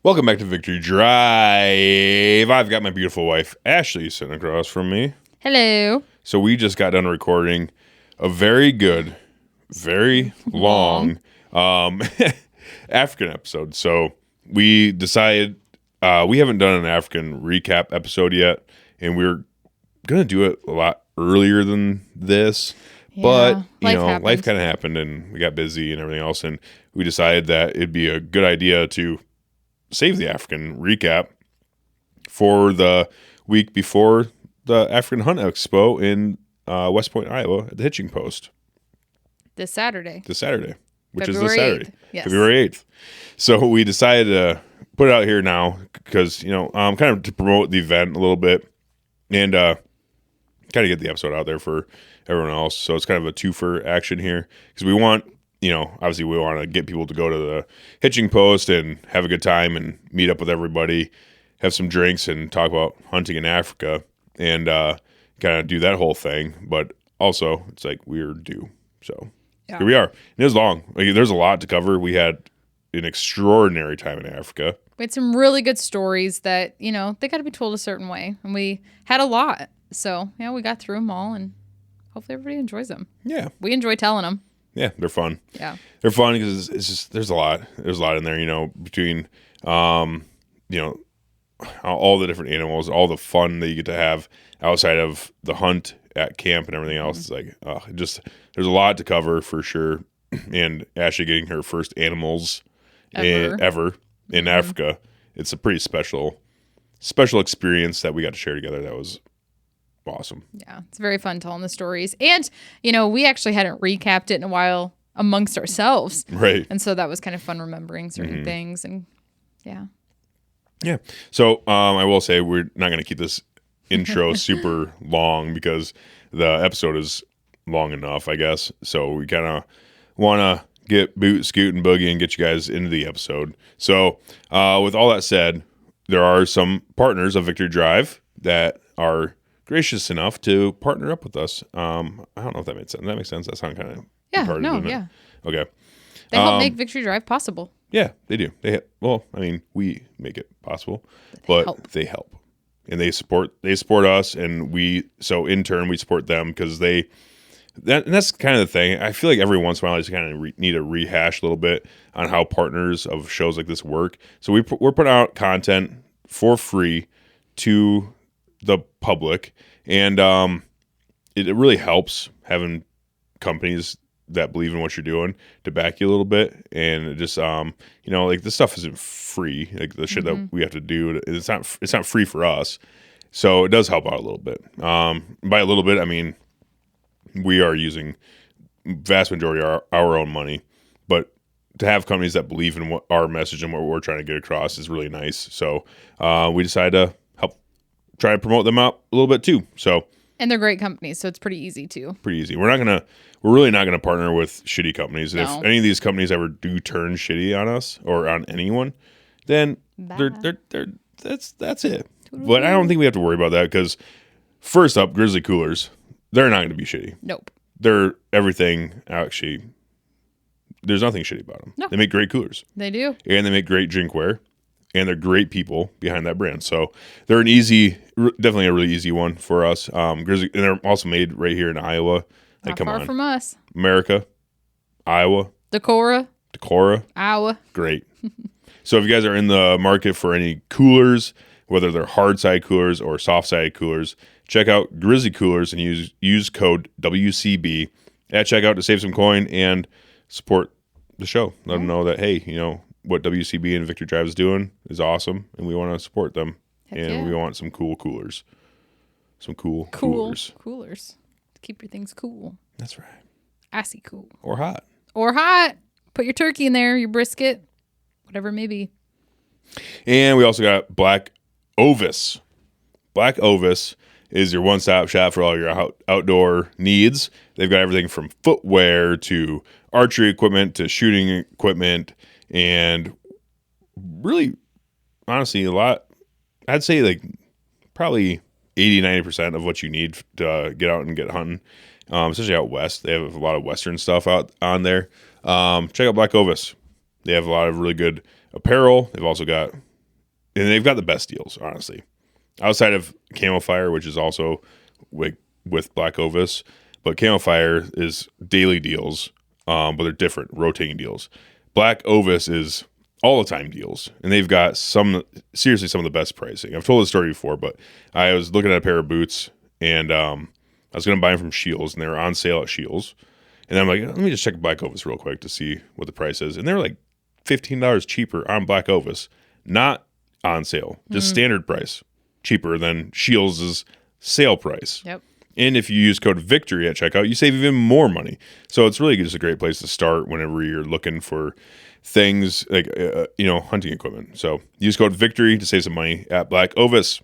Welcome back to Victory Drive. I've got my beautiful wife, Ashley, sitting across from me. Hello. So we just got done recording a very good, very long African episode. So we decided we haven't done an African recap episode yet, and we're going to do it a lot earlier than this. Yeah, but, life life kind of happened, and we got busy and everything else, and we decided that it'd be a good idea to save the African recap for the week before the African Hunt Expo in West Point, Iowa, at the Hitching Post. This Saturday. Which February is this Saturday. 8th. Yes. February 8th. So we decided to put it out here now because, kind of to promote the event a little bit and kind of get the episode out there for everyone else. So it's kind of a twofer action here because we want, obviously we want to get people to go to the Hitching Post and have a good time and meet up with everybody, have some drinks and talk about hunting in Africa and kind of do that whole thing. But also it's like we're due. So here we are. And it was long. There's a lot to cover. We had an extraordinary time in Africa. We had some really good stories that, they got to be told a certain way. And we had a lot. So, we got through them all and hopefully everybody enjoys them. Yeah. We enjoy telling them. Yeah, they're fun. Yeah. They're fun because it's just, there's a lot in there, between, all the different animals, all the fun that you get to have outside of the hunt at camp and everything else. It's like, there's a lot to cover for sure. And Ashley getting her first animals ever in Africa. It's a pretty special experience that we got to share together. That was awesome. Yeah, it's very fun telling the stories. And, we actually hadn't recapped it in a while amongst ourselves. Right. And so that was kind of fun remembering certain things. And yeah. Yeah. So I will say we're not going to keep this intro super long because the episode is long enough, I guess. So we kind of want to get Boot, Scoot, and Boogie and get you guys into the episode. So with all that said, there are some partners of Victory Drive that are gracious enough to partner up with us. I don't know if that makes sense. That makes sense. That sounds kind of Yeah. Okay. They help make Victory Drive possible. Yeah, they do. We make it possible, but they help. And they support us, and in turn we support them because and that's kind of the thing. I feel like every once in a while I just kind of need to rehash a little bit on how partners of shows like this work. So we're putting out content for free to the public, and it really helps having companies that believe in what you're doing to back you a little bit. And it just this stuff isn't free, like the shit that we have to do, it's not free for us, so it does help out a little bit. By a little bit I mean we are using vast majority of our own money, but to have companies that believe in what our message and what we're trying to get across is really nice. So we decided to help try to promote them out a little bit too. So, and they're great companies, so it's pretty ezy too. Pretty easy. We're really not gonna partner with shitty companies. No. If any of these companies ever do turn shitty on us or on anyone, then that's it. But I don't think we have to worry about that because first up, Grizzly Coolers, they're not gonna be shitty. Nope. They're everything. Actually, there's nothing shitty about them. No. They make great coolers. They do, and they make great drinkware. And they're great people behind that brand. So they're definitely a really easy one for us. Grizzly, and they're also made right here in Iowa. Not far from us. America, Iowa. Decorah, Iowa. Great. So if you guys are in the market for any coolers, whether they're hard side coolers or soft side coolers, check out Grizzly Coolers and use code WCB at checkout to save some coin and support the show. Let them know that, hey, what WCB and Victory Drive is doing is awesome, and we want to support them. We want some cool coolers. Some cool coolers. Coolers. Keep your things cool. That's right. Assy cool. Or hot. Put your turkey in there, your brisket, whatever it may be. And we also got Black Ovis. Black Ovis is your one-stop shop for all your outdoor needs. They've got everything from footwear to archery equipment to shooting equipment. And really, honestly, a lot, I'd say like probably 80-90% of what you need to get out and get hunting, especially out west. They have a lot of Western stuff out on there. Check out Black Ovis. They have a lot of really good apparel. They've also got and they've got the best deals, honestly. Outside of Camo Fire, which is also with Black Ovis, but Camo Fire is daily deals, but they're different, rotating deals. Black Ovis is all the time deals, and they've got seriously some of the best pricing. I've told this story before, but I was looking at a pair of boots, and I was going to buy them from Scheels, and they were on sale at Scheels. And I'm like, let me just check Black Ovis real quick to see what the price is. And they were like $15 cheaper on Black Ovis, not on sale, just standard price, cheaper than Scheels' sale price. Yep. And if you use code VICTORY at checkout, you save even more money. So it's really just a great place to start whenever you're looking for things like, hunting equipment. So use code VICTORY to save some money at Black Ovis.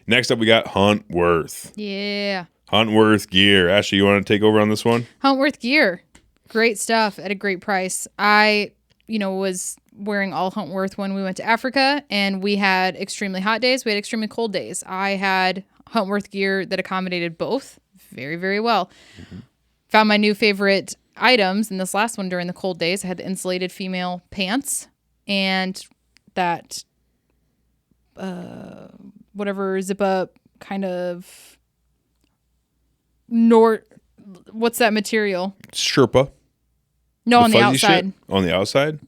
Next up, we got Huntworth. Yeah. Huntworth gear. Ashley, you want to take over on this one? Huntworth gear. Great stuff at a great price. I, was wearing all Huntworth when we went to Africa, and we had extremely hot days. We had extremely cold days. I had Huntworth gear that accommodated both very, very well. Mm-hmm. Found my new favorite items in this last one during the cold days. I had the insulated female pants and that whatever zip up kind of what's that material? Sherpa. No, on the outside. Shit? On the outside?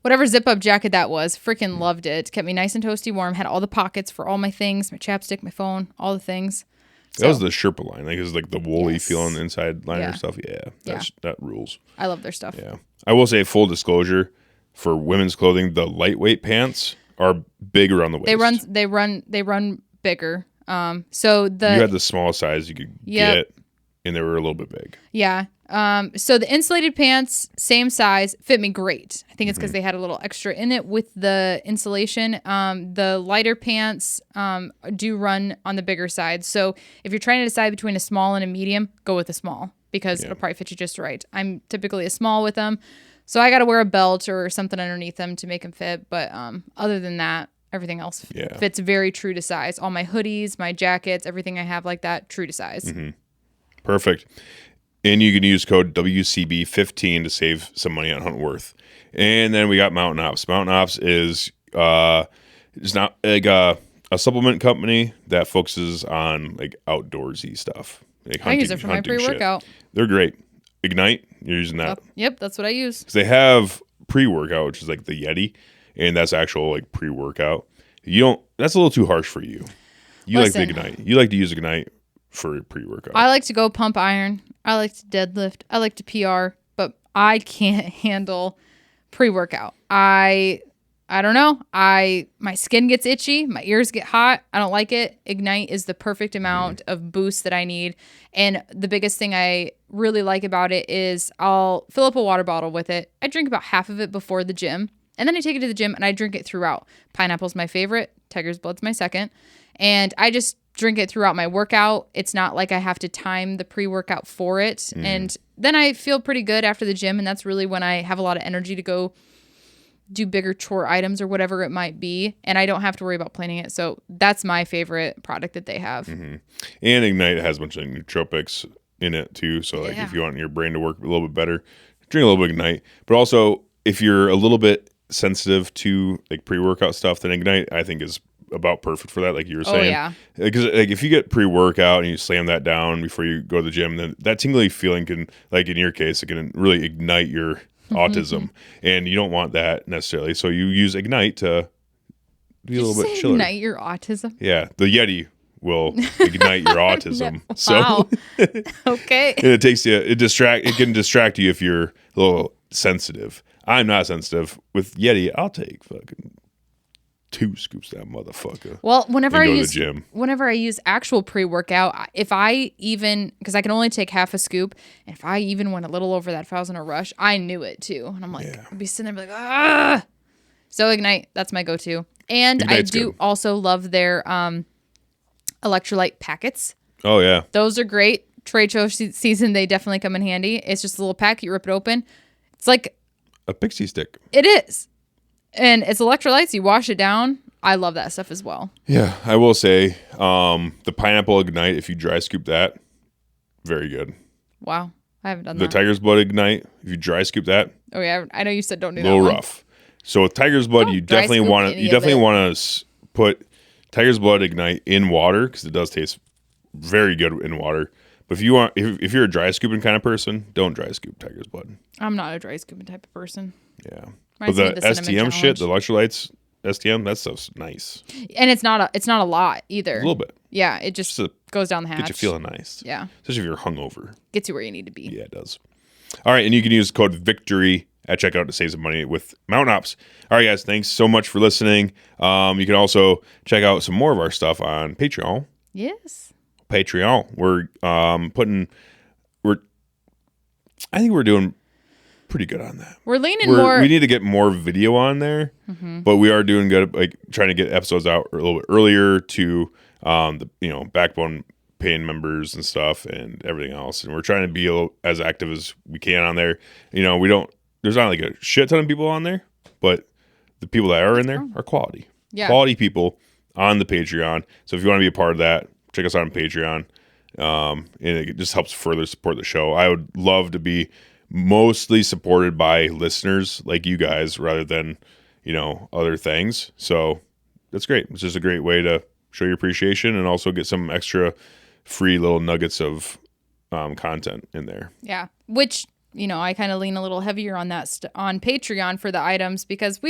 Whatever zip-up jacket that was, freaking loved it. Kept me nice and toasty warm. Had all the pockets for all my things, my chapstick, my phone, all the things. So, that was the Sherpa line. Like, it's like the woolly feel on the inside liner stuff. Yeah, that rules. I love their stuff. Yeah. I will say, full disclosure, for women's clothing, the lightweight pants are bigger on the waist. They run bigger. So you had the smallest size you could get, and they were a little bit big. Yeah. So the insulated pants, same size, fit me great. I think it's because they had a little extra in it with the insulation. The lighter pants do run on the bigger side. So if you're trying to decide between a small and a medium, go with a small because it'll probably fit you just right. I'm typically a small with them. So I got to wear a belt or something underneath them to make them fit. But other than that, everything else fits very true to size. All my hoodies, my jackets, everything I have like that, true to size. Mm-hmm. Perfect. And you can use code WCB15 to save some money on Huntworth. And then we got Mountain Ops. Mountain Ops is it's not like a supplement company that focuses on like outdoorsy stuff. Like hunting, I use it for my pre-workout. Shit. They're great. Ignite, you're using that. Yep, that's what I use. Because they have pre-workout, which is like the Yeti, and that's actual like pre-workout. That's a little too harsh for you. You like the Ignite. You like to use Ignite for pre-workout. I like to go pump iron. I like to deadlift. I like to PR, but I can't handle pre-workout. I don't know. My skin gets itchy. My ears get hot. I don't like it. Ignite is the perfect amount of boost that I need. And the biggest thing I really like about it is I'll fill up a water bottle with it. I drink about half of it before the gym. And then I take it to the gym and I drink it throughout. Pineapple's my favorite. Tiger's Blood's my second. And I just drink it throughout my workout. It's not like I have to time the pre-workout for it. And then I feel pretty good after the gym. And that's really when I have a lot of energy to go do bigger chore items or whatever it might be. And I don't have to worry about planning it. So that's my favorite product that they have. Mm-hmm. And Ignite has a bunch of nootropics in it too. So like if you want your brain to work a little bit better, drink a little bit of Ignite. But also if you're a little bit sensitive to like pre-workout stuff, then Ignite I think is about perfect for that, like you were saying. Because like if you get pre-workout and you slam that down before you go to the gym, then that tingly feeling can, like in your case, it can really ignite your autism, and you don't want that necessarily. So you use Ignite to be a little bit chiller. Ignite your autism? Yeah, the Yeti will ignite your autism. Wow. Okay. And it can distract you if you're a little sensitive. I'm not sensitive. With Yeti, I'll take fucking 2 scoops of that motherfucker. Well, whenever I use actual pre-workout, if I even, because I can only take half a scoop, and if I even went a little over that, if I was in a rush, I knew it too. And I'm like, I'd be sitting there and be like, ah. So Ignite, that's my go-to. And Ignite's I do also love their electrolyte packets. Oh yeah, those are great. Trade show season, they definitely come in handy. It's just a little pack, you rip it open. It's like a pixie stick. It is. And it's electrolytes. You wash it down. I love that stuff as well. Yeah, I will say the pineapple Ignite, if you dry scoop that, very good. Wow. I haven't done that. The Tiger's Blood Ignite, if you dry scoop that. Oh, yeah. I know you said don't do that. A little rough. So with Tiger's Blood, you definitely want to put Tiger's Blood Ignite in water because it does taste very good in water. But if you're a dry scooping kind of person, don't dry scoop Tiger's Blood. I'm not a dry scooping type of person. Yeah, but the STM shit, the electrolytes STM, that stuff's nice. And it's not a lot either. A little bit. Yeah, it just goes down the hatch. Get you feeling nice. Yeah, especially if you're hungover. Gets you where you need to be. Yeah, it does. All right, and you can use code VICTORY at checkout to save some money with Mountain Ops. All right, guys, thanks so much for listening. You can also check out some more of our stuff on Patreon. Yes. Patreon. I think we're doing pretty good on that. We're leaning more. We need to get more video on there, but we are doing good, like trying to get episodes out a little bit earlier to the Backbone paying members and stuff and everything else. And we're trying to be as active as we can on there. There's not like a shit ton of people on there, but the people that are in there are quality. Yeah. Quality people on the Patreon. So if you want to be a part of that, check us out on Patreon. And it just helps further support the show. I would love to be mostly supported by listeners like you guys rather than, other things. So that's great. It's just a great way to show your appreciation and also get some extra free little nuggets of content in there. Yeah. Which, I kind of lean a little heavier on that on Patreon for the items because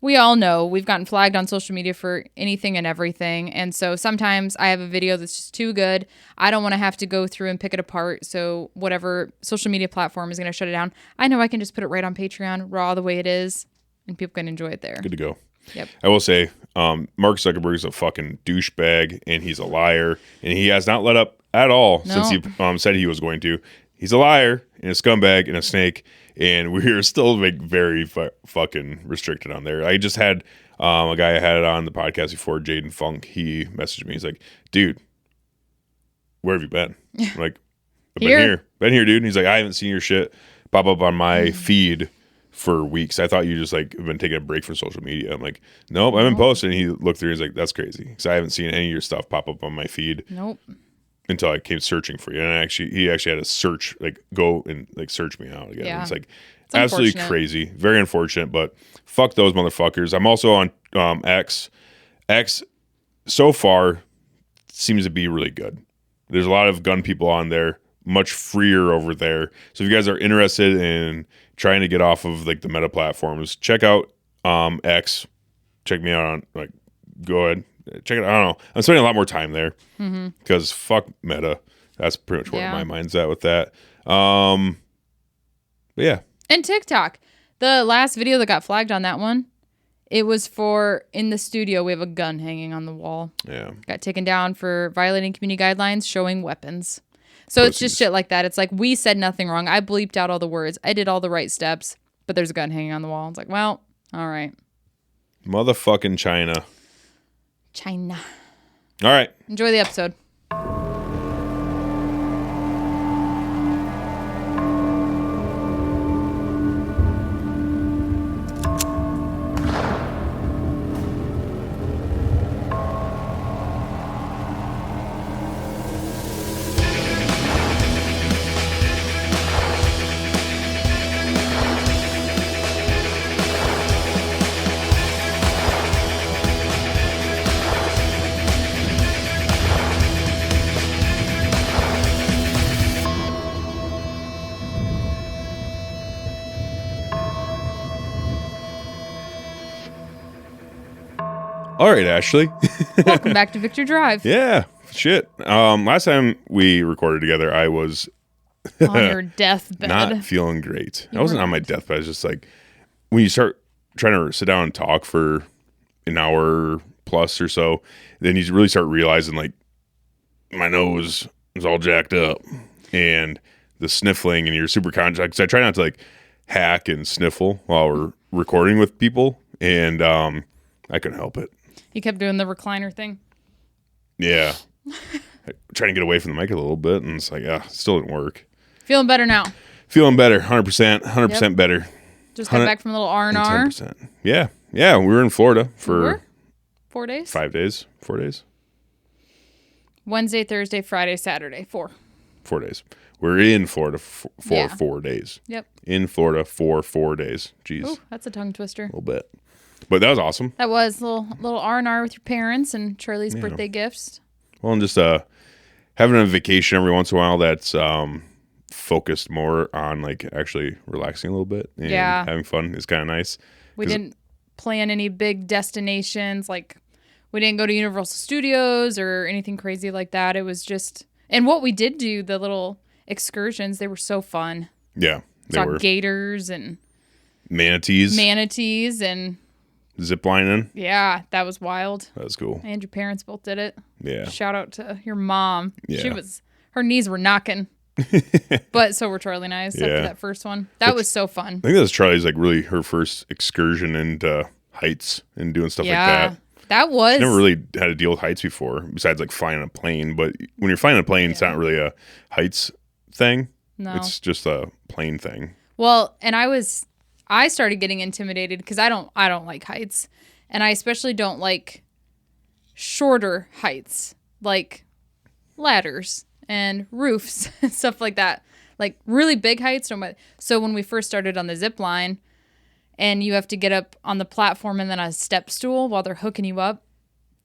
we all know we've gotten flagged on social media for anything and everything. And so sometimes I have a video that's just too good. I don't want to have to go through and pick it apart. So whatever social media platform is going to shut it down, I know I can just put it right on Patreon, raw the way it is, and people can enjoy it there. Good to go. Yep. I will say, Mark Zuckerberg is a fucking douchebag and he's a liar and he has not let up at all since he said he was going to. He's a liar and a scumbag and a snake, and we're still very fucking restricted on there. I just had a guy I had it on the podcast before, Jaden Funk. He messaged me. He's like, "Dude, where have you been?" I'm like, "I've been here, dude." And he's like, "I haven't seen your shit pop up on my feed for weeks. I thought you just have been taking a break from social media." I'm like, "Nope, I've been posting." And he looked through. He's like, "That's crazy," because I haven't seen any of your stuff pop up on my feed. Nope. Until I came searching for you, and he actually had to search, go and search me out again. Yeah. It's absolutely crazy, very unfortunate. But fuck those motherfuckers. I'm also on X. X so far seems to be really good. There's a lot of gun people on there, much freer over there. So if you guys are interested in trying to get off of the meta platforms, check out X. Check me out on go ahead. Check it out. I don't know. I'm spending a lot more time there because fuck Meta. That's pretty much where my mind's at with that. But yeah. And TikTok. The last video that got flagged on that one, it was for in the studio. We have a gun hanging on the wall. Yeah. Got taken down for violating community guidelines, showing weapons. So it's just shit like that. It's like we said nothing wrong. I bleeped out all the words. I did all the right steps, but there's a gun hanging on the wall. It's like, well, all right. Motherfucking China. China. All right. Enjoy the episode. All right, Ashley. Welcome back to Victor Drive. Yeah, shit. Last time we recorded together, I was on your deathbed. Not feeling great. I wasn't on my deathbed. I was just when you start trying to sit down and talk for an hour plus or so, then you really start realizing my nose is all jacked up and the sniffling, and you're super conscious. Because I try not to hack and sniffle while we're recording with people, and I couldn't help it. You kept doing the recliner thing? Yeah. Trying to get away from the mic a little bit, and it's it still didn't work. Feeling better now? Feeling better, 100% better. Just got back from a little R&R? 10%. Yeah. Yeah, we were in Florida for 4 days? 5 days. 4 days. Wednesday, Thursday, Friday, Saturday. 4 days. we're in Florida for 4 days. Yep. In Florida for 4 days. Jeez. Ooh, that's a tongue twister. A little bit. But that was awesome. That was a little R&R with your parents and Charlie's birthday gifts. Well, and just having a vacation every once in a while that's focused more on like actually relaxing a little bit and having fun is kind of nice. We didn't plan any big destinations. Like we didn't go to Universal Studios or anything crazy like that. It was just, and what we did do, the little excursions, they were so fun. Yeah. Saw gators and manatees and zip lining. Yeah, that was wild. That was cool. And your parents both did it. Yeah. Shout out to your mom. Yeah. Her knees were knocking. But so were Charlie and I after that first one. That was so fun. I think that was Charlie's like really her first excursion into heights and doing stuff like that. That was. She never really had to deal with heights before, besides like flying a plane. But when you're flying a plane, it's not really a heights thing. No. It's just a plane thing. Well, and I started getting intimidated because I don't like heights. And I especially don't like shorter heights, like ladders and roofs and stuff like that. Like really big heights. So when we first started on the zip line and you have to get up on the platform and then a step stool while they're hooking you up,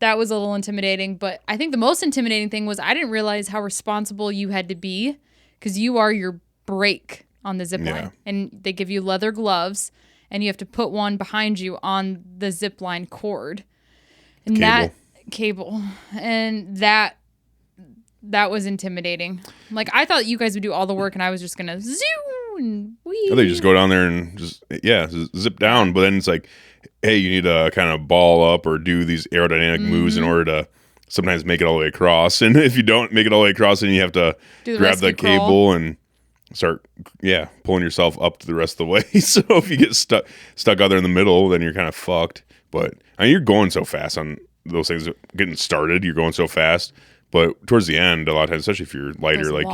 that was a little intimidating. But I think the most intimidating thing was I didn't realize how responsible you had to be because you are your brake on the zip line. And they give you leather gloves and you have to put one behind you on the zip line cord. And that cable. And that was intimidating. Like I thought you guys would do all the work and I was just gonna zoom and wee. They just go down there and just zip down. But then it's like, hey, you need to kind of ball up or do these aerodynamic moves in order to sometimes make it all the way across. And if you don't make it all the way across, then you have to grab the cable and start pulling yourself up to the rest of the way. So if you get stuck out there in the middle, then you're kind of fucked. But I mean, you're going so fast on those things getting started. You're going so fast. But towards the end, a lot of times, especially if you're lighter, like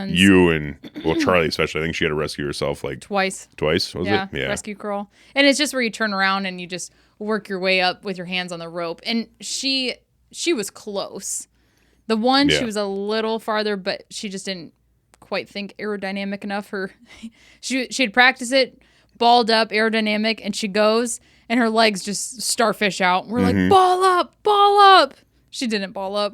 you and Charlie especially, I think she had to rescue herself like twice. Was it? Yeah, rescue crawl. And it's just where you turn around and you just work your way up with your hands on the rope. And she was close. The one, she was a little farther, but she just didn't quite think aerodynamic enough. She'd practice it, balled up, aerodynamic, and she goes, and her legs just starfish out. We're like, ball up. She didn't ball up.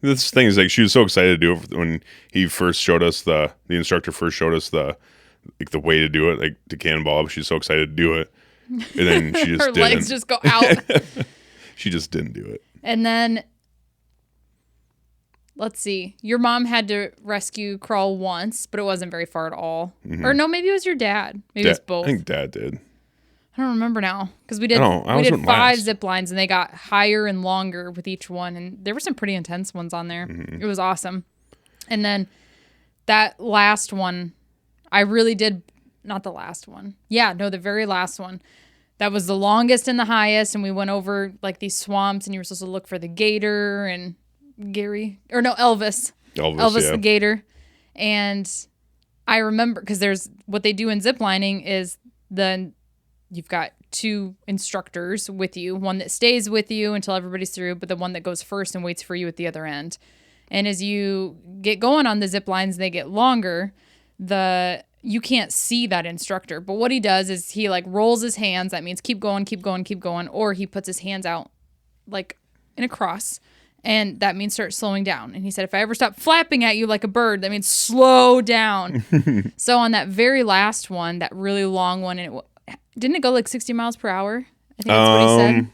This thing is like she was so excited to do it when he first showed us the instructor first showed us the way to do it, like to cannonball up. She's so excited to do it, and then she just her legs just go out. She just didn't do it. And then let's see, your mom had to rescue crawl once, but it wasn't very far at all. Or no, maybe it was your dad. Maybe it's both. I think Dad did. I don't remember now because we did 5 zip lines and they got higher and longer with each one, and there were some pretty intense ones on there. It was awesome. And then that last one, I really did not the last one. Yeah, no, the very last one. That was the longest and the highest, and we went over like these swamps, and you were supposed to look for the gator and Elvis the gator. And I remember because there's what they do in zip lining is you've got 2 instructors with you, one that stays with you until everybody's through, but the one that goes first and waits for you at the other end. And as you get going on the zip lines, they get longer. You can't see that instructor, but what he does is he like rolls his hands. That means keep going, or he puts his hands out like in a cross, and that means start slowing down. And he said, if I ever stop flapping at you like a bird, that means slow down. So on that very last one, that really long one, and didn't it go like 60 miles per hour? I think that's what he said.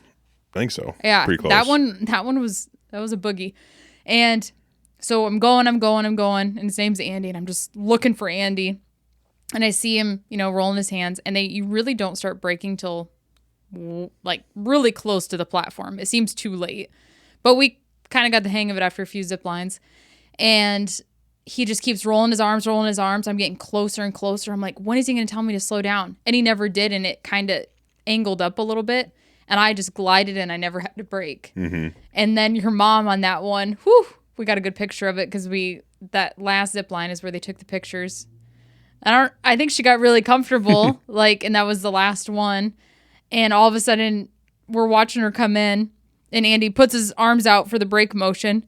I think so. Yeah, pretty close. That one was a boogie. And so I'm going, and his name's Andy, and I'm just looking for Andy. And I see him, rolling his hands, and you really don't start braking till like really close to the platform. It seems too late. But we kind of got the hang of it after a few zip lines. And he just keeps rolling his arms. I'm getting closer and closer. I'm like, when is he going to tell me to slow down? And he never did, and it kind of angled up a little bit. And I just glided, and I never had to brake. And then your mom on that one, we got a good picture of it because that last zip line is where they took the pictures. I think she got really comfortable, and that was the last one. And all of a sudden, we're watching her come in, and Andy puts his arms out for the brake motion,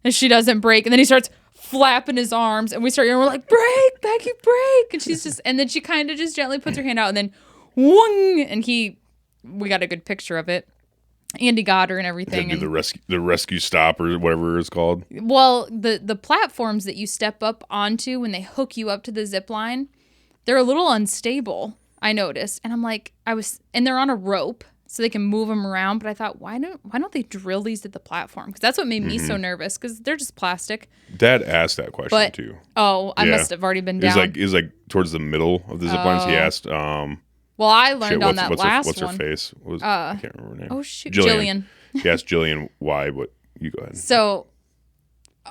and she doesn't brake, and then he starts flapping his arms, and we're like, break, Becky, break. And then she kind of just gently puts her hand out, and then whoong, and we got a good picture of it. Andy got her and everything. Do the rescue stop or whatever it's called. Well, the platforms that you step up onto when they hook you up to the zip line, they're a little unstable, I noticed. And I'm like, and they're on a rope so they can move them around. But I thought, why don't they drill these at the platform? Because that's what made me so nervous, because they're just plastic. Dad asked that question too. Oh, I must have already been down. It was like towards the middle of the zip lines. He asked. Well, I learned on that last one. What's her face? I can't remember her name. Oh, shoot. Jillian. He asked Jillian why, but you go ahead. So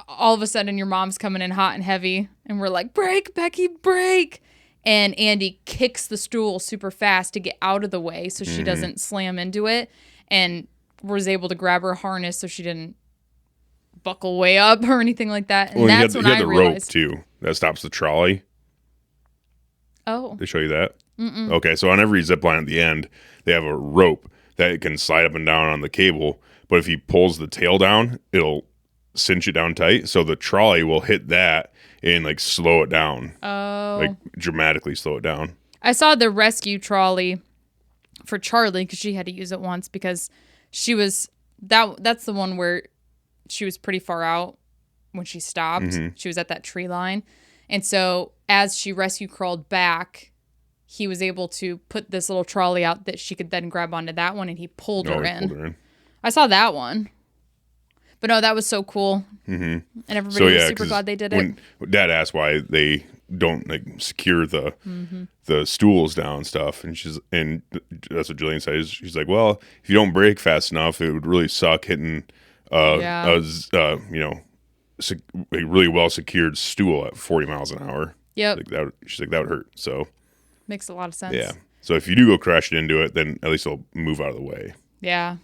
all of a sudden your mom's coming in hot and heavy, and we're like, break, Becky, break. And Andy kicks the stool super fast to get out of the way so she doesn't slam into it, and was able to grab her harness so she didn't buckle way up or anything like that. And that's when I realized. Rope, too, that stops the trolley. Oh. They show you that? Mm-mm. Okay, so on every zip line at the end, they have a rope that can slide up and down on the cable, but if he pulls the tail down, it'll cinch it down tight, so the trolley will hit that and like slow it down. Oh. Like dramatically slow it down. I saw the rescue trolley for Charlie because she had to use it once because she was that's the one where she was pretty far out when she stopped. Mm-hmm. She was at that tree line. And so as she rescue crawled back, he was able to put this little trolley out that she could then grab onto that one, and he pulled her in. I saw that one. But no, that was so cool. Mm-hmm. And everybody was super glad they did it. When Dad asked why they don't like secure the stools down and stuff, and that's what Jillian said. She's like, well, if you don't brake fast enough, it would really suck hitting a really well secured stool at 40 miles an hour. Yep. She's like, that would hurt. So makes a lot of sense. Yeah. So if you do go crashing into it, then at least it'll move out of the way. Yeah.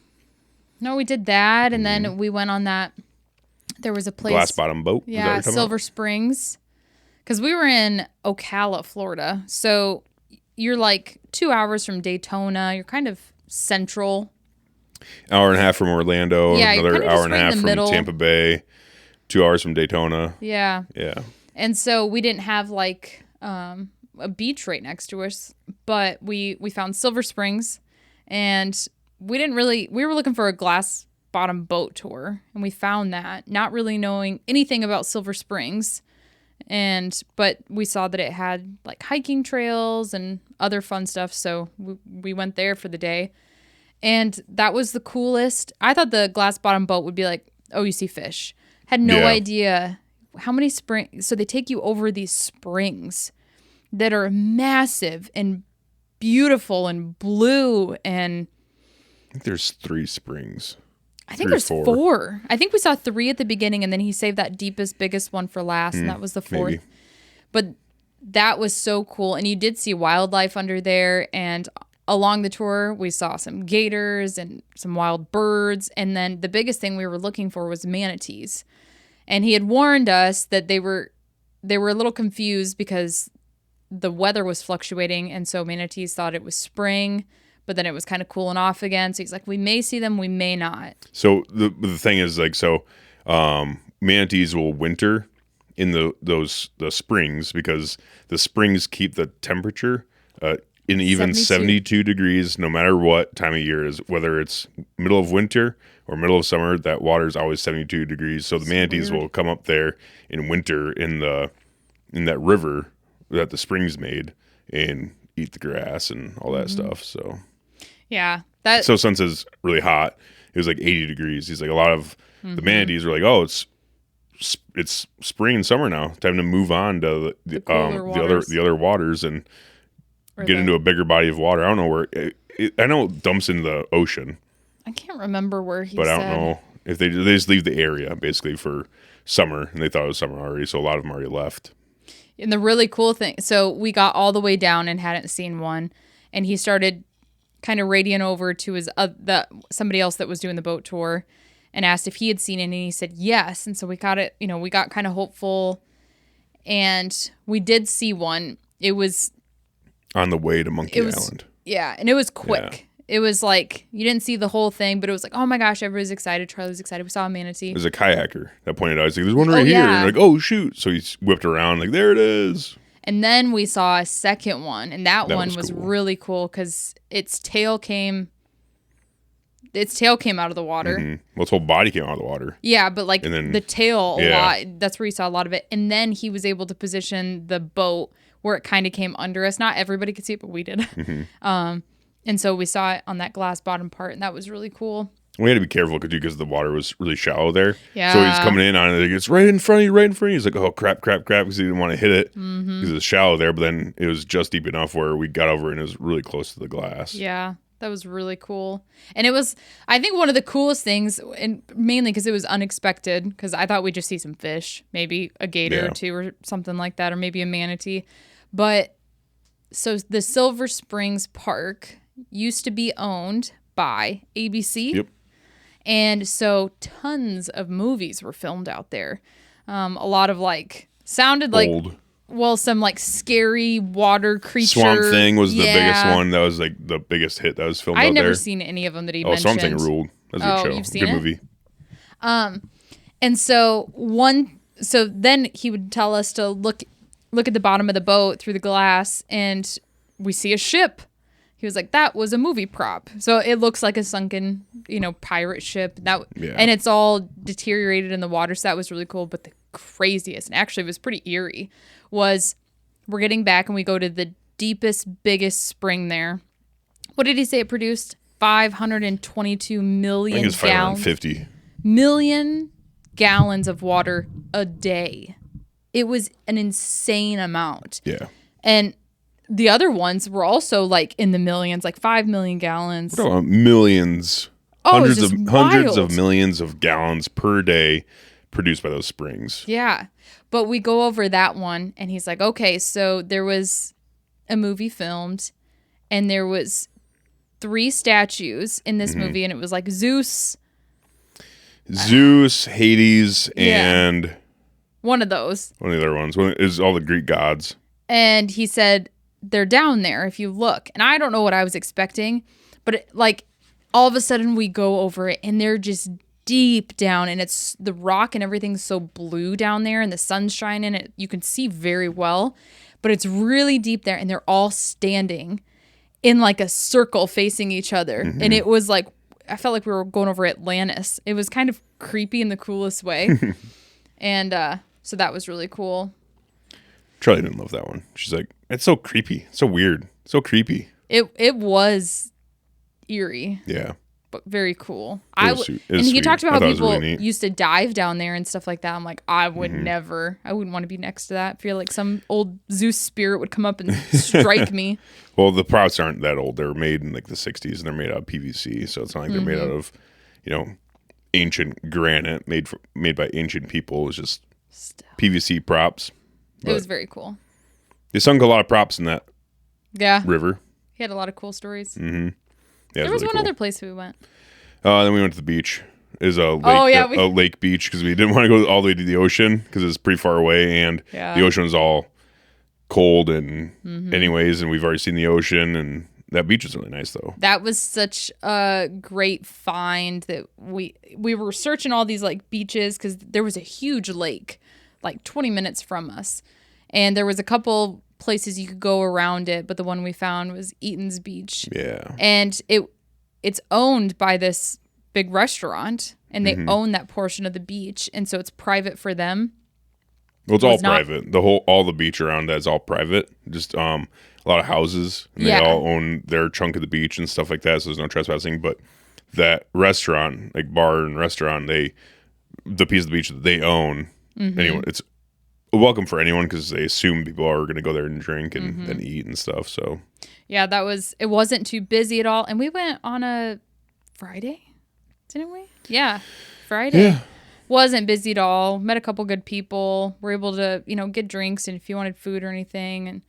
No, we did that, and then we went on that. There was a place. Glass bottom boat. Yeah, Silver Springs. Because we were in Ocala, Florida. So you're like 2 hours from Daytona. You're kind of central. Hour and a half from Orlando. Yeah, another hour and a half from Tampa Bay. 2 hours from Daytona. Yeah. Yeah. And so we didn't have like a beach right next to us, but we found Silver Springs, and we were looking for a glass bottom boat tour, and we found that, not really knowing anything about Silver Springs. But we saw that it had like hiking trails and other fun stuff. So we went there for the day, and that was the coolest. I thought the glass bottom boat would be like, oh, you see fish. Had no idea how many springs. So they take you over these springs that are massive and beautiful and blue, and I think there's 3 springs. I think there's 4. I think we saw 3 at the beginning, and then he saved that deepest, biggest one for last, and that was the 4th. Maybe. But that was so cool, and you did see wildlife under there, and along the tour, we saw some gators and some wild birds, and then the biggest thing we were looking for was manatees. And he had warned us that they were a little confused because the weather was fluctuating, and so manatees thought it was spring, but then it was kind of cooling off again. So he's like, we may see them, we may not. So the thing is, like, manatees will winter in the springs because the springs keep the temperature in even 72 degrees, no matter what time of year it is, whether it's middle of winter or middle of summer, that water is always 72 degrees. So the manatees will come up there in winter in that river that the springs made and eat the grass and all that stuff. So yeah, so since it's really hot, it was like 80 degrees. He's like, a lot of the manatees were like, oh, it's spring and summer now. Time to move on to the other waters and get into a bigger body of water. I don't know where. I know it dumps in the ocean. I can't remember where he but said. I don't know if they just leave the area basically for summer, and they thought it was summer already, so a lot of them already left. And the really cool thing, so we got all the way down and hadn't seen one, and he started kind of radioing over to his somebody else that was doing the boat tour, and asked if he had seen it, and he said yes. And so we got it. We got kind of hopeful, and we did see one. It was on the way to Monkey Island. Yeah, and it was quick. It was like, you didn't see the whole thing, but it was like, oh my gosh, everybody's excited. Charlie's excited. We saw a manatee. There's a kayaker that pointed out. He's like, there's one right here. And you're like, oh, shoot. So he whipped around, like, there it is. And then we saw a second one, and that one was cool. really cool because its tail came out of the water. Mm-hmm. Well, its whole body came out of the water. Yeah, but like the tail a lot, that's where you saw a lot of it. And then he was able to position the boat where it kind of came under us. Not everybody could see it, but we did. Mm-hmm. And so we saw it on that glass bottom part, and that was really cool. We had to be careful because the water was really shallow there. Yeah. So he's coming in on it. It's right in front of you, right in front of you. He's like, oh, crap, because he didn't want to hit it because it was shallow there. But then it was just deep enough where we got over and it was really close to the glass. Yeah, that was really cool. And it was, I think, one of the coolest things, and mainly because it was unexpected, because I thought we'd just see some fish, maybe a gator or two or something like that, or maybe a manatee. But so the Silver Springs Park used to be owned by ABC. Yep. And so tons of movies were filmed out there. A lot of sounded like, some like scary water creature. Swamp Thing was the biggest one. That was like the biggest hit that was filmed out there. I'd never seen any of them that he mentioned. Swamp Thing ruled. That was a good show. You've seen good it? movie. And so then he would tell us to look at the bottom of the boat through the glass, and we see a ship. He was like, that was a movie prop. So it looks like a sunken, pirate ship. And it's all deteriorated in the water. So that was really cool. But the craziest, and actually it was pretty eerie, was we're getting back and we go to the deepest, biggest spring there. What did he say it produced? 522 million I think it's 550 million gallons of water a day. It was an insane amount. Yeah. And the other ones were also like in the millions, like 5 million gallons. What about millions? Oh, hundreds of millions of gallons per day produced by those springs. Yeah. But we go over that one and he's like, okay, so there was a movie filmed and there was 3 statues in this movie, and it was like Zeus, Hades, and one of those. One of the other ones. One is all the Greek gods. And he said, they're down there if you look. And I don't know what I was expecting, but all of a sudden we go over it and they're just deep down, and it's the rock and everything's so blue down there and the sun's shining it. You can see very well, but it's really deep there, and they're all standing in like a circle facing each other. Mm-hmm. And it was like, I felt like we were going over Atlantis. It was kind of creepy in the coolest way. And so that was really cool. Charlie didn't love that one. She's like, it's so creepy. So weird. So creepy. It was eerie. Yeah. But very cool. And he talked about how people really used to dive down there and stuff like that. I'm like, I would never. I wouldn't want to be next to that. I feel like some old Zeus spirit would come up and strike me. Well, the props aren't that old. They were made in like the 60s, and they're made out of PVC. So it's not like they're made out of, ancient granite made by ancient people. It was just PVC props. It was very cool. They sunk a lot of props in that river. He had a lot of cool stories. Mm-hmm. Yeah, there was really one other place we went. Then we went to the beach. It was a lake, a lake beach, because we didn't want to go all the way to the ocean because it's pretty far away, and the ocean's all cold and anyways, and we've already seen the ocean, and that beach is really nice though. That was such a great find that we were searching all these like beaches because there was a huge lake like 20 minutes from us, and there was a couple places you could go around it, but the one we found was Eaton's Beach. Yeah. And it's owned by this big restaurant, and they own that portion of the beach, and so it's private for them. Well, it's all private. All the beach around that is all private. Just a lot of houses, and they all own their chunk of the beach and stuff like that, so there's no trespassing. But that restaurant, like bar and restaurant, the piece of the beach that they own, anyway, it's welcome for anyone because they assume people are going to go there and drink and eat and stuff. So yeah, it wasn't too busy at all, and we went on a Friday, didn't we? Yeah, Friday. Yeah. Wasn't busy at all. Met a couple good people. Were able to get drinks and if you wanted food or anything, and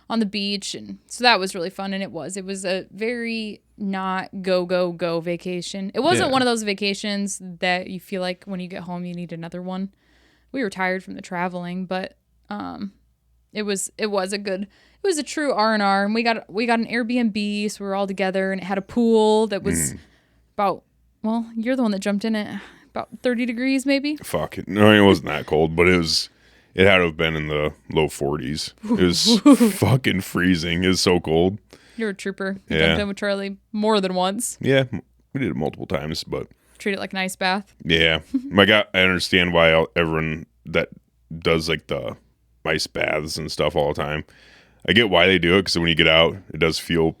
on the beach, and so that was really fun. And it was a very not go vacation. It wasn't one of those vacations that you feel like when you get home you need another one. We were tired from the traveling, but it was a good was a true R&R, and we got an Airbnb, so we were all together, and it had a pool that was about, well, you're the one that jumped in it, about 30 degrees maybe. Fuck it. No, it wasn't that cold, but it had to have been in the low 40s. It was fucking freezing. It was so cold. You're a trooper. You jumped in with Charlie more than once. Yeah, we did it multiple times, but treat it like an ice bath. Yeah. I understand why everyone that does like the ice baths and stuff all the time. I get why they do it, because when you get out, it does feel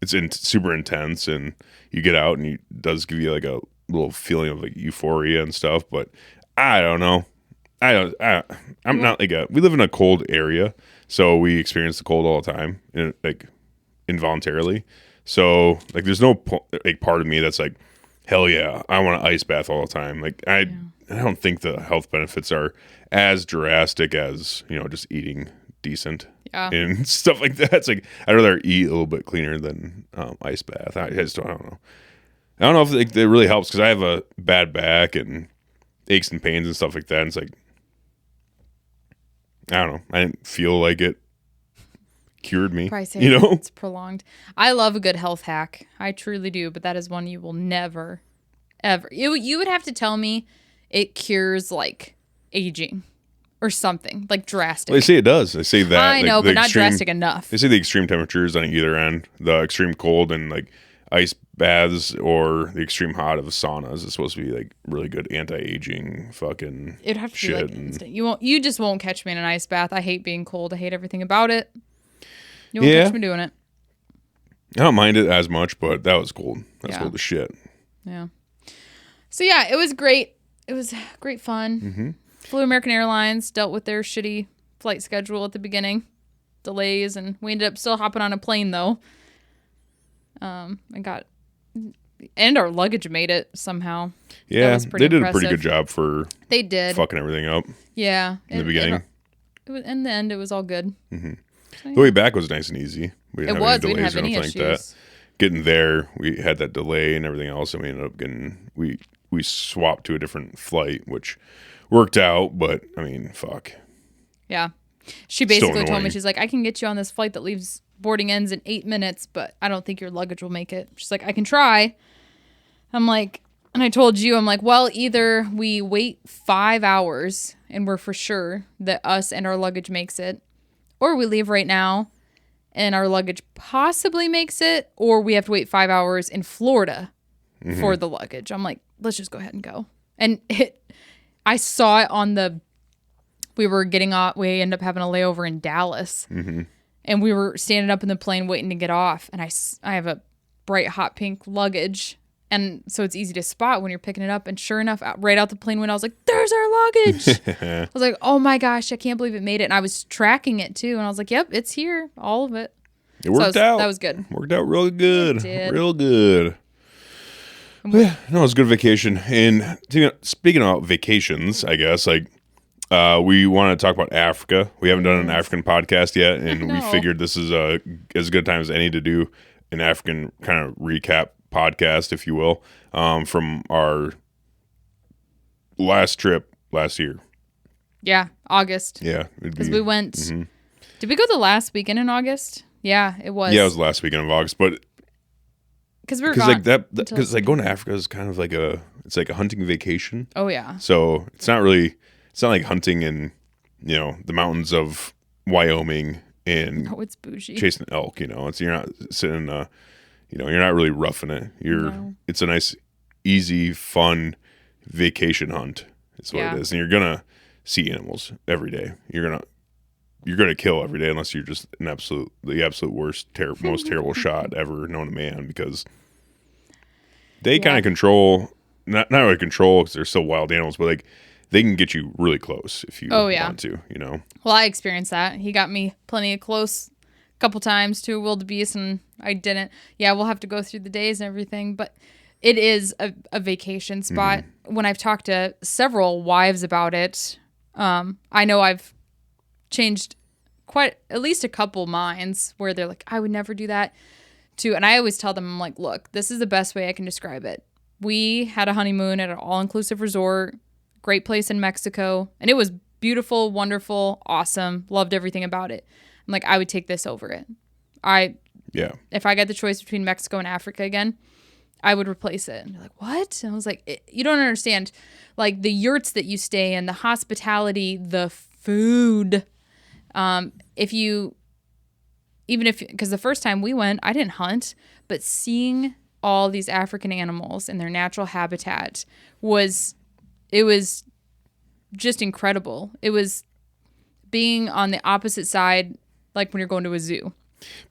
super intense, and you get out and it does give you like a little feeling of like euphoria and stuff. But I don't know. I'm not like we live in a cold area, so we experience the cold all the time, and like involuntarily. So like, there's no like part of me that's like, hell yeah, I want an ice bath all the time. Like I don't think the health benefits are as drastic as, just eating decent and stuff like that. It's like, I'd rather eat a little bit cleaner than ice bath. I don't know. I don't know if it really helps, because I have a bad back and aches and pains and stuff like that. And it's like, I don't know. I didn't feel like it cured me. It's prolonged. I love a good health hack. I truly do, but that is one you will never, ever. You would have to tell me it cures like aging or something like drastic. Well, they say it does. They say that. I know, but not drastic enough. They say the extreme temperatures on either end, the extreme cold and like ice baths, or the extreme hot of saunas, is supposed to be like really good anti-aging fucking It'd have to shit. be like instant. You just won't catch me in an ice bath. I hate being cold. I hate everything about it. You won't catch me doing it. I don't mind it as much, but that was cold. That's cold as shit. Yeah. So yeah, it was great. It was great fun. Mm-hmm. Flew American Airlines, dealt with their shitty flight schedule at the beginning, delays, and we ended up still hopping on a plane though. And our luggage made it somehow. Yeah, they did a pretty good job for fucking everything up. Yeah. In the beginning. In the end, it was all good. Mm-hmm. So, the way back was nice and easy. We didn't have any delays or anything like that. Getting there, we had that delay and everything else, and we ended up getting, we swapped to a different flight, which worked out, but I mean, fuck. Yeah. She basically told me, she's like, I can get you on this flight that leaves boarding ends in 8 minutes, but I don't think your luggage will make it. She's like, I can try. I'm like, and I told you, I'm like, well, either we wait 5 hours and we're for sure that us and our luggage makes it, or we leave right now and our luggage possibly makes it, or we have to wait 5 hours in Florida for the luggage. I'm like, let's just go ahead and go. And I saw it on we were getting off, we ended up having a layover in Dallas. Mm-hmm. And we were standing up in the plane waiting to get off. And I have a bright hot pink luggage. And so it's easy to spot when you're picking it up. And sure enough, right out the plane window, I was like, there's our luggage. I was like, oh my gosh, I can't believe it made it. And I was tracking it too. And I was like, yep, it's here. All of it. It worked out. That was good. Worked out real good. It did. Real good. Yeah, no, it was a good vacation. And speaking about vacations, I guess, like, we want to talk about Africa. We haven't done an African podcast yet, and we figured this is as good a time as any to do an African kind of recap podcast, if you will, from our last trip last year. Yeah, August. Yeah. Because we went... Mm-hmm. Did we go the last weekend in August? Yeah, it was. Yeah, it was the last weekend of August, but... Because we were gone. Because like going to Africa is kind of like it's like a hunting vacation. Oh, yeah. So it's not like hunting in, the mountains of Wyoming and it's bougie. Chasing elk, it's, you're not sitting, you're not really roughing it. It's a nice, easy, fun vacation hunt. It's what it is. And you're going to see animals every day. You're going to kill every day unless you're just the absolute worst, most terrible shot ever known to man, because they kind of control, not really control because they're still wild animals, but like, they can get you really close if you want to, Well, I experienced that. He got me plenty of close a couple times to a wildebeest, and I didn't. Yeah, we'll have to go through the days and everything, but it is a vacation spot. Mm-hmm. When I've talked to several wives about it, I know I've changed at least a couple minds where they're like, I would never do that too. And I always tell them, I'm like, look, this is the best way I can describe it. We had a honeymoon at an all-inclusive resort. Great place in Mexico, and it was beautiful, wonderful, awesome. Loved everything about it. I'm like, I would take this over it. If I got the choice between Mexico and Africa again, I would replace it. And they're like, what? And I was like, you don't understand. Like the yurts that you stay in, the hospitality, the food. Because the first time we went, I didn't hunt, but seeing all these African animals in their natural habitat was just incredible. It was being on the opposite side, like when you're going to a zoo.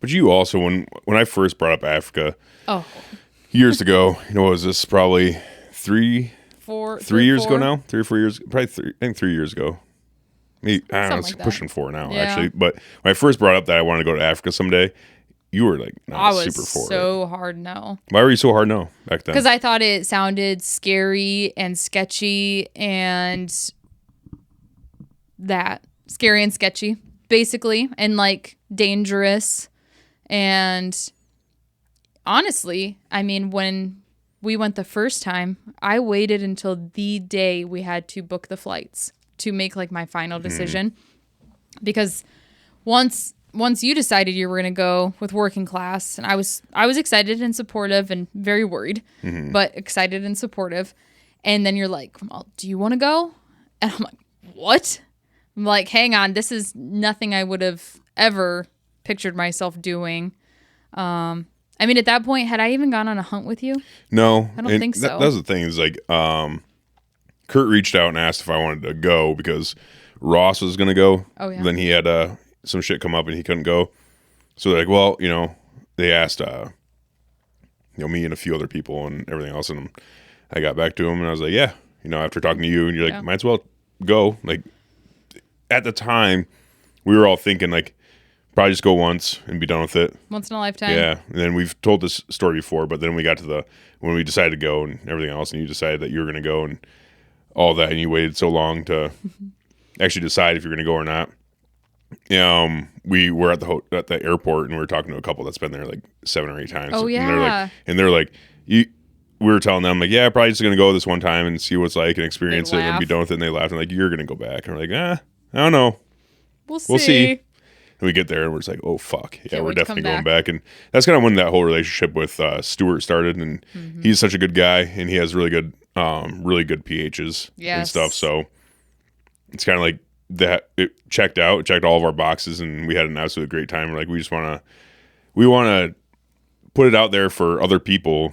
But you also, when I first brought up Africa, years ago, what was this? Probably 3 years ago now, 3 or 4 years, probably 3 years ago. I don't know, it's pushing 4 now, actually. But when I first brought up that I wanted to go to Africa someday, you were like, not super for it. So hard no. Why were you so hard no back then? Because I thought it sounded scary and sketchy and sketchy, basically, and like dangerous. And honestly, I mean, when we went the first time, I waited until the day we had to book the flights to make like my final decision. Because once you decided you were going to go with working class, and I was excited and supportive and very worried, but excited and supportive. And then you're like, well, do you want to go? And I'm like, what? I'm like, hang on, this is nothing I would have ever pictured myself doing. I mean, at that point, had I even gone on a hunt with you? No. I don't think so. That was the thing is like, Kurt reached out and asked if I wanted to go because Ross was going to go. Oh, yeah. Then he had some shit come up and he couldn't go. So they're like, well, they asked, me and a few other people and everything else. And I got back to him and I was like, yeah, after talking to you and you're like, might as well go. Like at the time we were all thinking like, probably just go once and be done with it. Once in a lifetime. Yeah. And then we've told this story before, but then we got to when we decided to go and everything else and you decided that you were going to go and all that and you waited so long to actually decide if you're going to go or not. We were at the airport and we were talking to a couple that's been there like 7 or 8 times. Oh, yeah. And they're like, we were telling them like, yeah, probably just going to go this one time and see what it's like and experience it and be done with it. And they laughed and like, you're going to go back. And we're like, I don't know. We'll see. And we get there and we're just like, oh, fuck. Yeah, we're definitely going back. And that's kind of when that whole relationship with Stuart started. And he's such a good guy and he has really good pHs and stuff. So it's kind of like that. It checked all of our boxes and we had an absolute great time. We're like, we want to put it out there for other people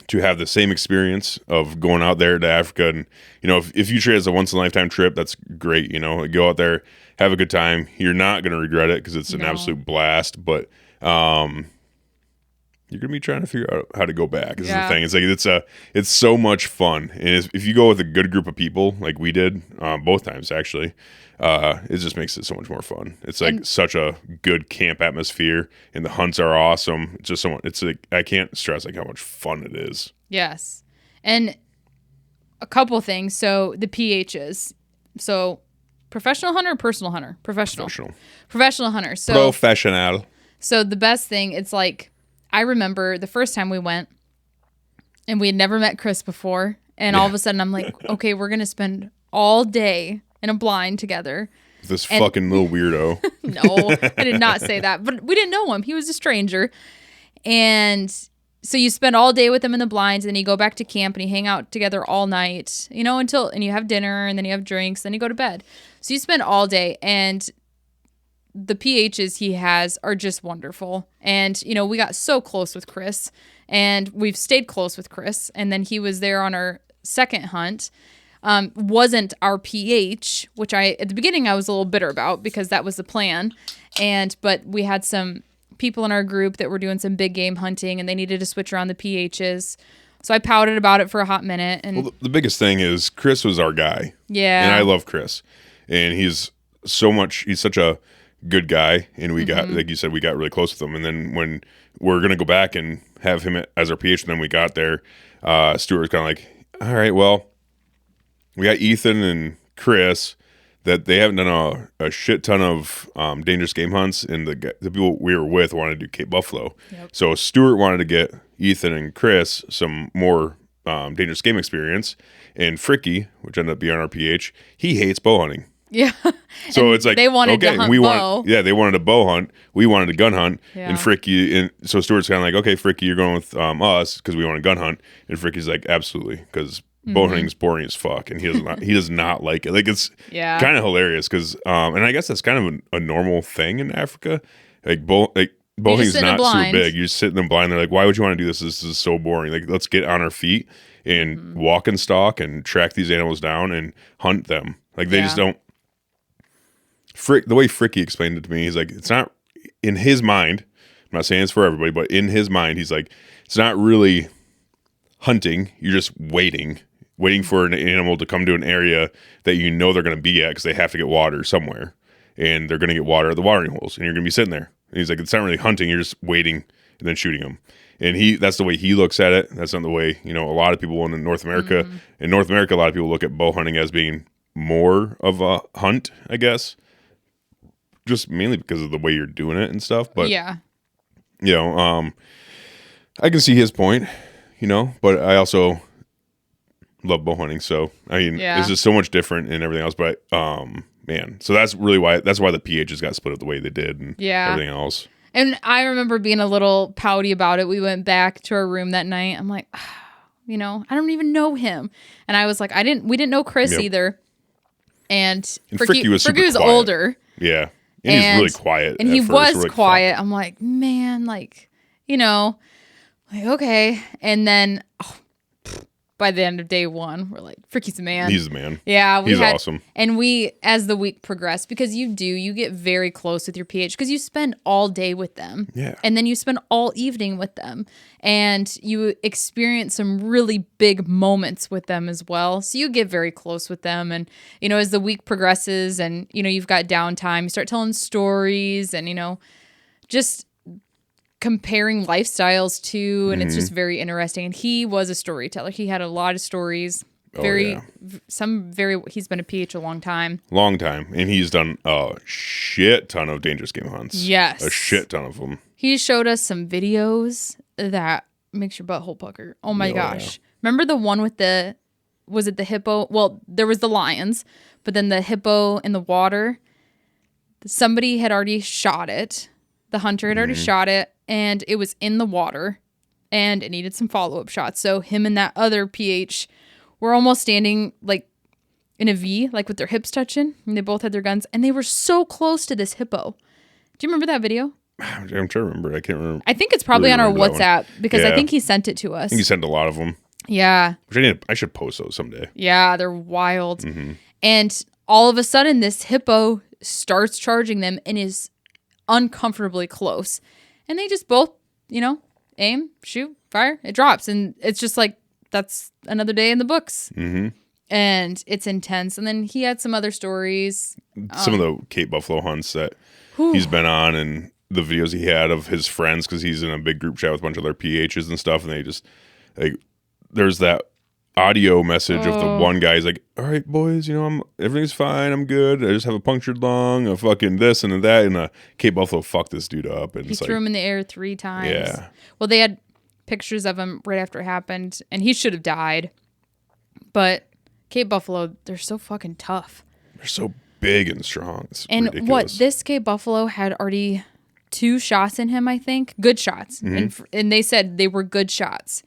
to have the same experience of going out there to Africa. And, if you treat it as a once in a lifetime trip, that's great. Go out there, have a good time. You're not going to regret it because it's an absolute blast, but, you're going to be trying to figure out how to go back is the thing. It's like, it's so much fun. And if you go with a good group of people like we did, both times actually, it just makes it so much more fun. It's like such a good camp atmosphere and the hunts are awesome. It's just it's like, I can't stress like how much fun it is. Yes. And a couple things. So the pHs. So professional hunter or personal hunter? Professional hunter. So professional. So the best thing, it's like, I remember the first time we went and we had never met Chris before. And all of a sudden I'm like, okay, we're going to spend all day in a blind together. This fucking little weirdo. No, I did not say that. But we didn't know him. He was a stranger. And so you spend all day with him in the blinds, and then you go back to camp and you hang out together all night, and you have dinner and then you have drinks, then you go to bed. So you spend all day, and the pHs he has are just wonderful. And, we got so close with Chris, and we've stayed close with Chris. And then he was there on our second hunt. Wasn't our pH, which at the beginning I was a little bitter about because that was the plan. But we had some people in our group that were doing some big game hunting and they needed to switch around the pHs. So I pouted about it for a hot minute. And the biggest thing is Chris was our guy. Yeah. And I love Chris. And he's such a good guy. And we got, like you said, we got really close with him. And then when we're going to go back and have him as our pH, and then we got there, Stuart was kind of like, all right, well, we got Ethan and Chris that they haven't done a shit ton of dangerous game hunts, and the people we were with wanted to do Cape Buffalo. Yep. So Stuart wanted to get Ethan and Chris some more dangerous game experience, and Fricky, which ended up being our PH, he hates bow hunting. Yeah. So it's like, they wanted to hunt bow. They wanted a bow hunt. We wanted a gun hunt. Yeah. And Fricky, and so Stuart's kind of like, okay, Fricky, you're going with us because we want a gun hunt. And Fricky's like, absolutely, because bow hunting's boring as fuck, and he does not like it. Like, it's kind of hilarious because, and I guess that's kind of a normal thing in Africa. Like bow hunting's not super big. You just sit in the blind. They're like, why would you want to do this? This is so boring. Like, let's get on our feet and walk and stalk and track these animals down and hunt them. Like, they just don't. The way Fricky explained it to me, he's like, it's not in his mind. I'm not saying it's for everybody, but in his mind, he's like, it's not really hunting. You're just waiting for an animal to come to an area that you know they're going to be at because they have to get water somewhere, and they're going to get water at the watering holes, and you're going to be sitting there. And he's like, it's not really hunting. You're just waiting and then shooting them. And that's the way he looks at it. That's not the way, a lot of people in North America. In North America, a lot of people look at bow hunting as being more of a hunt, I guess. Just mainly because of the way you're doing it and stuff. But yeah, I can see his point, but I also love bow hunting. So I mean, it's just so much different and everything else. But man, so that's why the PHs got split up the way they did and everything else. And I remember being a little pouty about it. We went back to our room that night. I'm like, I don't even know him. And I was like, we didn't know Chris either. And Fricky was super quiet. Older. Yeah. And he's really quiet. And he was really quiet. Fuck. I'm like, man, okay. And then by the end of day one, we're like, Fricky's the man. He's the man. Yeah. He's awesome. And as the week progressed, because you get very close with your PH because you spend all day with them. Yeah. And then you spend all evening with them. And you experience some really big moments with them as well. So you get very close with them. And, as the week progresses and, you've got downtime, you start telling stories and, just comparing lifestyles too. And it's just very interesting. And he was a storyteller. He had a lot of stories. He's been a PH a long time. And he's done a shit ton of dangerous game hunts. Yes. A shit ton of them. He showed us some videos that makes your butthole pucker. Oh my gosh. Yeah. Remember the one with was it the hippo? Well, there was the lions, but then the hippo in the water, somebody had already shot it. The hunter had already shot it and it was in the water and it needed some follow-up shots. So him and that other PH were almost standing like in a V, like with their hips touching, and they both had their guns and they were so close to this hippo. Do you remember that video? I'm trying to remember. I can't remember. I think it's probably on our WhatsApp because I think he sent it to us. I think he sent a lot of them. Yeah. Which I should post those someday. Yeah, they're wild. And all of a sudden, this hippo starts charging them and is uncomfortably close. And they just both, aim, shoot, fire. It drops. And it's just like, that's another day in the books. And it's intense. And then he had some other stories. Some of the Cape Buffalo hunts that he's been on and the videos he had of his friends, because he's in a big group chat with a bunch of their PHs and stuff, and they just there's that audio message of the one guy. He's like, all right, boys, everything's fine, I'm good, I just have a punctured lung, a fucking this and that, and Cape Buffalo fucked this dude up, and he threw him in the air 3 times. Yeah. Well, they had pictures of him right after it happened, and he should have died. But Cape Buffalo, they're so fucking tough. They're so big and strong. It's and ridiculous. This Cape Buffalo had already 2 shots in him, I think. Good shots. And they said they were good shots.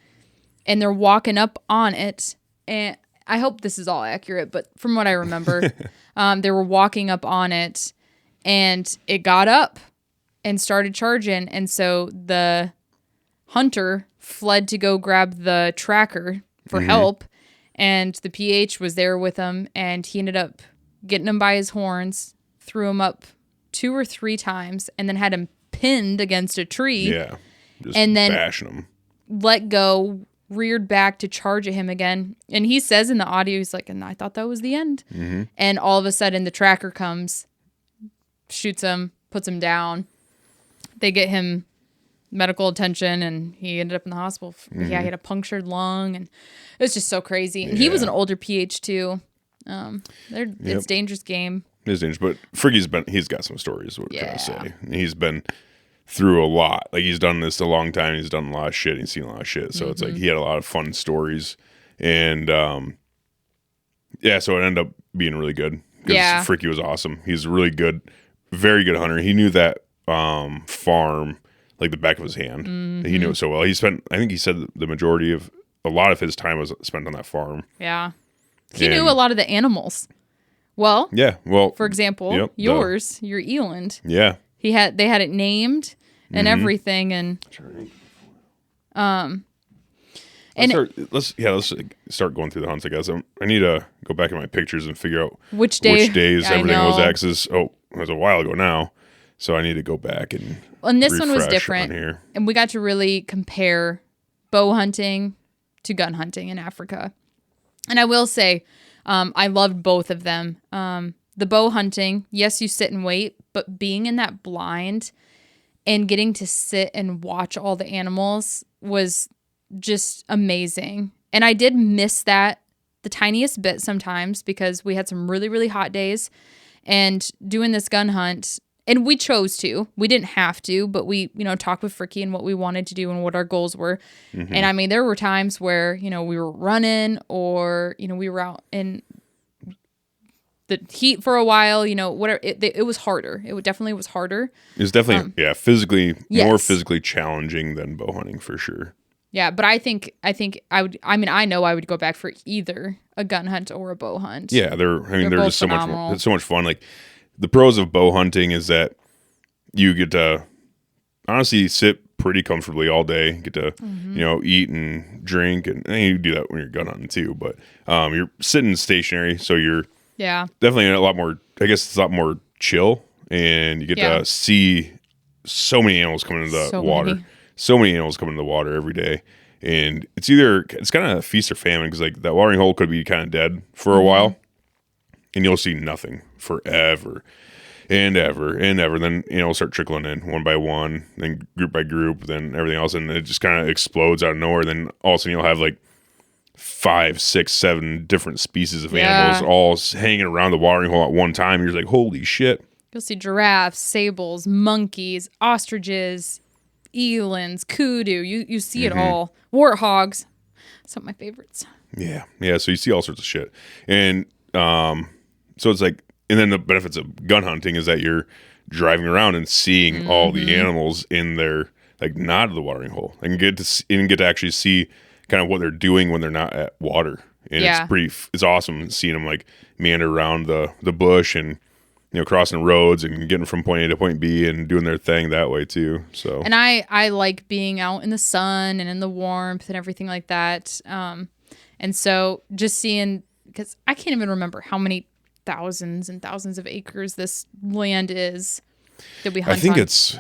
And they're walking up on it. And I hope this is all accurate, but from what I remember, they were walking up on it and it got up and started charging. And so the hunter fled to go grab the tracker for help. And the PH was there with him, and he ended up getting him by his horns, threw him up 2 or 3 times, and then had him pinned against a tree. Yeah. Just and then bashing him. Let go, reared back to charge at him again. And he says in the audio, he's like, and I thought that was the end. And all of a sudden, the tracker comes, shoots him, puts him down. They get him medical attention, and he ended up in the hospital. Yeah, he had a punctured lung, and it was just so crazy. And he was an older PH too. It's dangerous game. It is dangerous, but he's got some stories. What I'm trying to say, he's been through a lot. Like, he's done this a long time. He's done a lot of shit. He's seen a lot of shit. So it's like he had a lot of fun stories, and so it ended up being really good. because Fricky was awesome. He's a really good, very good hunter. He knew that farm like the back of his hand. Mm-hmm. He knew it so well. I think he said a lot of his time was spent on that farm. Yeah. He knew a lot of the animals. Well, yeah. Well, for example, your eland. Yeah. They had it named and everything, and let's start going through the hunts. I guess I need to go back in my pictures and figure out which days everything was axes. Oh, it was a while ago now, so I need to go back and. And this one was different, and we got to really compare bow hunting to gun hunting in Africa. And I will say, I loved both of them. The bow hunting, yes, you sit and wait, but being in that blind and getting to sit and watch all the animals was just amazing. And I did miss that the tiniest bit sometimes because we had some really, really hot days, and doing this gun hunt, and we chose to. We didn't have to, but we, talked with Fricky and what we wanted to do and what our goals were. Mm-hmm. And I mean, there were times where, we were running or, we were out in the heat for a while, whatever. It was harder. It definitely was harder. It was definitely, physically, more physically challenging than bow hunting for sure. Yeah, but I think I would. I mean, I know I would go back for either a gun hunt or a bow hunt. Yeah, they're just so much. It's so much fun. Like the pros of bow hunting is that you get to honestly sit pretty comfortably all day. Get to eat and drink, and you do that when you're gun hunting too. But you're sitting stationary, so you're definitely a lot more. I guess it's a lot more chill, and you get to see so many animals coming into the water. So many animals come into the water every day, and it's kind of a feast or famine because like that watering hole could be kind of dead for a while, and you'll see nothing forever and ever and ever. Then it'll start trickling in one by one, then group by group, then everything else, and it just kind of explodes out of nowhere. Then all of a sudden you'll have like 5, 6, 7 different species of animals all hanging around the watering hole at one time. You're just like, holy shit! You'll see giraffes, sables, monkeys, ostriches, elands, kudu, you see it all. Warthogs, some of my favorites. Yeah, so you see all sorts of shit, and so it's like, and then the benefits of gun hunting is that you're driving around and seeing all the animals in their like not of the watering hole, and get to actually see kind of what they're doing when they're not at water, and it's awesome seeing them like meander around the bush and crossing roads and getting from point A to point B and doing their thing that way too. So, and I like being out in the sun and in the warmth and everything like that. And so just seeing, because I can't even remember how many thousands and thousands of acres this land is that we hunt on. I think it's,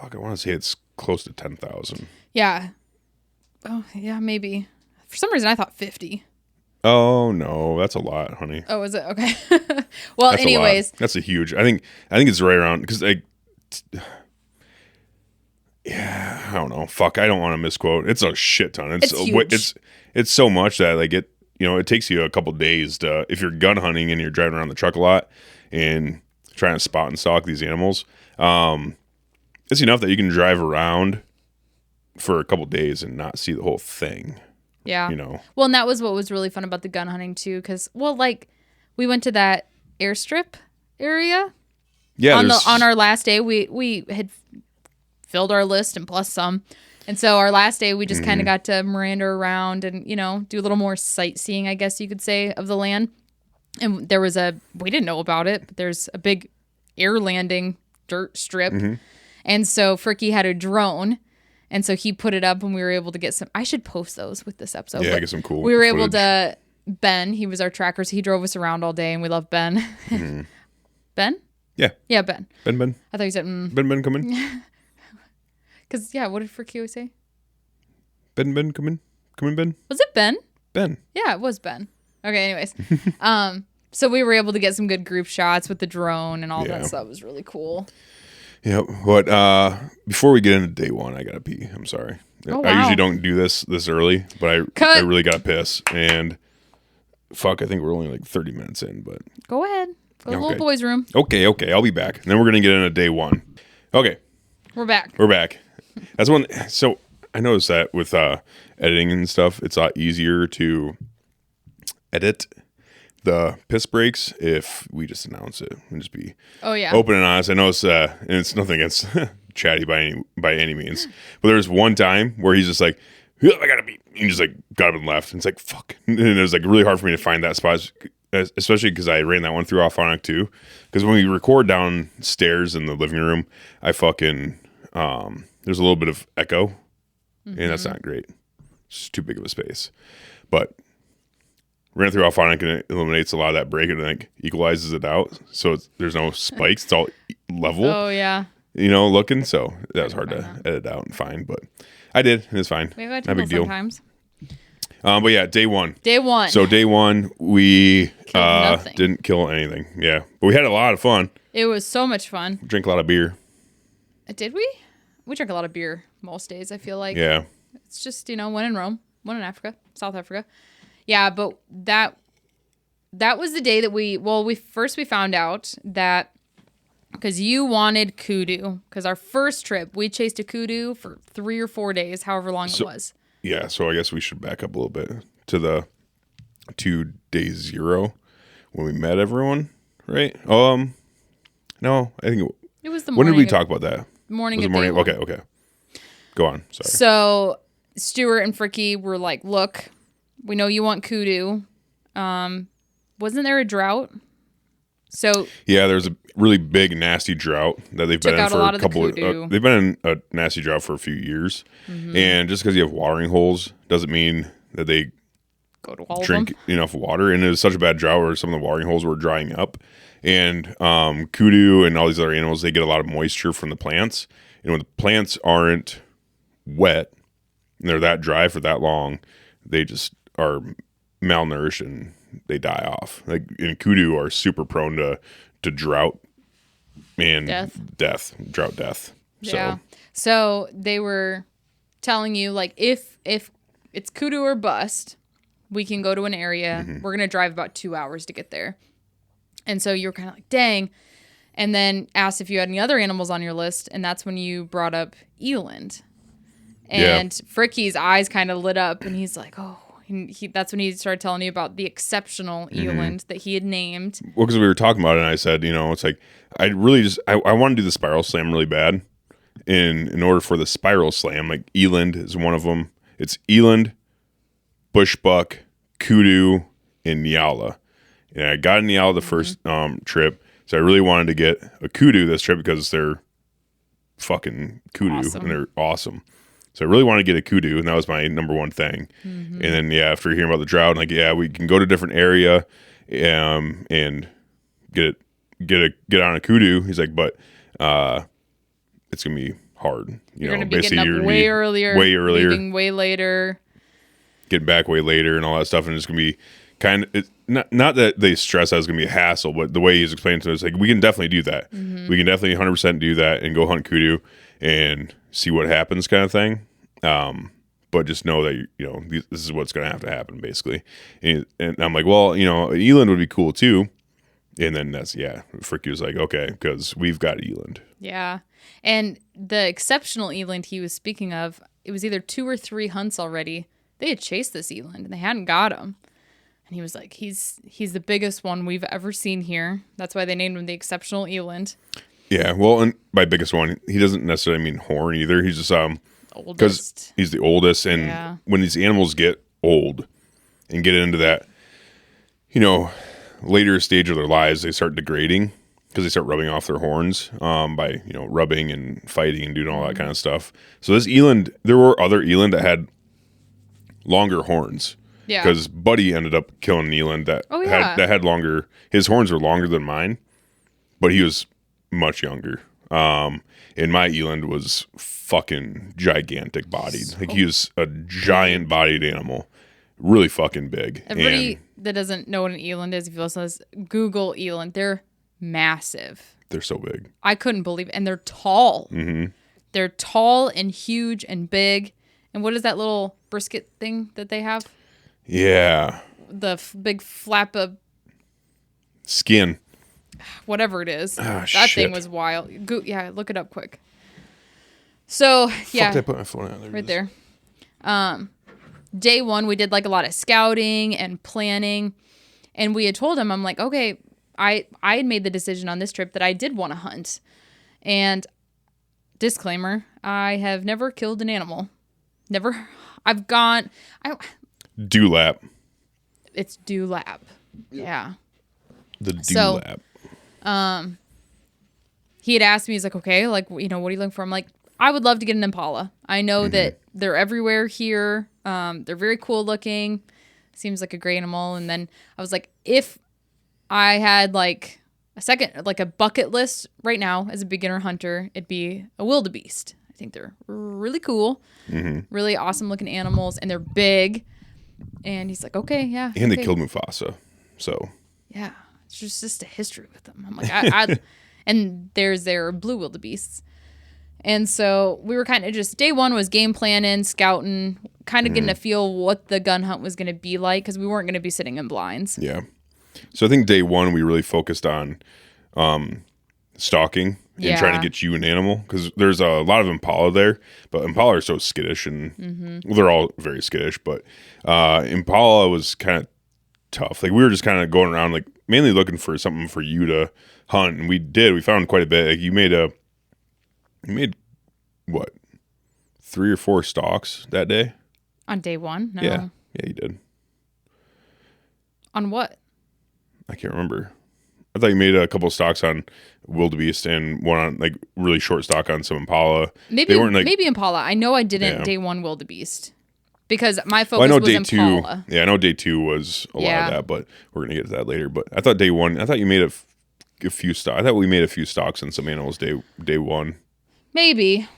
I want to say it's close to 10,000. Yeah. Oh yeah, maybe. For some reason I thought 50. Oh no, that's a lot, honey. Oh, is it? Okay. Well, that's anyways, that's a huge. I think it's right around because I don't know. Fuck, I don't want to misquote. It's a shit ton. It's huge. It's so much that like it takes you a couple days to, if you're gun hunting and you're driving around the truck a lot and trying to spot and stalk these animals. It's enough that you can drive around for a couple days and not see the whole thing. Yeah. Well, and that was what was really fun about the gun hunting too, because we went to that airstrip area. Yeah. On our last day, we had filled our list and plus some, and so our last day we just kind of got to Miranda around and do a little more sightseeing, I guess you could say, of the land. And there was we didn't know about it, but there's a big air landing dirt strip, and so Fricky had a drone. And so he put it up and we were able to get some. I should post those with this episode. Yeah, get some cool. We were able to. Ben, he was our tracker, so he drove us around all day, and we love Ben. Ben? Yeah. Yeah, Ben. Ben. I thought you said Ben, come in. Because what did Fricky always say? Ben, come in, Ben. Was it Ben? Ben. Yeah, it was Ben. Okay, anyways, so we were able to get some good group shots with the drone and all that stuff. It was really cool. Yeah, but before we get into day one, I gotta pee. I'm sorry. Oh, wow. I usually don't do this early, but I really gotta piss. And fuck, I think we're only like 30 minutes in, but go ahead. Go to the little boys' room. Okay, I'll be back. And then we're gonna get into day one. Okay, we're back. That's one. So I noticed that with editing and stuff, it's a lot easier to edit the piss breaks if we just announce it and just be open and honest. I know and it's nothing against Chatty by any means, but there's one time where he's just like, I gotta be, and just like got up and left. And it's like, fuck. And it was like really hard for me to find that spot, especially because I ran that one through Alphonic too. Because when we record downstairs in the living room, I fucking there's a little bit of echo, and that's not great. It's just too big of a space. But ran through Alphonic, and it eliminates a lot of that break, and like equalizes it out, so there's no spikes. It's all level. Oh yeah. Looking. So that was hard to edit out and find, but I did, and it's fine. We have not a big deal. Sometimes. But yeah, day one. So day one, we didn't kill anything. Yeah, but we had a lot of fun. It was so much fun. Drank a lot of beer. Did we? We drank a lot of beer most days, I feel like. Yeah. It's just, one in Rome, one in Africa, South Africa. Yeah, but that was the day that we found out that because you wanted kudu, because our first trip, we chased a kudu for 3 or 4 days, however long it was. Yeah, so I guess we should back up a little bit to the 2 day 0 when we met everyone, right? No, I think it was the morning. When did we talk about that? Morning. Okay. Go on. Sorry. So Stuart and Fricky were like, look, we know you want kudu. Wasn't there a drought? So yeah, there's a really big, nasty drought that they've been in for a couple. They've been in a nasty drought for a few years, and just because you have watering holes doesn't mean that they drink enough water. And it was such a bad drought where some of the watering holes were drying up, and kudu and all these other animals, they get a lot of moisture from the plants, and when the plants aren't wet and they're that dry for that long, they just are malnourished and they die off. Like, and kudu are super prone to drought and drought death. Yeah. So they were telling you, like, if it's kudu or bust, we can go to an area. We're going to drive about 2 hours to get there. And so you were kind of like, dang. And then asked if you had any other animals on your list. And that's when you brought up eland. And Fricky's eyes kind of lit up. And he's like, oh. That's when he started telling you about the exceptional eland that he had named. Well, because we were talking about it, and I said, it's like, I want to do the spiral slam really bad. In order for the spiral slam, like eland is one of them. It's eland, bushbuck, kudu, and nyala. And I got a nyala the first trip, so I really wanted to get a kudu this trip because they're fucking kudu and they're awesome. So I really want to get a kudu, and that was my number one thing. And then, after hearing about the drought, like, we can go to a different area and get on a kudu. He's like, but it's going to be hard. You're going to be getting up way earlier, leaving way later. Getting back way later and all that stuff, and it's going to be kind of not that they stress that it's going to be a hassle, but the way he's explaining to us, like, we can definitely do that. We can definitely 100% do that and go hunt kudu and see what happens, kind of thing. But just know that this is what's going to have to happen, basically. And I'm like, well, an eland would be cool too. And then Fricky was like, okay, because we've got eland. Yeah, and the exceptional eland he was speaking of, it was either 2 or 3 hunts already. They had chased this eland and they hadn't got him. And he was like, he's the biggest one we've ever seen here. That's why they named him the exceptional eland. Yeah, well, and by biggest one, he doesn't necessarily mean horn either. He's just because he's the oldest, and when these animals get old and get into that, later stage of their lives, they start degrading because they start rubbing off their horns by rubbing and fighting and doing all that kind of stuff. So this eland, there were other eland that had longer horns. Yeah, because Buddy ended up killing an eland that had longer. His horns were longer than mine, but he was much younger. And my eland was fucking gigantic bodied. Like, he was a giant bodied animal. Really fucking big. Everybody that doesn't know what an eland is, if you listen to this, Google eland. They're massive. They're so big. I couldn't believe it. And they're tall. They're tall and huge and big. And what is that little brisket thing that they have? Yeah. The big flap of skin. Whatever it is. That thing was wild. Look it up quick. So, yeah. Fuck, did I put my phone out there? Right there. Day one, we did like a lot of scouting and planning. And we had told him, I'm like, okay, I had made the decision on this trip that I did want to hunt. And disclaimer, I have never killed an animal. Never. I've gone. Dewlap. It's dewlap. Yeah. The dewlap. So, he had asked me, he's like, okay, like, what are you looking for? I'm like, I would love to get an impala. I know that they're everywhere here. They're very cool looking. Seems like a great animal. And then I was like, if I had like a bucket list right now as a beginner hunter, it'd be a wildebeest. I think they're really cool, really awesome looking animals, and they're big. And he's like, okay, yeah. And they killed Mufasa, so. Yeah, it's just a history with them. I'm like, and there's their blue wildebeests. And so we were kind of just, day one was game planning, scouting, kind of getting a feel what the gun hunt was going to be like, because we weren't going to be sitting in blinds. Yeah. So I think day one we really focused on stalking and trying to get you an animal, because there's a lot of impala there, but impala are so skittish, and well, they're all very skittish, but impala was kind of tough. Like we were just kind of going around, like mainly looking for something for you to hunt, and we found quite a bit. Like you made what, 3 or 4 stalks that day on day one? No. Yeah, you did. On what? I can't remember. I thought you made a couple of stalks on wildebeest and one on like really short stalk on some impala. Maybe impala. I know I didn't day one wildebeest because my focus was impala. I know day 2 was a lot of that, but we're gonna get to that later. But I thought day 1. I thought you made a few stalks. I thought we made a few stalks on some animals day 1. Maybe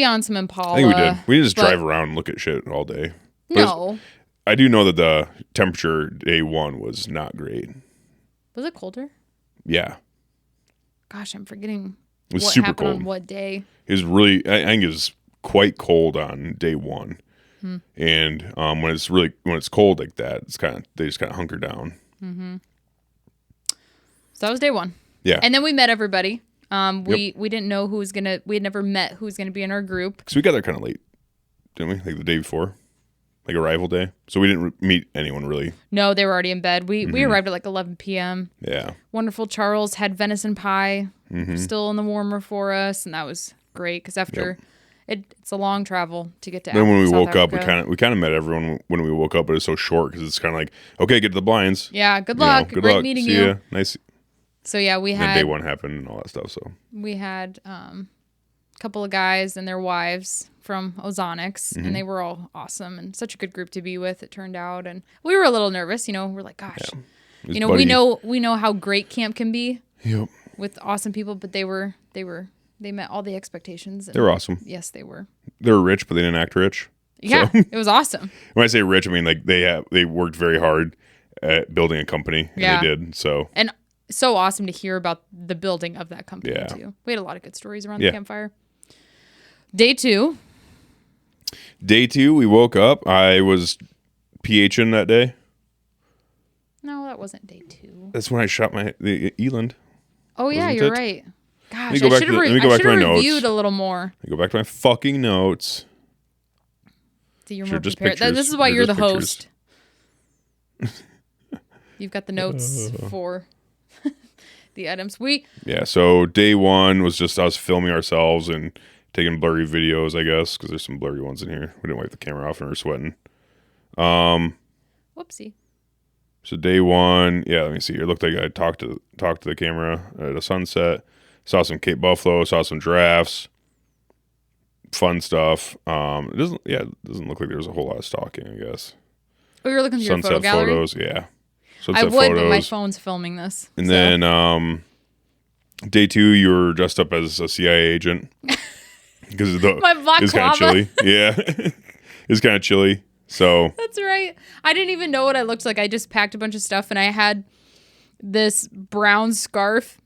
on some impala. I think we did. We just drive around and look at shit all day. But no. I do know that the temperature day 1 was not great. Was it colder? Yeah. Gosh, I'm forgetting it was what super happened cold. on what day. It was really, I think it was quite cold on day 1. And when it's cold like that, they just kind of hunker down. So that was day 1. Yeah. And then we met everybody. We didn't know we had never met who was going to be in our group. Because we got there kind of late, didn't we? Like the day before, like arrival day. So we didn't meet anyone really. No, they were already in bed. We arrived at like 11 p.m. Yeah. Wonderful Charles had venison pie still in the warmer for us. And that was great because after it's a long travel to get to Then when we South woke Africa. up, we kind of met everyone when we woke up, but it's so short because it's kind of like, okay, get to the blinds. Yeah, good luck. Great meeting you. See ya. Nice. So yeah, we had day 1 happened and all that stuff. So we had a couple of guys and their wives from Ozonics, and they were all awesome and such a good group to be with. It turned out, and we were a little nervous. We're like, gosh, we know how great camp can be. Yep. With awesome people, but they met all the expectations. They were awesome. Yes, they were. They were rich, but they didn't act rich. Yeah, so. It was awesome. When I say rich, I mean like they worked very hard at building a company, and they did. So and so awesome to hear about the building of that company too. We had a lot of good stories around the campfire. Day 2, we woke up. I was PHing that day. No, that wasn't day 2. That's when I shot the eland. Oh yeah, you're right. Gosh, I should have reviewed a little more. Let me go back to my fucking notes. So you're more prepared. This is why you're the host. You've got the notes for the items. So day 1 was just us filming ourselves and taking blurry videos, I guess, because there's some blurry ones in here. We didn't wipe the camera off and we're sweating. Whoopsie. So day 1, let me see. It looked like I talked to the camera at a sunset. Saw some Cape buffalo. Saw some giraffes. Fun stuff. It doesn't look like there was a whole lot of stalking, I guess. Oh, you're looking through your photo gallery? Photos, yeah. Sunset photos. But my phone's filming this. And then day 2, you were dressed up as a CIA agent because my balaclava. It was kind of chilly. Yeah, it was kind of chilly. So that's right. I didn't even know what I looked like. I just packed a bunch of stuff, and I had this brown scarf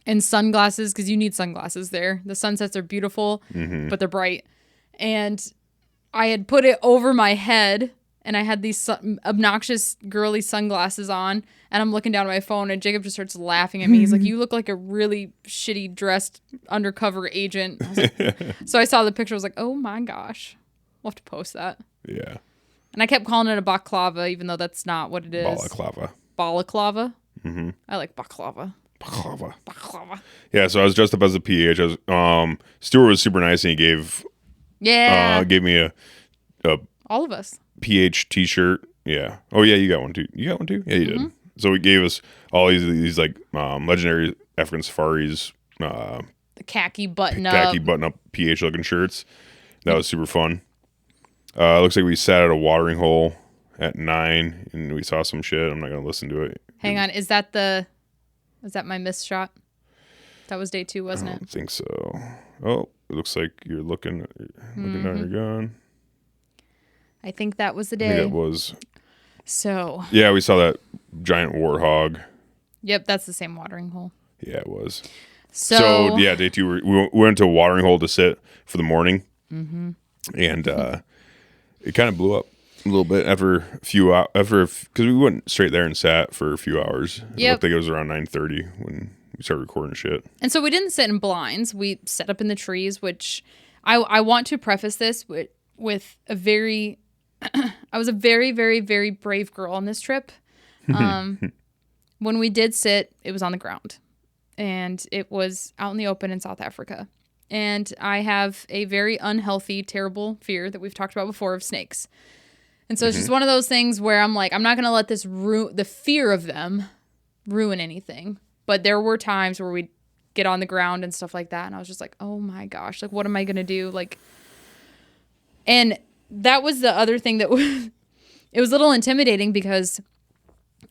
and sunglasses because you need sunglasses there. The sunsets are beautiful, but they're bright. And I had put it over my head, and I had these obnoxious girly sunglasses on, and I'm looking down at my phone, and Jacob just starts laughing at me. He's like, "You look like a really shitty dressed undercover agent." I was like, so I saw the picture. I was like, "Oh my gosh, we'll have to post that." Yeah. And I kept calling it a balaclava, even though that's not what it is. Balaclava. balaclava. Mm-hmm. I like baklava. Baklava. Yeah, so I was dressed up as a PH. Stuart was super nice, and he gave me a all of us PH t-shirt. Yeah. Oh yeah, you got one too. You got one too? Yeah, you did. So he gave us all these like legendary African safaris, the khaki button up PH looking shirts. That was super fun. Looks like we sat at a watering hole at 9 and we saw some shit. I'm not gonna listen to it. Hang on, is that my missed shot? That was day 2, wasn't it? I don't think so. Oh, it looks like you're looking down your gun. I think that was the day. I think it was. So. Yeah, we saw that giant warthog. Yep, that's the same watering hole. Yeah, it was. So yeah, day 2, we went to a watering hole to sit for the morning. Mm-hmm. And it kind of blew up a little bit because we went straight there and sat for a few hours. It looked like it was around 9:30 when we started recording shit. And so we didn't sit in blinds. We set up in the trees, which I want to preface this with a very I was a very, very, very brave girl on this trip. When we did sit, it was on the ground. And it was out in the open in South Africa. And I have a very unhealthy, terrible fear that we've talked about before of snakes. And so it's just one of those things where I'm like, I'm not going to let the fear of them ruin anything. But there were times where we'd get on the ground and stuff like that. And I was just like, oh my gosh, like, what am I going to do? Like, and that was the other thing that it was a little intimidating because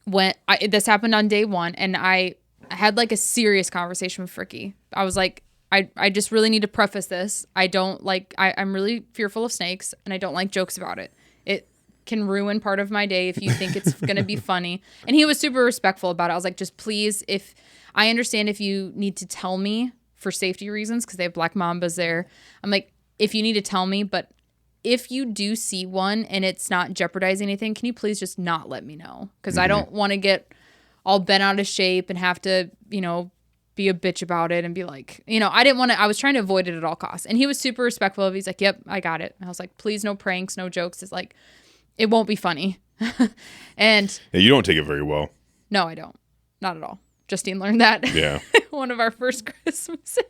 this happened on day 1 and I had like a serious conversation with Fricky. I was like, I just really need to preface this. I'm really fearful of snakes and I don't like jokes about it. It can ruin part of my day if you think it's going to be funny. And he was super respectful about it. I was like, just please, if I understand if you need to tell me for safety reasons, because they have black mambas there. I'm like, if you need to tell me, but if you do see one and it's not jeopardizing anything, can you please just not let me know? Because I don't want to get all bent out of shape and have to, be a bitch about it and be like, I was trying to avoid it at all costs. And he was super respectful of it. He's like, yep, I got it. And I was like, please, no pranks, no jokes. It's like, it won't be funny. And yeah, you don't take it very well. No, I don't. Not at all. Justine learned that. Yeah. One of our first Christmases.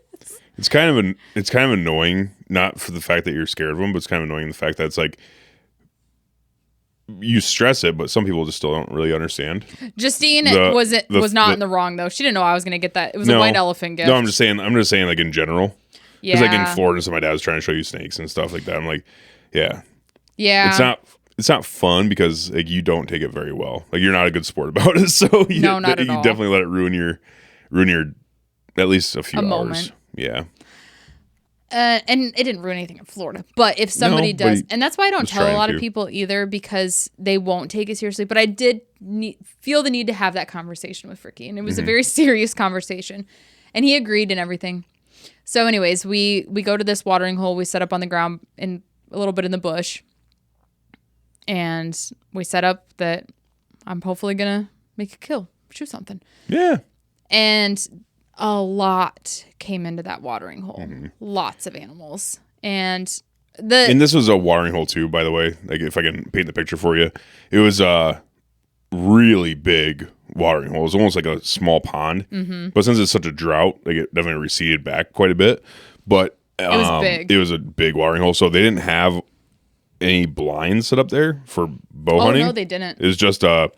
It's kind of annoying, not for the fact that you're scared of them, but it's kind of annoying the fact that it's like you stress it, but some people just still don't really understand. Justine was not in the wrong though. She didn't know I was going to get that. It was a white elephant gift. No, I'm just saying like in general. Yeah. Because like in Florida, so my dad was trying to show you snakes and stuff like that. I'm like, yeah. Yeah. It's not fun because like you don't take it very well. Like you're not a good sport about it. So not at all. You definitely let it ruin your at least a few hours. Moment. Yeah. And it didn't ruin anything in Florida. But if somebody does, and that's why I don't tell a lot of people either, because they won't take it seriously. But I did feel the need to have that conversation with Fricky. And it was a very serious conversation. And he agreed and everything. So anyways, we go to this watering hole. We set up on the ground and a little bit in the bush. And we set up that I'm hopefully going to make a kill, shoot something. Yeah. And a lot came into that watering hole. Lots of animals. And this was a watering hole too, by the way. Like if I can paint the picture for you. It was a really big watering hole. It was almost like a small pond. But since it's such a drought, like it definitely receded back quite a bit. But it was big. It was a big watering hole. So they didn't have any blinds set up there for bow hunting. No, they didn't. It was just a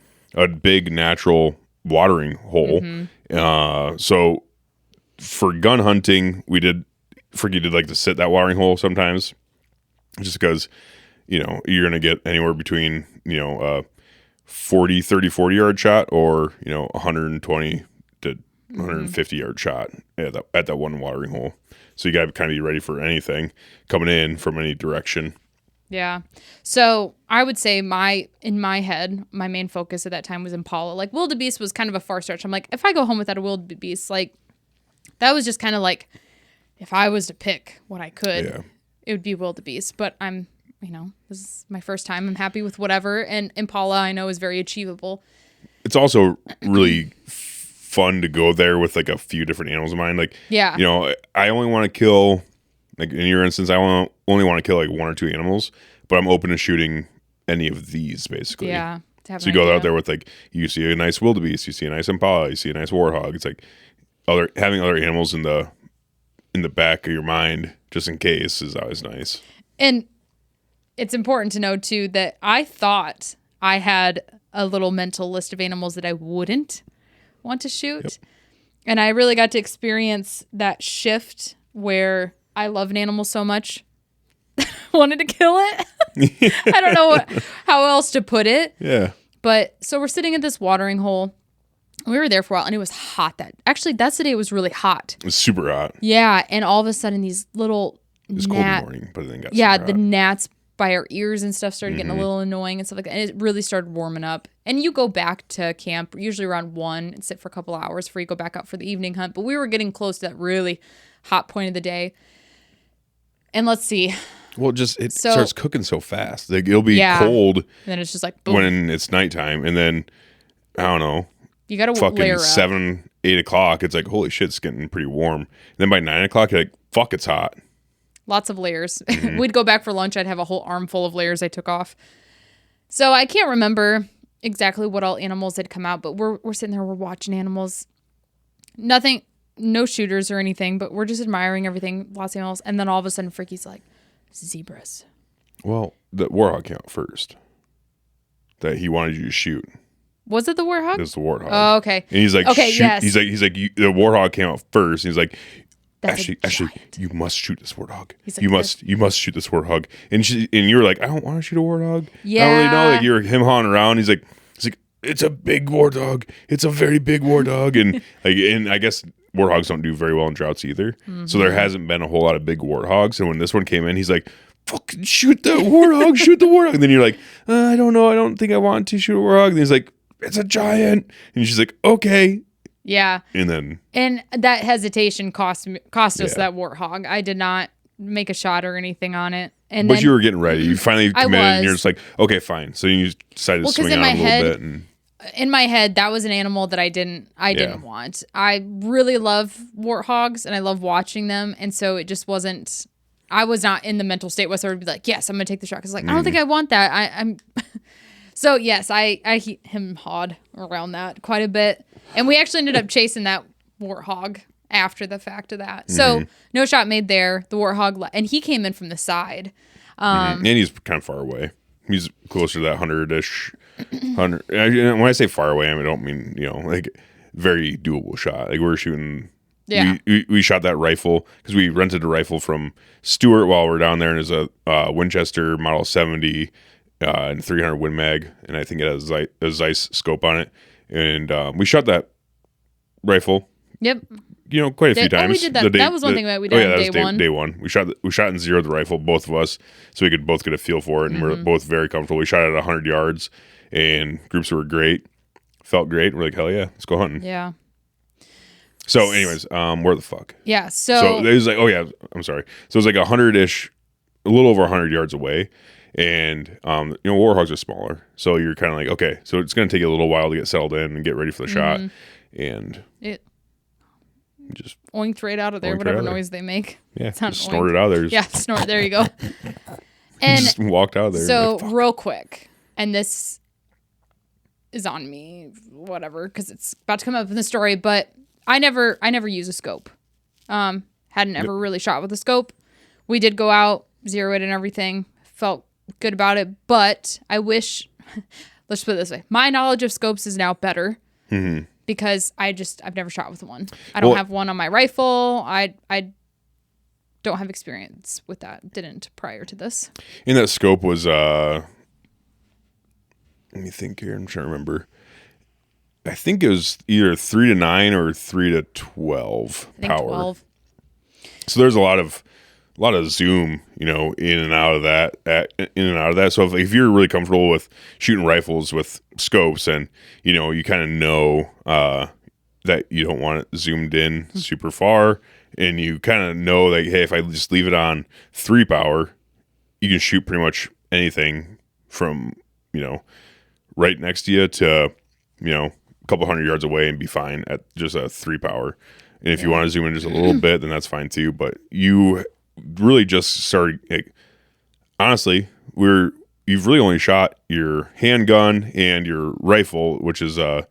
big natural watering hole. So for gun hunting, Fricky did like to sit that watering hole sometimes, just because, you're going to get anywhere between, 40 yard shot or, 120 to 150 yard shot at that one watering hole. So you got to kind of be ready for anything coming in from any direction. Yeah. So I would say in my head, my main focus at that time was Impala. Like wildebeest was kind of a far stretch. I'm like, if I go home without a wildebeest, like that was just kind of like, if I was to pick what I could, it would be wildebeest. But I'm, this is my first time. I'm happy with whatever. And Impala I know is very achievable. It's also really fun to go there with like a few different animals in mind. Like, I only want to kill, like in your instance, I only want to kill like one or two animals, but I'm open to shooting any of these basically. Yeah. So you go out there with like, you see a nice wildebeest, you see a nice impala, you see a nice warthog. It's like having other animals in the back of your mind just in case is always nice. And it's important to know too that I thought I had a little mental list of animals that I wouldn't want to shoot. Yep. And I really got to experience that shift where I love an animal so much, wanted to kill it. I don't know how else to put it. Yeah. But so we're sitting at this watering hole. We were there for a while, and it was hot. That's the day it was really hot. It was super hot. Yeah, and all of a sudden these little It was cold in the morning, but then got yeah, super the hot. gnats by our ears and stuff started getting a little annoying and stuff like that. And it really started warming up. And you go back to camp usually around 1 and sit for a couple hours before you go back out for the evening hunt. But we were getting close to that really hot point of the day. And let's see. Well, it starts cooking so fast. Like it'll be cold. And then it's just like boom. When it's nighttime, and then I don't know. You gotta fucking layer up. 7, 8 o'clock. It's like holy shit, it's getting pretty warm. And then by 9 o'clock, you're like, fuck, it's hot. Lots of layers. We'd go back for lunch. I'd have a whole armful of layers I took off. So I can't remember exactly what all animals had come out, but we're sitting there, we're watching animals. Nothing, no shooters or anything, but we're just admiring everything, lots of animals. And then all of a sudden, Fricky's like, zebras. Well, the warthog came out first. That he wanted you to shoot. Was it the warthog? It was the warthog. Oh, okay. And he's like, okay, shoot. yes. He's like, the warthog came out first. And he's like, That's actually, you must shoot this warthog. He's like, you must shoot this warthog. And you were like, I don't want to shoot a warthog. Yeah. I don't really know. Like you were him hawing around. He's like, it's a big warthog. It's a very big warthog. And and I guess warthogs don't do very well in droughts either. Mm-hmm. So there hasn't been a whole lot of big warthogs. And when this one came in, he's like, fucking shoot the warthog, shoot the warthog. And then you're like, I don't know. I don't think I want to shoot a warthog. And he's like, it's a giant. And she's like, okay. Yeah. And that hesitation cost us that warthog. I did not make a shot or anything on it. But you were getting ready. You finally committed and you're just like, okay, fine. So you decided to swing on him a little bit. And in my head, that was an animal that I didn't want. I really love warthogs and I love watching them. And so it just wasn't, I was not in the mental state where I would be like, yes, I'm going to take the shot. Cause like, I don't think I want that. I'm so yes, I him hawed around that quite a bit. And we actually ended up chasing that warthog after the fact of that. So no shot made there. The warthog, and he came in from the side. And he's kind of far away. He's closer to that 100-ish. 100. When I say far away, I don't mean, like very doable shot. Like we were shooting. Yeah. We shot that rifle because we rented a rifle from Stuart while we were down there, and it's a Winchester Model 70 and 300 Win Mag, and I think it has a Zeiss scope on it. And we shot that rifle. Yep. Quite a few times. We did that. That was one thing that we did on day one. Day one. We shot and zeroed the rifle, both of us, so we could both get a feel for it, and we're both very comfortable. We shot at 100 yards, and groups were great. Felt great. We're like, hell yeah, let's go hunting. Yeah. So, anyways, where the fuck? Yeah. So it was like, oh yeah, I'm sorry. So it was like 100-ish, a little over 100 yards away. And, warthogs are smaller. So you're kind of like, okay, so it's going to take you a little while to get settled in and get ready for the shot. And it just oinked right out of there, whatever noise they make. Yeah, just snorted out of there. Yeah, snort. There you go. And just walked out of there. So real quick, and this is on me, whatever, because it's about to come up in the story, but I never use a scope. Hadn't ever really shot with a scope. We did go out, zero it and everything. Felt good about it, but I wish, let's put it this way, my knowledge of scopes is now better because I've never shot with one. I don't have one on my rifle. I don't have experience with that. Didn't prior to this. And that scope was, let me think here. I'm trying to remember. I think it was either 3 to 9 or 3 to 12 power. 12. So there's a lot of zoom, in and out of that. So if you're really comfortable with shooting rifles with scopes, and you kind of know that you don't want it zoomed in super far, and you kind of know like, hey, if I just leave it on 3 power, you can shoot pretty much anything from right next to you to a couple 100 yards away and be fine at just a 3 power. And if you want to zoom in just a little bit, then that's fine too. But you really just started, honestly, you you've really only shot your handgun and your rifle, which is holographic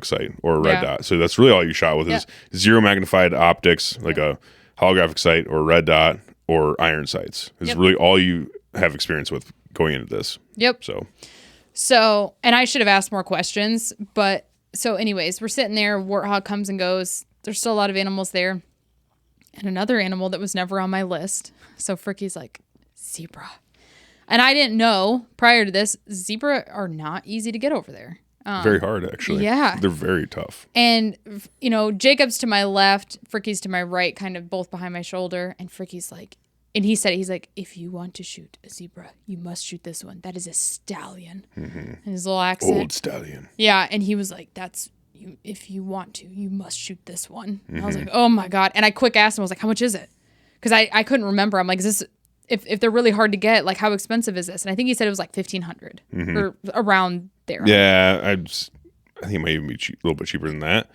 sight or a red dot. So that's really all you shot with is zero magnified optics, like a holographic sight or red dot or iron sights. Is really all you have experience with going into this. Yep. So, and I should have asked more questions, but so anyways, we're sitting there, warthog comes and goes. There's still a lot of animals there. And another animal that was never on my list. So Fricky's like, zebra. And I didn't know prior to this, zebra are not easy to get over there. Very hard, actually. Yeah. They're very tough. And, Jacob's to my left, Fricky's to my right, kind of both behind my shoulder. And Fricky's like, and he said, he's like, if you want to shoot a zebra, you must shoot this one. That is a stallion. And his little accent. Old stallion. Yeah. And he was like, if you want to, you must shoot this one. And I was like, oh my God. And I quick asked him, I was like, how much is it? Because I couldn't remember. I'm like, is this, if they're really hard to get, like how expensive is this? And I think he said it was like $1,500 or around there. Yeah. I think it might even be a little bit cheaper than that.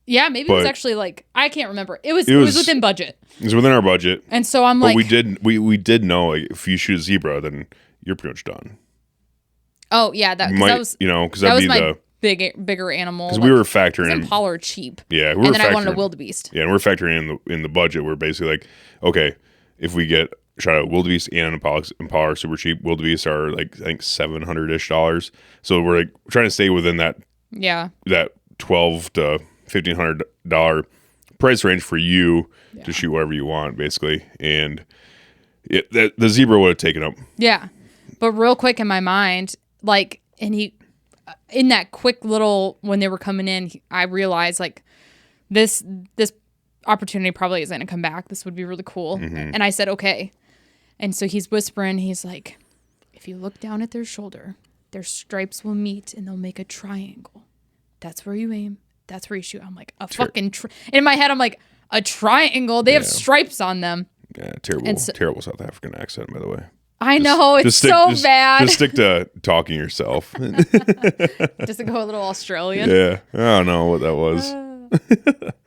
Yeah, maybe it was actually like, I can't remember. It was within budget. It was within our budget. And so I'm like, we did know, like, if you shoot a zebra, then you're pretty much done. Oh yeah, that was my bigger animal. Because we were factoring in Impala are cheap. Yeah, and then I wanted a wildebeest. Yeah, and we're factoring in the budget. We're basically like, okay, if we get shot at wildebeest and Impala are super cheap. Wildebeest are like I think $700-ish. So we're like trying to stay within that $1,200 to $1,500 price range for you to shoot whatever you want, basically. And the zebra would have taken up. Yeah, but real quick in my mind, like, and he. In that quick little, when they were coming in, I realized like this opportunity probably isn't going to come back. This would be really cool. And I said, okay. And so he's whispering, he's like, if you look down at their shoulder, their stripes will meet and they'll make a triangle. That's where you aim. That's where you shoot. I'm like, in my head, I'm like, a triangle? They have stripes on them. Yeah, terrible South African accent, by the way. I know, it's bad. Just stick to talking yourself. Just to go a little Australian. Yeah. I don't know what that was.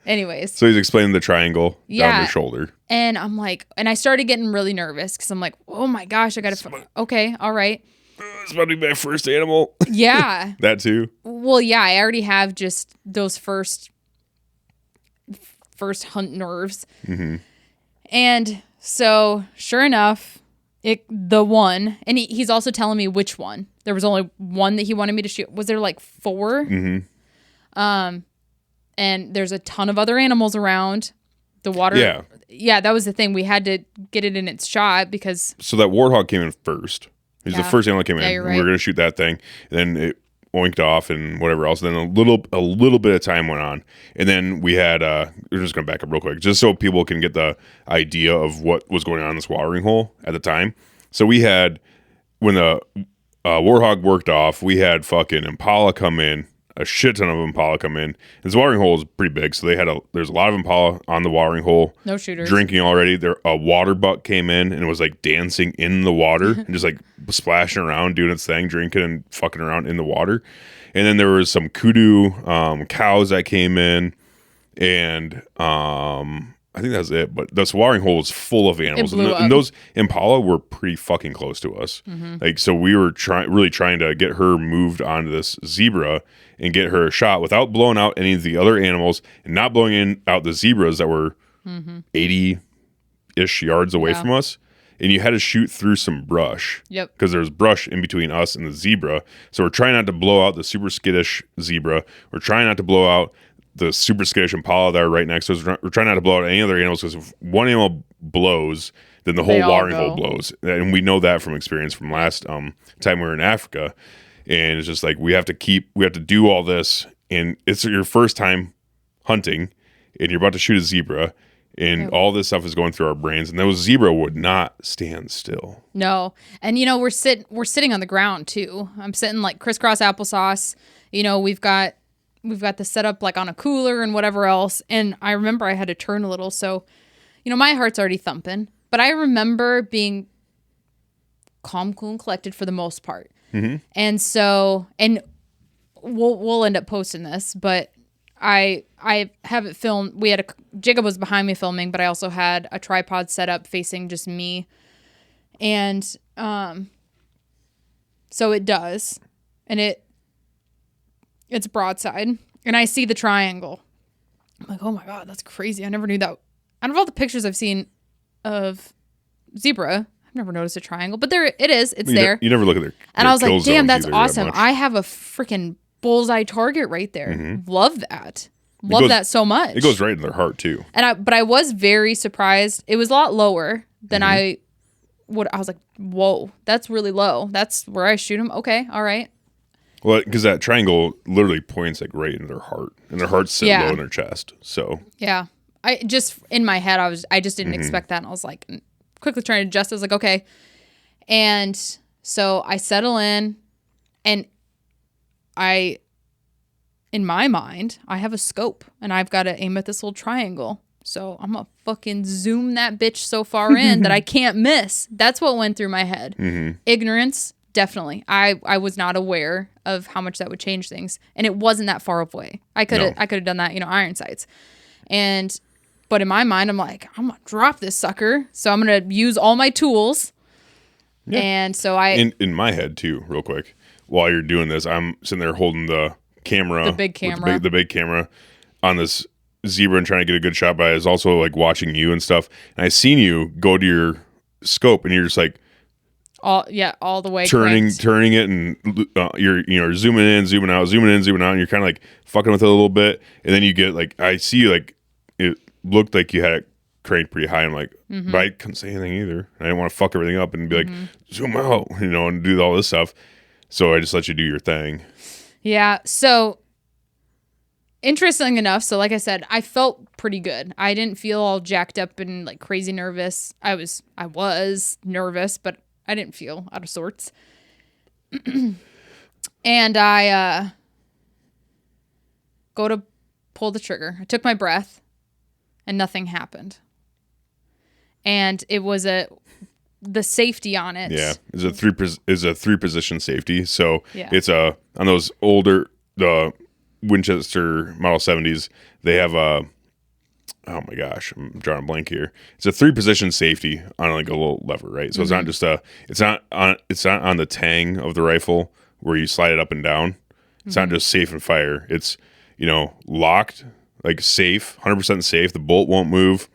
Anyways. So he's explaining the triangle down the shoulder. And I'm like, and I started getting really nervous because I'm like, oh my gosh, I got to, okay, all right. It's about to be my first animal. Yeah. That too. Well, yeah, I already have just those first hunt nerves. And so sure enough, the one, and he's also telling me which one. There was only one that he wanted me to shoot. Was there like 4? And there's a ton of other animals around. The water. Yeah, that was the thing. We had to get it in its shot because. So that warthog came in first. He's the first animal that came in. You're right. We were going to shoot that thing. And then it oinked off and whatever else. Then a little bit of time went on. And then we had, we're just going to back up real quick, just so people can get the idea of what was going on in this watering hole at the time. So we had, when the warthog worked off, we had fucking Impala come in, a shit ton of Impala come in. This watering hole is pretty big. So there's a lot of Impala on the watering hole. No shooters. Drinking already. A water buck came in and it was like dancing in the water and just like splashing around, doing its thing, drinking and fucking around in the water. And then there was some kudu cows that came in, and I think that's it. But this watering hole was full of animals, and those Impala were pretty fucking close to us. Like, so we were really trying to get her moved onto this zebra and get her a shot without blowing out any of the other animals and not blowing out the zebras that were 80-ish yards away from us. And you had to shoot through some brush. Yep. Because there's brush in between us and the zebra. So we're trying not to blow out the super skittish zebra. We're trying not to blow out the super skittish Impala that are right next to us. We're trying not to blow out any other animals, because if one animal blows, then the whole watering hole blows. And we know that from experience from last time we were in Africa. And it's just like, we have to do all this. And it's your first time hunting and you're about to shoot a zebra. And all this stuff is going through our brains, and those zebra would not stand still. No, and we're sitting on the ground too. I'm sitting like crisscross applesauce. We've got the setup like on a cooler and whatever else. And I remember I had to turn a little, so my heart's already thumping. But I remember being calm, cool, and collected for the most part. And so, and we'll end up posting this, but. I have it filmed. Jacob was behind me filming, but I also had a tripod set up facing just me. And so it does. And it's broadside. And I see the triangle. I'm like, oh my God, that's crazy. I never knew that. Out of all the pictures I've seen of zebra, I've never noticed a triangle. But there it is. It's there. You never look at their And I was like, damn, that's either, awesome. that I have a freaking bullseye target right there. Mm-hmm. Love that. Love that so much. It goes right in their heart too. But I was very surprised. It was a lot lower than Mm-hmm. I was like, whoa, that's really low. That's where I shoot them. Okay, all right. Well, because that triangle literally points like right in their heart, and their heart's sit low in their chest. So yeah, I just in my head I just didn't expect that, and I was like quickly trying to adjust. I was like, okay, and so I settle in, and in my mind, I have a scope, and I've got to aim at this little triangle. So I'm going to fucking zoom that bitch so far in that I can't miss. That's what went through my head. Mm-hmm. Ignorance, definitely. I was not aware of how much that would change things. And it wasn't that far away. I could have done that, iron sights. But in my mind, I'm like, I'm going to drop this sucker. So I'm going to use all my tools. Yeah. And so in my head too, real quick, while you're doing this, I'm sitting there holding the camera. The big camera. The big camera on this zebra and trying to get a good shot, but I was also like watching you and stuff. And I seen you go to your scope and you're just like all the way turning it, and you're zooming in, zooming out, and you're kind of like fucking with it a little bit. And then you get like, I see you like, it looked like you had it cranked pretty high. I'm like, but I couldn't say anything either. I didn't want to fuck everything up and be like, zoom out, and do all this stuff. So I just let you do your thing. Yeah. So interesting enough, so like I said, I felt pretty good. I didn't feel all jacked up and like crazy nervous. I was nervous, but I didn't feel out of sorts. And I go to pull the trigger. I took my breath and nothing happened. And it was the safety on it. Yeah, is a three position safety. So it's on those older Winchester Model 70s, they have oh my gosh, I'm drawing a blank here. It's a 3-position safety on like a little lever, right? So it's not just it's not on the tang of the rifle where you slide it up and down. It's not just safe and fire. It's locked, like safe, 100% safe. The bolt won't move,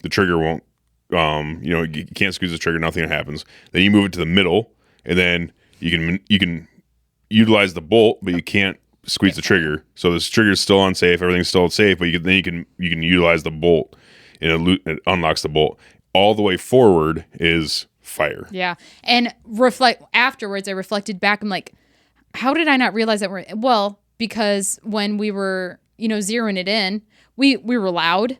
the trigger won't. You can't squeeze the trigger. Nothing happens. Then you move it to the middle, and then you can utilize the bolt, but you can't squeeze the trigger. So this trigger is still unsafe. Everything's still safe, but you can utilize the bolt, and it unlocks the bolt. All the way forward is fire. Yeah, and afterwards, I reflected back. I'm like, how did I not realize that because when we were zeroing it in, we were loud.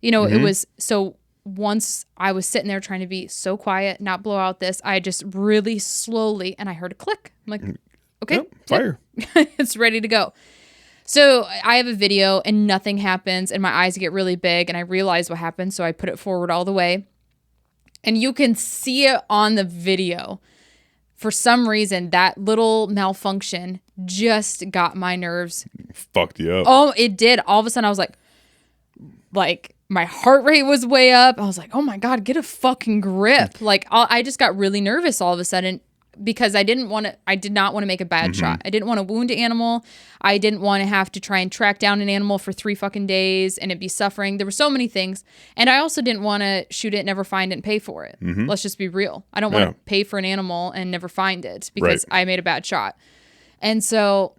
It was so. Once I was sitting there trying to be so quiet, not blow out this, I just really slowly, and I heard a click. I'm like, okay, fire. It's ready to go. So I have a video and nothing happens and my eyes get really big and I realize what happened. So I put it forward all the way and you can see it on the video. For some reason, that little malfunction just got my nerves. Fucked you up. Oh, it did. All of a sudden I was like my heart rate was way up. I was like, oh my God, get a fucking grip. Like I just got really nervous all of a sudden because I did not want to make a bad shot. I didn't want to wound an animal. I didn't want to have to try and track down an animal for 3 fucking days and it be suffering. There were so many things. And I also didn't want to shoot it, never find it, and pay for it. Let's just be real. I don't want to pay for an animal and never find it because I made a bad shot. And so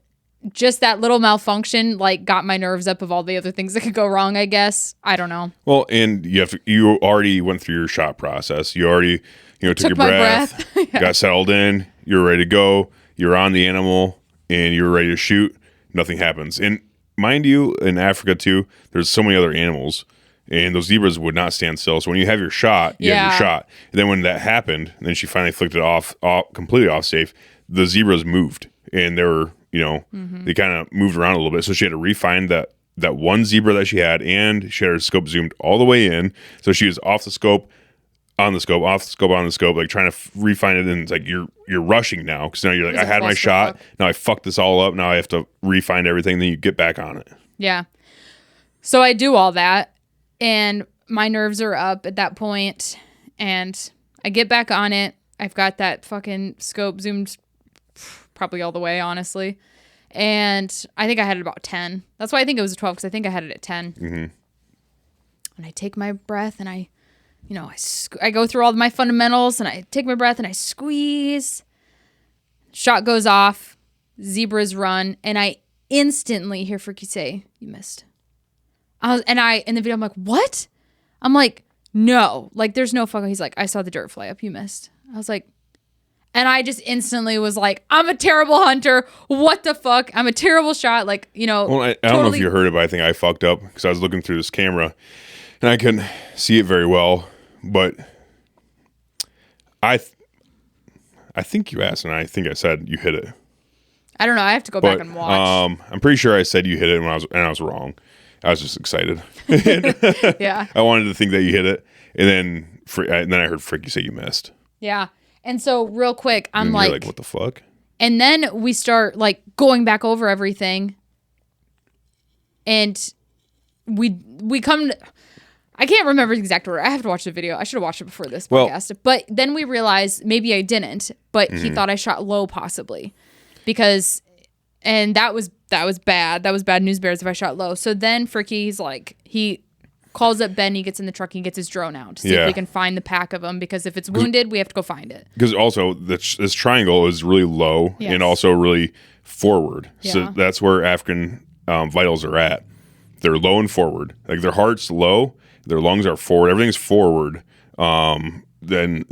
just that little malfunction got my nerves up of all the other things that could go wrong, I guess. I don't know. Well, and you already went through your shot process. You already took your breath. Got settled in, you're ready to go, you're on the animal, and you're ready to shoot. Nothing happens. And mind you, in Africa too, there's so many other animals, and those zebras would not stand still. So when you have your shot, you have your shot. And then when that happened, and then she finally flicked it off completely off safe, the zebras moved, and they were, they kind of moved around a little bit. So she had to refine that one zebra that she had, and she had her scope zoomed all the way in. So she was off the scope, on the scope, off the scope, on the scope, trying to refine it. And it's like you're rushing now because now you're like, I had my shot. Now I fucked this all up. Now I have to refine everything. Then you get back on it. Yeah. So I do all that, and my nerves are up at that point, and I get back on it. I've got that fucking scope zoomed probably all the way, honestly. And I think I had it about 10. That's why I think it was a 12, because I think I had it at 10. Mm-hmm. And I take my breath and I go through all my fundamentals and I take my breath and I squeeze. Shot goes off. Zebras run. And I instantly hear Freaky say, "You missed." In the video, I'm like, "What?" I'm like, "No." Like, there's no fucking. He's like, "I saw the dirt fly up. You missed." I was like, and I just instantly was like, "I'm a terrible hunter. What the fuck? I'm a terrible shot." Like, Well, I don't know if you heard it, but I think I fucked up because I was looking through this camera and I couldn't see it very well. But I think you asked, and I think I said you hit it. I don't know. I have to go back and watch. I'm pretty sure I said you hit it I was wrong. I was just excited. Yeah. I wanted to think that you hit it, and then I heard Fricky say you missed. Yeah. And so real quick, I'm like, what the fuck? And then we start like going back over everything, and we come to, I can't remember the exact order. I have to watch the video. I should have watched it before this podcast. But then we realized maybe I didn't, but he thought I shot low possibly and that was bad. That was bad news bears if I shot low. So then Fricky's like, he calls up Ben, he gets in the truck, he gets his drone out to see if we can find the pack of them, because if it's wounded, we have to go find it. Because also this triangle is really low and also really forward. Yeah. So that's where African vitals are at. They're low and forward. Like their heart's low, their lungs are forward. Everything's forward. Then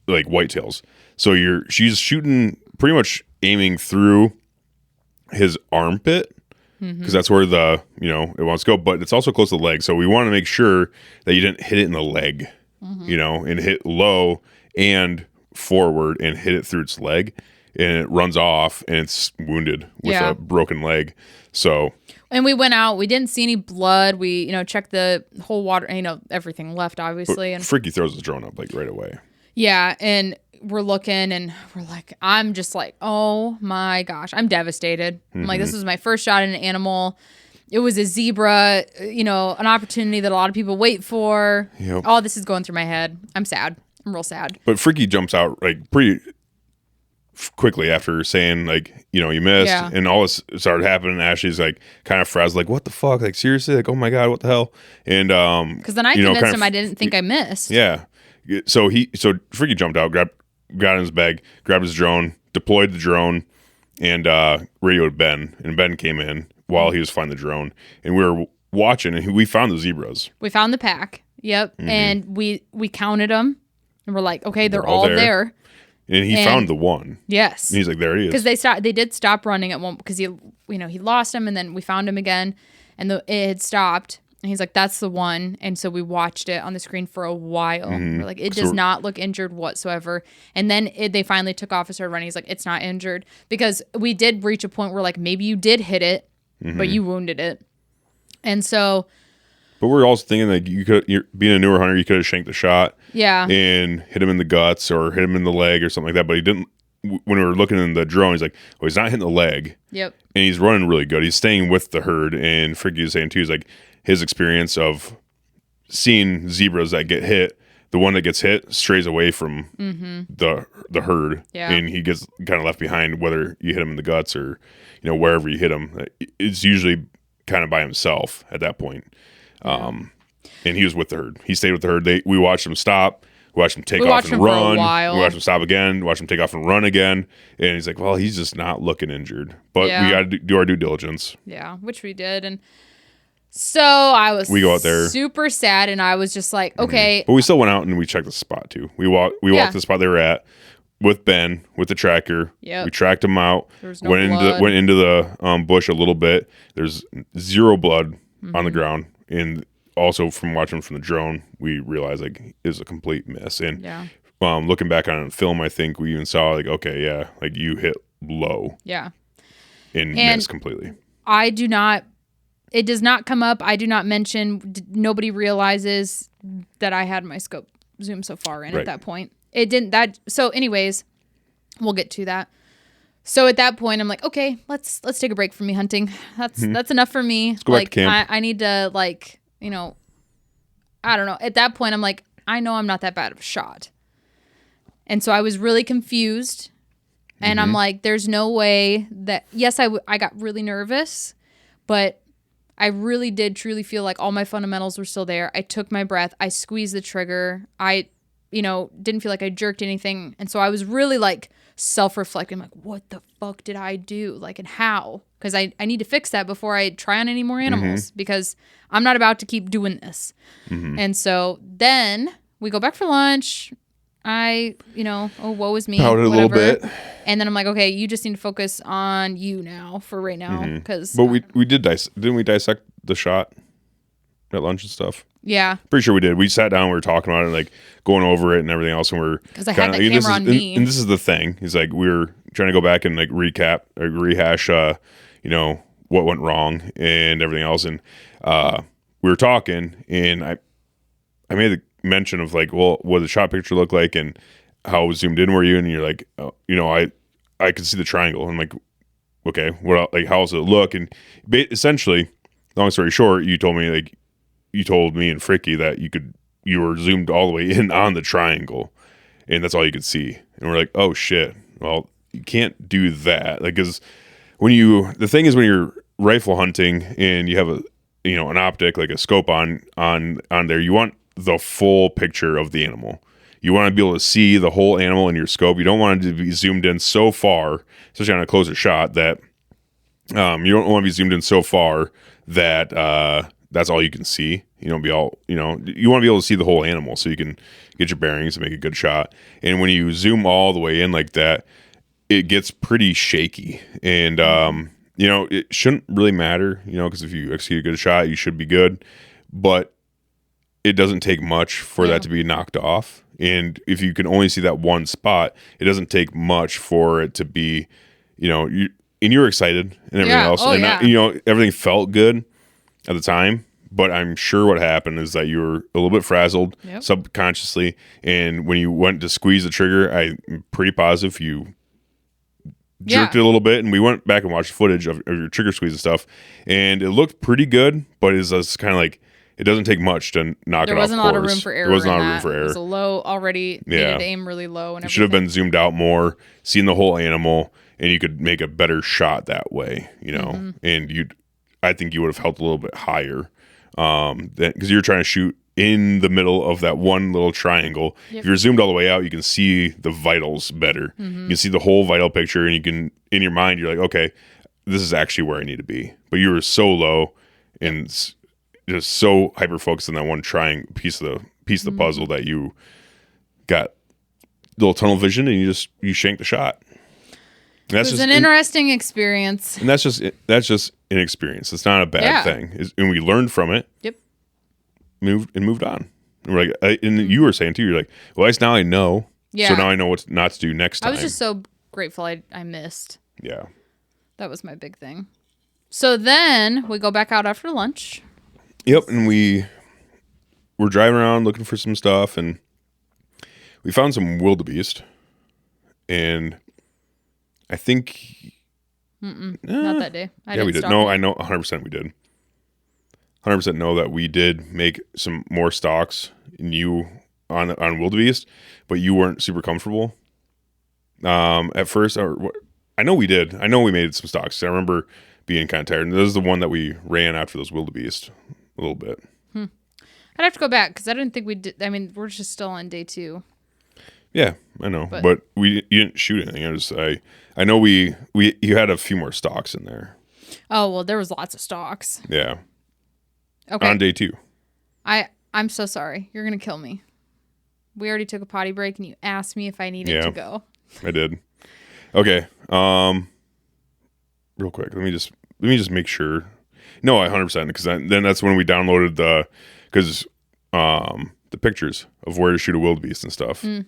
like whitetails. So she's shooting, pretty much aiming through his armpit, because that's where it wants to go. But it's also close to the leg. So we want to make sure that you didn't hit it in the leg, and hit low and forward and hit it through its leg, and it runs off and it's wounded with a broken leg. So. And we went out. We didn't see any blood. We, checked the whole water. Everything left, obviously. And Fricky throws his drone up like right away. Yeah, and we're looking, and we're like, I'm just like, oh my gosh, I'm devastated. I'm like, this was my first shot at an animal. It was a zebra. An opportunity that a lot of people wait for. Yep. All this is going through my head. I'm sad. I'm real sad. But Fricky jumps out like pretty quickly after saying like, you missed, and all this started happening. Ashley's like kind of frazzled, like, what the fuck? Like, seriously? Like, oh my God, what the hell? And because then I convinced him I didn't think I missed. Yeah. So Fricky jumped out, got in his bag, grabbed his drone, deployed the drone, and radioed Ben. And Ben came in while he was finding the drone, and we were watching, and we found the zebras. We found the pack. Yep. And we counted them, and we're like, okay, they're all there. And he found the one. Yes. And he's like, there he is. Because they did stop running at one, because he lost him, and then we found him again, and it had stopped. And he's like, that's the one. And so we watched it on the screen for a while. We're like, it does not look injured whatsoever. And then they finally took off and started running. He's like, it's not injured. Because we did reach a point where like, maybe you did hit it, but you wounded it. And so. But we're also thinking like you're being a newer hunter, you could have shanked the shot. Yeah. And hit him in the guts or hit him in the leg or something like that. But he didn't. When we were looking in the drone, he's like, well, he's not hitting the leg. Yep. And he's running really good. He's staying with the herd. And Fricky was saying too, he's like, his experience of seeing zebras that get hit, the one that gets hit strays away from the herd, and he gets kind of left behind, whether you hit him in the guts or wherever you hit him. It's usually kind of by himself at that point. And he was with the herd. He stayed with the herd. We watched him stop. We watched him take off and run. We watched him stop again. Watched him take off and run again. And he's like, well, he's just not looking injured. But we got to do our due diligence. Yeah, which we did. And so I was go out there super sad, and I was just like, okay. But we still went out and we checked the spot too. We walked the spot they were at with Ben, with the tracker. Yep. We tracked him out. There was no blood. Went into the bush a little bit. There's zero blood on the ground. And also from watching from the drone, we realized like it was a complete miss. And looking back on film, I think we even saw like, okay, yeah, like you hit low. Yeah. And missed completely. It does not come up. I do not mention. Nobody realizes that I had my scope zoom so far in at that point. It didn't. So, anyways, we'll get to that. So at that point, I'm like, okay, let's take a break from me hunting. That's enough for me. Let's go back to camp. I need to I don't know. At that point, I'm like, I know I'm not that bad of a shot. And so I was really confused. And I'm like, there's no way that, yes, I got really nervous, but I really did truly feel like all my fundamentals were still there. I took my breath. I squeezed the trigger. I, didn't feel like I jerked anything. And so I was really like self-reflecting, like, what the fuck did I do? Like, and how? Because I need to fix that before I try on any more animals because I'm not about to keep doing this. And so then we go back for lunch. Woe is me. Pouted a little bit. And then I'm like, okay, you just need to focus on you now for right now. But we did didn't we dissect the shot at lunch and stuff? Yeah. Pretty sure we did. We sat down, we were talking about it, like going over it and everything else. And we're because I had that camera on me. And this is the thing. He's like, we were trying to go back and like rehash, what went wrong and everything else. And we were talking and I made the mention of like, well, what did the shot picture look like and how zoomed in were you? And you're like, oh, I could see the triangle. I'm like, okay, how does it look? And essentially, long story short, you told me and Fricky that you were zoomed all the way in on the triangle and that's all you could see. And we're like, oh shit. Well, you can't do that. Like, cause the thing is when you're rifle hunting and you have an optic, like a scope on there, you want the full picture of the animal. You want to be able to see the whole animal in your scope. You don't want it to be zoomed in so far, especially on a closer shot, that you don't want to be zoomed in so far that that's all you can see. You want to be able to see the whole animal so you can get your bearings and make a good shot. And when you zoom all the way in like that, it gets pretty shaky. And it shouldn't really matter, because if you execute a good shot, you should be good. But it doesn't take much for that to be knocked off. And if you can only see that one spot, it doesn't take much for it to be, and you're excited and everything else. Oh, and everything felt good at the time. But I'm sure what happened is that you were a little bit frazzled subconsciously. And when you went to squeeze the trigger, I'm pretty positive you jerked it a little bit. And we went back and watched footage of your trigger squeeze and stuff. And it looked pretty good, but it's kind of like, it doesn't take much to knock it off course. There wasn't a lot of room for error. There wasn't a lot of room for error. It was a low already. Needed to aim really low. And it should have been zoomed out more, seen the whole animal, and you could make a better shot that way. And I think you would have felt a little bit higher, because you're trying to shoot in the middle of that one little triangle. If you're zoomed all the way out, you can see the vitals better. You can see the whole vital picture, and you can, in your mind, you're like, okay, this is actually where I need to be. But you were so low and just so hyper focused on that one piece of the puzzle that you got a little tunnel vision and you shanked the shot. It was an interesting experience. And that's just an experience. It's not a bad thing. And we learned from it. Yep. Moved on. And we're like, and you were saying too, you're like, well, now I know. Yeah. So now I know what not to do next time. I was just so grateful I missed. Yeah. That was my big thing. So then we go back out after lunch. Yep, and we're driving around looking for some stuff, and we found some wildebeest, and I think not that day. We did. No, I know 100% we did. 100% know that we did make some more stalks on wildebeest, but you weren't super comfortable. At first, I know we did. I know we made some stalks. I remember being kind of tired, and this is the one that we ran after those wildebeest. A little bit. I'd have to go back because I didn't think we did. I mean, we're just still on day 2. Yeah, I know, but you didn't shoot anything. I know you had a few more stalks in there. Oh well, there was lots of stalks. Yeah. Okay. On day 2. I'm so sorry. You're gonna kill me. We already took a potty break, and you asked me if I needed to go. I did. Okay. Real quick, let me just make sure. No, 100%, because then that's when we downloaded the pictures of where to shoot a wildebeest and stuff, and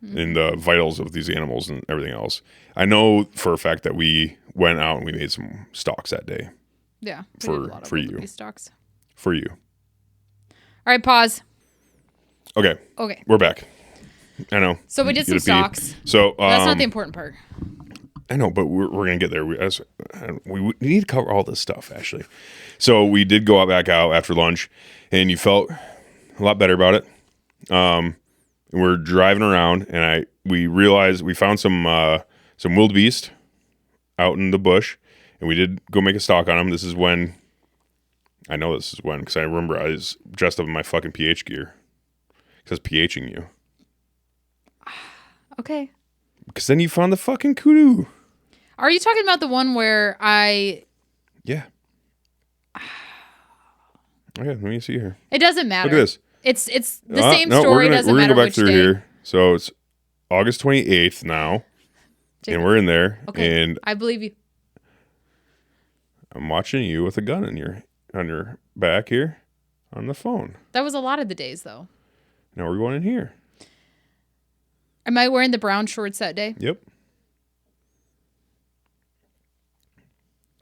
the vitals of these animals and everything else. I know for a fact that we went out and we made some stalks that day. Yeah, for you. Stalks. For you. All right, pause. Okay, we're back. I know. So we did some stalks. So that's not the important part. I know, but we're gonna get there. We need to cover all this stuff, Ashley. So we did go back out after lunch, and you felt a lot better about it. We're driving around, and we realized we found some wildebeest out in the bush, and we did go make a stalk on them. This is when because I remember I was dressed up in my fucking pH gear. It says pHing you. Okay. Because then you found the fucking kudu. Are you talking about the one where I... Yeah. Okay, let me see here. It doesn't matter. Look at this. It's the same story. It doesn't matter which day. We're going to go back through here. So it's August 28th now. And we're in there. Okay, and I believe you. I'm watching you with a gun on your back here on the phone. That was a lot of the days, though. Now we're going in here. Am I wearing the brown shorts that day? Yep.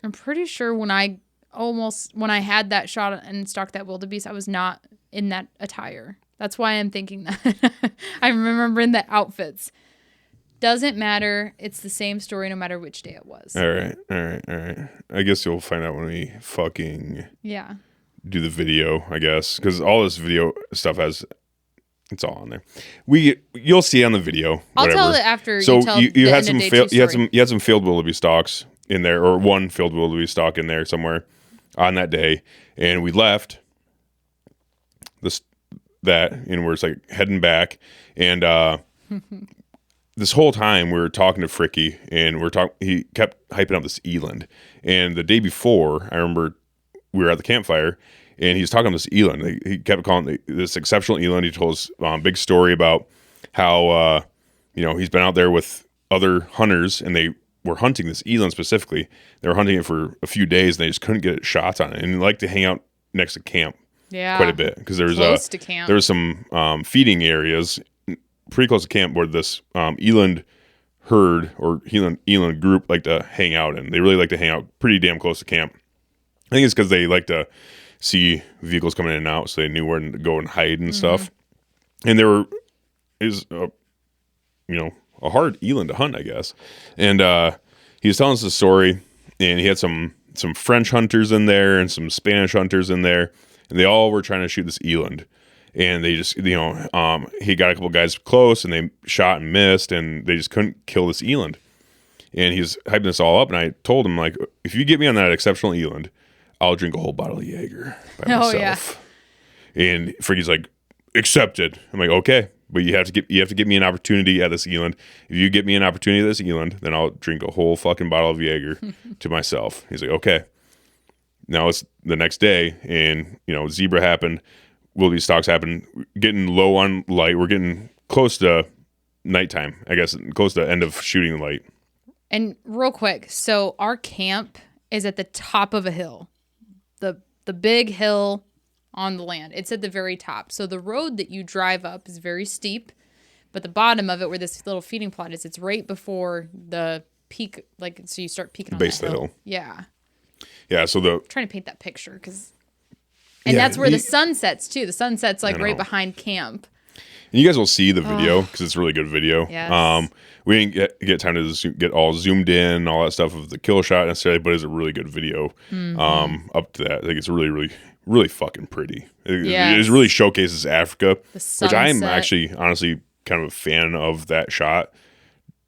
I'm pretty sure when I had that shot and stalked that wildebeest, I was not in that attire. That's why I'm thinking that. I'm remembering the outfits. Doesn't matter. It's the same story no matter which day it was. All right. I guess you'll find out when we fucking do the video, I guess. Because all this video stuff it's all on there. You'll see on the video. I'll tell it after you tell you had some you had some field wildebeest stalks in there, or one field wildebeest stalk in there somewhere on that day, and we left and we're just like heading back, and this whole time we were talking to Fricky, and he kept hyping up this eland, and the day before I remember we were at the campfire, and he was talking about this eland. He kept calling it this exceptional eland. He told us a big story about how he's been out there with other hunters, and they were hunting this eland specifically. They were hunting it for a few days, and they just couldn't get shots on it. And they like to hang out next to camp quite a bit, because there was some feeding areas pretty close to camp where this eland herd or eland group like to hang out in. They really like to hang out pretty damn close to camp. I think it's because they like to see vehicles coming in and out, so they knew where to go and hide and stuff. And there is a hard eland to hunt, I guess. And he was telling us the story, and he had some French hunters in there and some Spanish hunters in there, and they all were trying to shoot this eland. And they just, he got a couple guys close, and they shot and missed, and they just couldn't kill this eland. And he's hyping this all up, and I told him, like, if you get me on that exceptional eland, I'll drink a whole bottle of Jaeger by myself. Yeah. And Fricky's like, accepted. I'm like, okay, but you have to give me an opportunity at this eland. If you get me an opportunity at this eland, then I'll drink a whole fucking bottle of Jaeger to myself. He's like, okay. Now it's the next day, and zebra happened. Wildebeest stalks happen, getting low on light. We're getting close to nighttime, I guess, close to end of shooting the light. And real quick, so our camp is at the top of a hill, the big hill on the land. It's at the very top. So the road that you drive up is very steep, but the bottom of it, where this little feeding plot is, it's right before the peak. Like, so you start peaking on the base of the hill. Yeah. Yeah. So I'm trying to paint that picture because. And that's where the sun sets, too. The sun sets, like, right behind camp. And you guys will see the video, because it's a really good video. Yes. We didn't get time to get all zoomed in, all that stuff of the kill shot necessarily, but it's a really good video up to that. I think it's really, really, really fucking pretty. It really showcases Africa, which I'm actually, honestly, kind of a fan of that shot.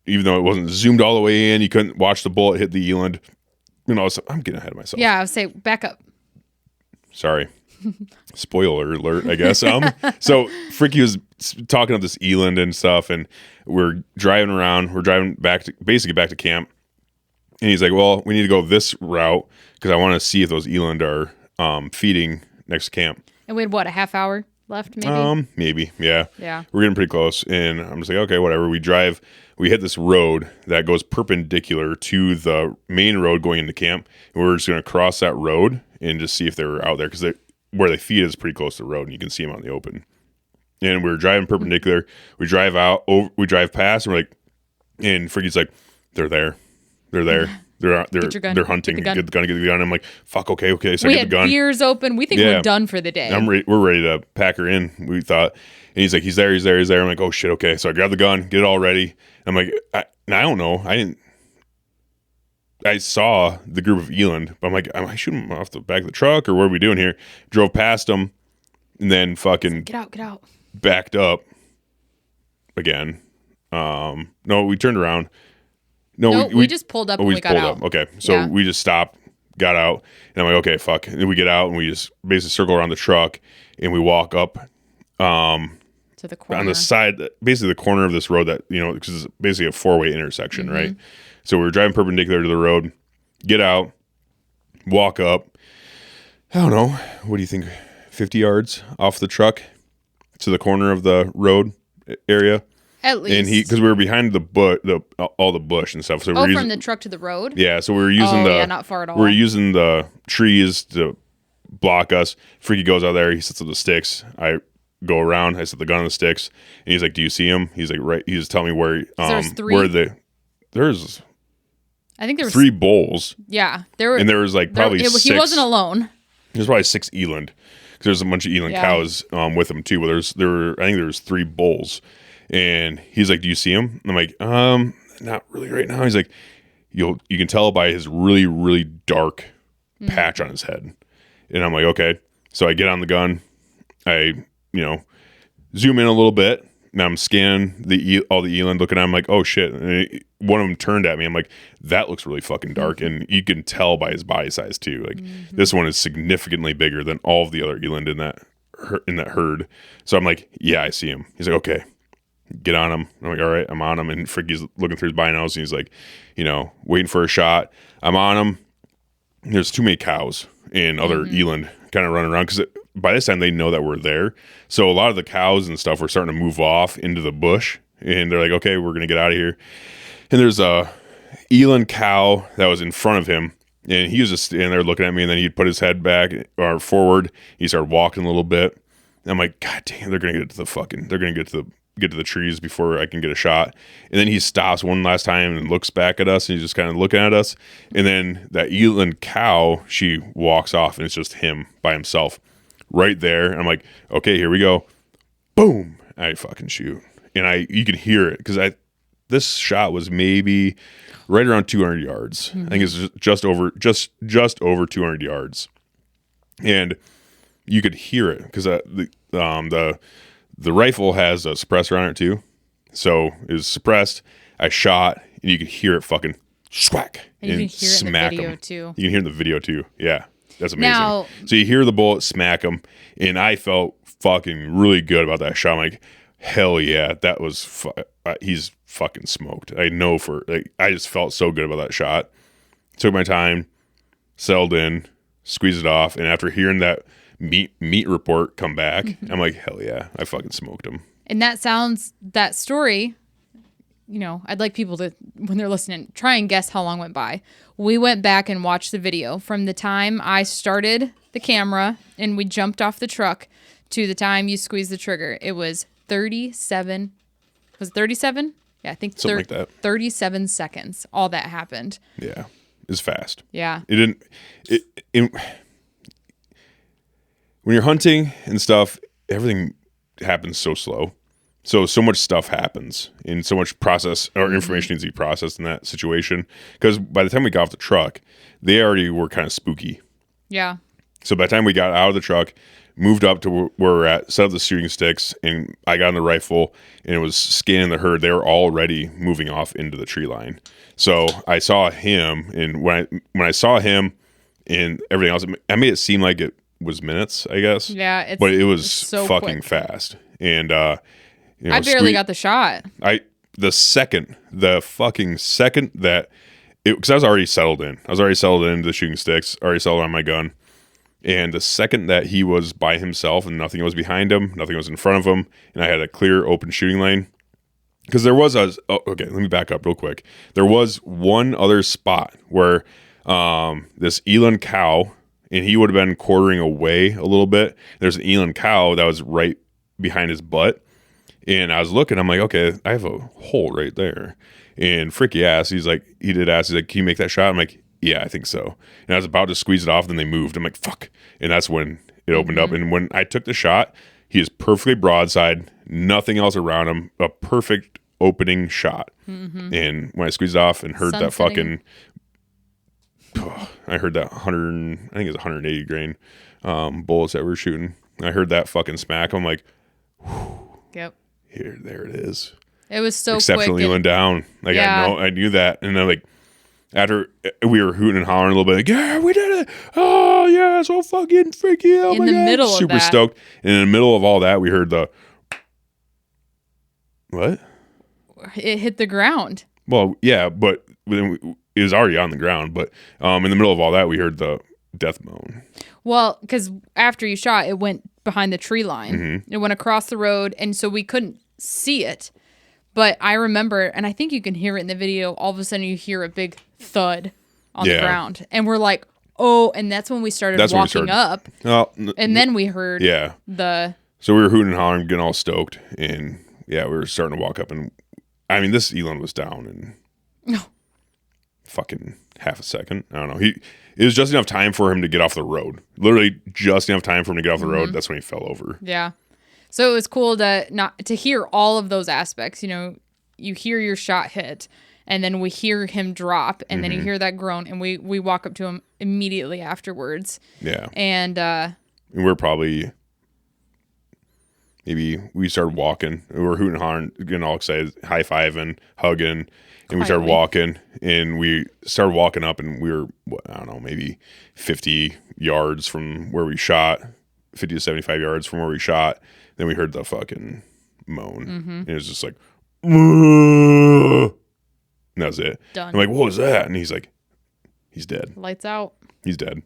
Even though it wasn't zoomed all the way in, you couldn't watch the bullet hit the eland. I'm getting ahead of myself. Yeah, I would say back up. Sorry. Spoiler alert, I guess. So Fricky was talking of this eland and stuff, and we're driving around. We're driving basically back to camp, and he's like, "Well, we need to go this route because I want to see if those eland are feeding next to camp." And we had a half hour left, maybe. Maybe, yeah. Yeah. We're getting pretty close, and I'm just like, okay, whatever. We drive. We hit this road that goes perpendicular to the main road going into camp, and we're just going to cross that road and just see if they were out there, because where they feed is pretty close to the road, and you can see them out in the open. And we're driving perpendicular. We drive out. We drive past, and we're like, and Fricky's like, "They're there. They're there. They're hunting. Get the gun." I'm like, "Fuck. Okay." So I get the gun. We had ears open. We think we're done for the day. We're ready to pack her in. We thought, and he's like, "He's there. I'm like, "Oh shit. Okay." So I grab the gun, get it all ready. I'm like, I don't know. I saw the group of eland, but I'm like, am I shooting them off the back of the truck, or what are we doing here? Drove past them, and then fucking get out, backed up again, No, we turned around. No, we just pulled up and we got out. Okay. So we just stopped, got out, and I'm like, okay, fuck. And then we get out and we just basically circle around the truck and we walk up to the corner. On the side, basically the corner of this road that, you know, because it's basically a 4-way intersection, right? So we were driving perpendicular to the road, get out, walk up. I don't know. What do you think? 50 yards off the truck to the corner of the road area. At least. And because we were behind all the bush and stuff. So we're from the truck to the road? Yeah, so we were using not far at all. We were using the trees to block us. Freaky goes out there, he sets up the sticks. I go around, I set the gun on the sticks, and he's like, "Do you see him?" He's like, "Right." He's telling me where there's 3? There's I think there was 3 bulls. Yeah. And there was like probably 6. He wasn't alone. There's probably 6 eland. Because there's a bunch of eland cows with him too. But I think there was 3 bulls. And he's like, "Do you see him?" And I'm like, not really right now. He's like, you can tell by his really, really dark patch on his head. And I'm like, okay. So I get on the gun. I, zoom in a little bit. And I'm scanning all the eland, looking at him like, oh shit. And one of them turned at me. I'm like, that looks really fucking dark. And you can tell by his body size too. Like this one is significantly bigger than all of the other eland in that herd. So I'm like, yeah, I see him. He's like, okay. Get on him. I'm like, all right, I'm on him. And Fricky's looking through his binos and he's like, waiting for a shot. I'm on him. There's too many cows and other eland kind of running around because by this time they know that we're there. So a lot of the cows and stuff were starting to move off into the bush and they're like, okay, we're going to get out of here. And there's a eland cow that was in front of him and he was just standing there looking at me and then he'd put his head back or forward. He started walking a little bit. And I'm like, God damn, they're going to get to the trees before I can get a shot. And then he stops one last time and looks back at us and he's just kind of looking at us. And then that eland cow, she walks off and it's just him by himself right there. And I'm like, okay, here we go. Boom. I fucking shoot. And you can hear it because this shot was maybe right around 200 yards. I think it's just over 200 yards. And you could hear it because the rifle has a suppressor on it too. So it was suppressed. I shot and you could hear it fucking schwack. And you can hear it in the video too. You can hear it in the video too. Yeah. That's amazing. So you hear the bullet smack him and I felt fucking really good about that shot. I'm like, hell yeah, that was, he's fucking smoked. I know I just felt so good about that shot. Took my time, settled in, squeezed it off. And after hearing that meat report come back, I'm like, hell yeah, I fucking smoked him. And that story, I'd like people to, when they're listening, try and guess how long went by. We went back and watched the video from the time I started the camera and we jumped off the truck to the time you squeezed the trigger. It was 37. Was it 37? Yeah, I think something like that. 37 seconds. All that happened. Yeah, it's fast. Yeah. When you're hunting and stuff, everything happens so slow. So much stuff happens and so much process or information needs to be processed in that situation. Because by the time we got off the truck, they already were kind of spooky. Yeah. So by the time we got out of the truck, moved up to where we're at, set up the shooting sticks, and I got on the rifle and it was scanning the herd. They were already moving off into the tree line. So I saw him, and when I saw him and everything else, I made it seem like it was minutes, I guess. Yeah, but it was so fucking quick. Fast. And I barely got the shot. The fucking second that because I was already settled in. I was already settled into the shooting sticks, already settled on my gun. And the second that he was by himself and nothing was behind him, nothing was in front of him, and I had a clear open shooting lane. Because there was okay, let me back up real quick. There was one other spot where this eland cow, and he would have been quartering away a little bit. There's an eland cow that was right behind his butt. And I was looking, I'm like, okay, I have a hole right there. And Fricky asked, he's like, can you make that shot? I'm like, yeah, I think so. And I was about to squeeze it off, then they moved. I'm like, fuck. And that's when it opened up. And when I took the shot, he is perfectly broadside, nothing else around him, a perfect opening shot. And when I squeezed it off and heard that fucking, I heard that 100, I think it was 180 grain bullets that we were shooting. I heard that fucking smack. I'm like, whew. Yep. There it is. It was so exceptionally quick went down. Like I knew that, and then like after we were hooting and hollering a little bit, like, yeah, we did it! Oh yeah, so fucking freaky! Oh in my the God. middle Super of that, stoked. And in the middle of all that, we heard the what? It hit the ground. Well, yeah, but it was already on the ground. But in the middle of all that, we heard the death moan. Well, because after you shot, it went behind the tree line. Mm-hmm. It went across the road, and so we couldn't see it. But I remember, and I think you can hear it in the video, all of a sudden you hear a big thud on the ground. And we're like, oh, and that's when we started walking up. Well, and then we heard So we were hooting and hollering, getting all stoked. And yeah, we were starting to walk up. And I mean, this eland was down in fucking half a second. I don't know. It was just enough time for him to get off the road. Literally just enough time for him to get off the road. That's when he fell over. Yeah. So it was cool to hear all of those aspects. You know, you hear your shot hit, and then we hear him drop, and then you hear that groan, and we walk up to him immediately afterwards. Yeah. And we're probably maybe we started walking. We were hooting and hollering, getting all excited, high-fiving, hugging, and we started walking, and we started walking up, and we were, I don't know, maybe 50 yards from where we shot, 50 to 75 yards from where we shot. Then we heard the fucking moan. And it was just like, and that was it. Done. I'm like, what was that? And he's like, he's dead. Lights out. He's dead.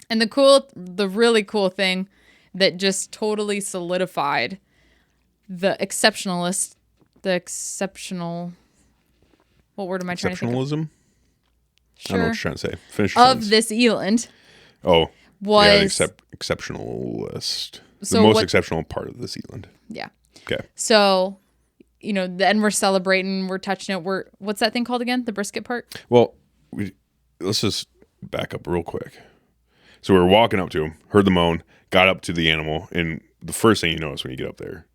And the really cool thing that just totally solidified the exceptional, what word am I trying to think of? Exceptionalism? Sure. I don't know what you're trying to say. Finish of this eland. Oh. Was the exceptionalist. The most exceptional part of this eland. Yeah. Okay. So, then we're celebrating, we're touching it. What's that thing called again? The brisket part? Well, let's just back up real quick. So we were walking up to him, heard the moan, got up to the animal, and the first thing you notice when you get up there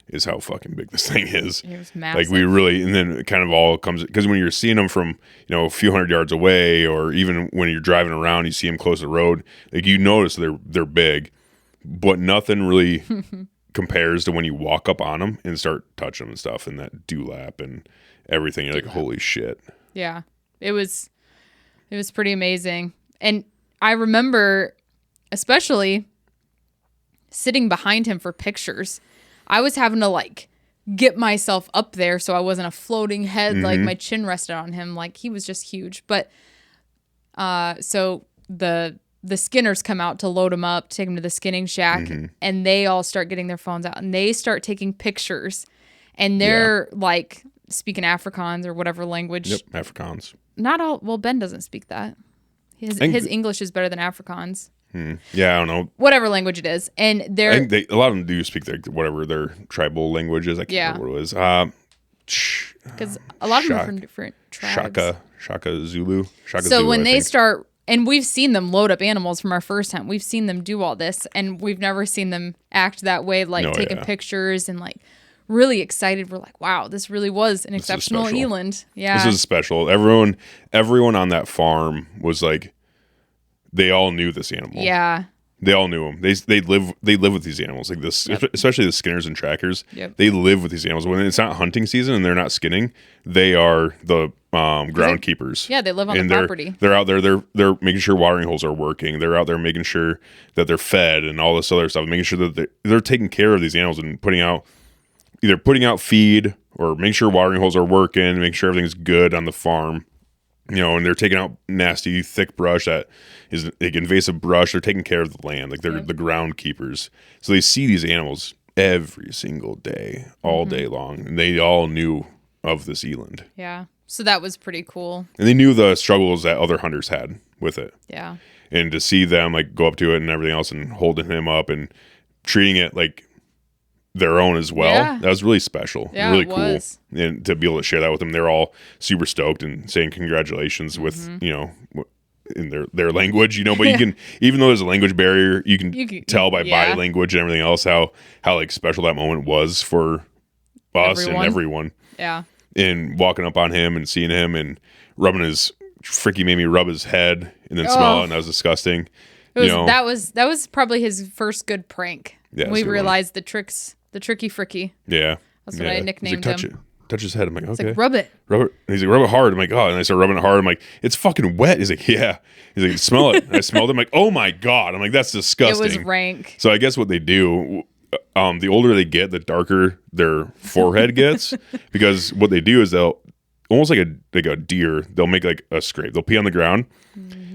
is how fucking big this thing is. It was massive. Like and then it kind of all comes, because when you're seeing them from, a few hundred yards away, or even when you're driving around, you see them close to the road, like you notice they're big, but nothing really compares to when you walk up on them and start touching them and stuff, and that dewlap and everything. You're like, holy shit. Yeah. It was pretty amazing. And I remember especially sitting behind him for pictures. I was having to get myself up there so I wasn't a floating head, like my chin rested on him. Like he was just huge. But so the skinners come out to load him up, take him to the skinning shack, and they all start getting their phones out and they start taking pictures. And they're speaking Afrikaans or whatever language. Yep, Afrikaans. Not all. Well, Ben doesn't speak that. His English is better than Afrikaans. Yeah, I don't know. Whatever language it is. And I think a lot of them do speak whatever their tribal language is. I can't remember what it was. Because a lot of them are from different tribes. Shaka Zulu. So when they start, and we've seen them load up animals from our first hunt. We've seen them do all this, and we've never seen them act that way, taking pictures and really excited. We're like, wow, this really was an exceptional eland. Yeah. This is special. Everyone on that farm was like, they all knew this animal. Yeah. They all knew them. They live with these animals like this, especially the skinners and trackers. Yep. They live with these animals. When it's not hunting season and they're not skinning, they are the ground keepers. Yeah, they live on the property. They're out there. They're making sure watering holes are working. They're out there making sure that they're fed and all this other stuff. Making sure that they're taking care of these animals and putting out feed or making sure watering holes are working, making sure everything's good on the farm. And they're taking out nasty, thick brush that is invasive brush. They're taking care of the land. They're the ground keepers. So they see these animals every single day, all day long. And they all knew of this eland. Yeah. So that was pretty cool. And they knew the struggles that other hunters had with it. Yeah. And to see them go up to it and everything else and holding him up and treating it like their own as well. Yeah. That was really special. Yeah, really it cool. was. And to be able to share that with them, they're all super stoked and saying congratulations with, in their language, but you can, even though there's a language barrier, you can tell by body language and everything else how special that moment was for us and everyone. Yeah. And walking up on him and seeing him and rubbing Fricky made me rub his head and then smell it, and that was disgusting. That was probably his first good prank. Yeah, we realized the tricky Fricky. Yeah. That's what I nicknamed him. touch his head. I'm like, okay. Like, rub it. Rub it. And he's like, rub it hard. I'm like, oh. And I start rubbing it hard. I'm like, it's fucking wet. He's like, yeah. He's like, smell it. And I smelled it. I'm like, oh my God. I'm like, that's disgusting. It was rank. So I guess what they do, the older they get, the darker their forehead gets. Because what they do is they'll, almost like a deer, they'll make like a scrape. They'll pee on the ground.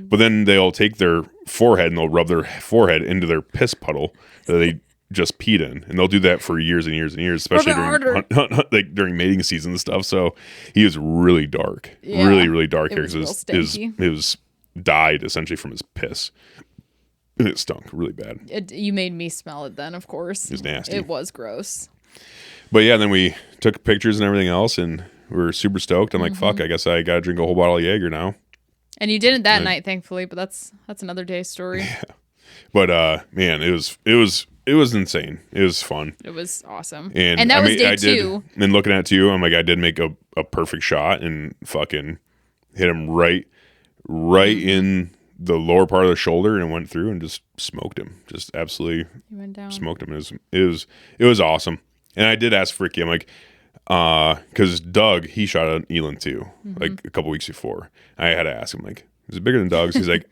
But then they'll take their forehead and they'll rub their forehead into their piss puddle that they just peed in, and they'll do that for years and years and years, especially during like during mating season and stuff. So he was really dark, really dark here because it was dyed essentially from his piss, and it stunk really bad. You made me smell it then, of course. It was nasty. It was gross. But yeah, then we took pictures and everything else, and we were super stoked. I'm like, fuck, I guess I gotta drink a whole bottle of Jaeger now. And you didn't that night, thankfully, but that's another day's story. Yeah. But man, it was insane. It was fun. It was awesome. And that was day 2. And looking at you, I'm like, I did make a perfect shot and fucking hit him right in the lower part of the shoulder and went through and just smoked him. Just absolutely smoked him. It was awesome. And I did ask Fricky, I'm like, because Doug, he shot an eland too, like a couple weeks before. I had to ask him, like, is it bigger than Doug's? He's like,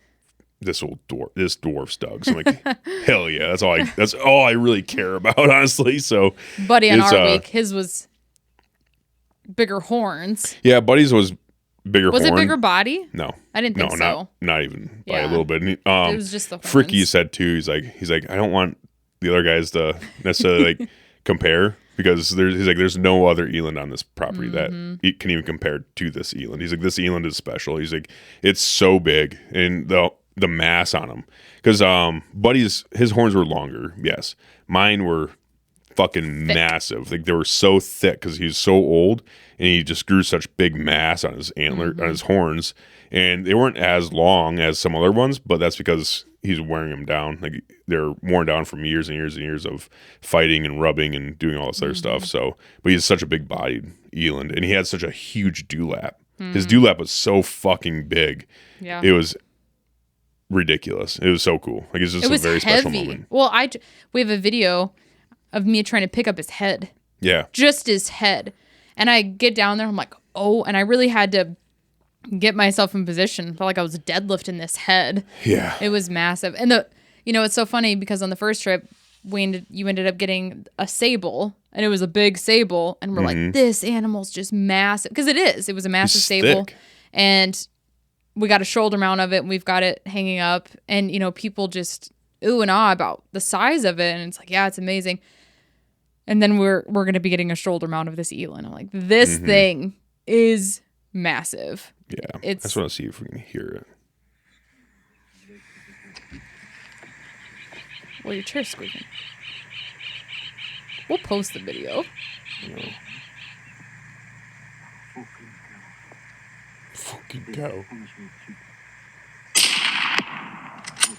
this dwarf's Doug's. I'm like, hell yeah, that's all I really care about, honestly. So Buddy on our week, his was bigger horns. Yeah, Buddy's was bigger. Was it bigger body? No, I didn't think so. Not even by a little bit. And it was just the horns. Fricky said too. He's like, I don't want the other guys to necessarily like compare. Because there's no other eland on this property that can even compare to this eland. He's like, this eland is special. He's like, it's so big, and the mass on him. Because Buddy's, his horns were longer, yes. Mine were fucking massive. Like, they were so thick because he's so old, and he just grew such big mass on his antler, on his horns. And they weren't as long as some other ones, but that's because he's wearing them down. Like, they're worn down from years and years and years of fighting and rubbing and doing all this other stuff. So, but he's such a big bodied eland, and he had such a huge dewlap. His dewlap was so fucking big. Yeah. It was ridiculous. It was so cool. Like, it's just a very special moment. Well, we have a video of me trying to pick up his head. Yeah. Just his head. And I get down there, I'm like, oh, and I really had to get myself in position. Felt like I was deadlifting this head. Yeah. It was massive. And it's so funny because on the first trip, you ended up getting a sable, and it was a big sable, and we're like, this animal's just massive. Because it was a massive sable. Thick. And we got a shoulder mount of it, and we've got it hanging up, and people just ooh and ah about the size of it, and it's like, yeah, it's amazing. And then we're going to be getting a shoulder mount of this eland. I'm like, this thing is massive. Yeah, I just want to see if we can hear it. Well, your chair's squeaking. We'll post the video. Fucking cow.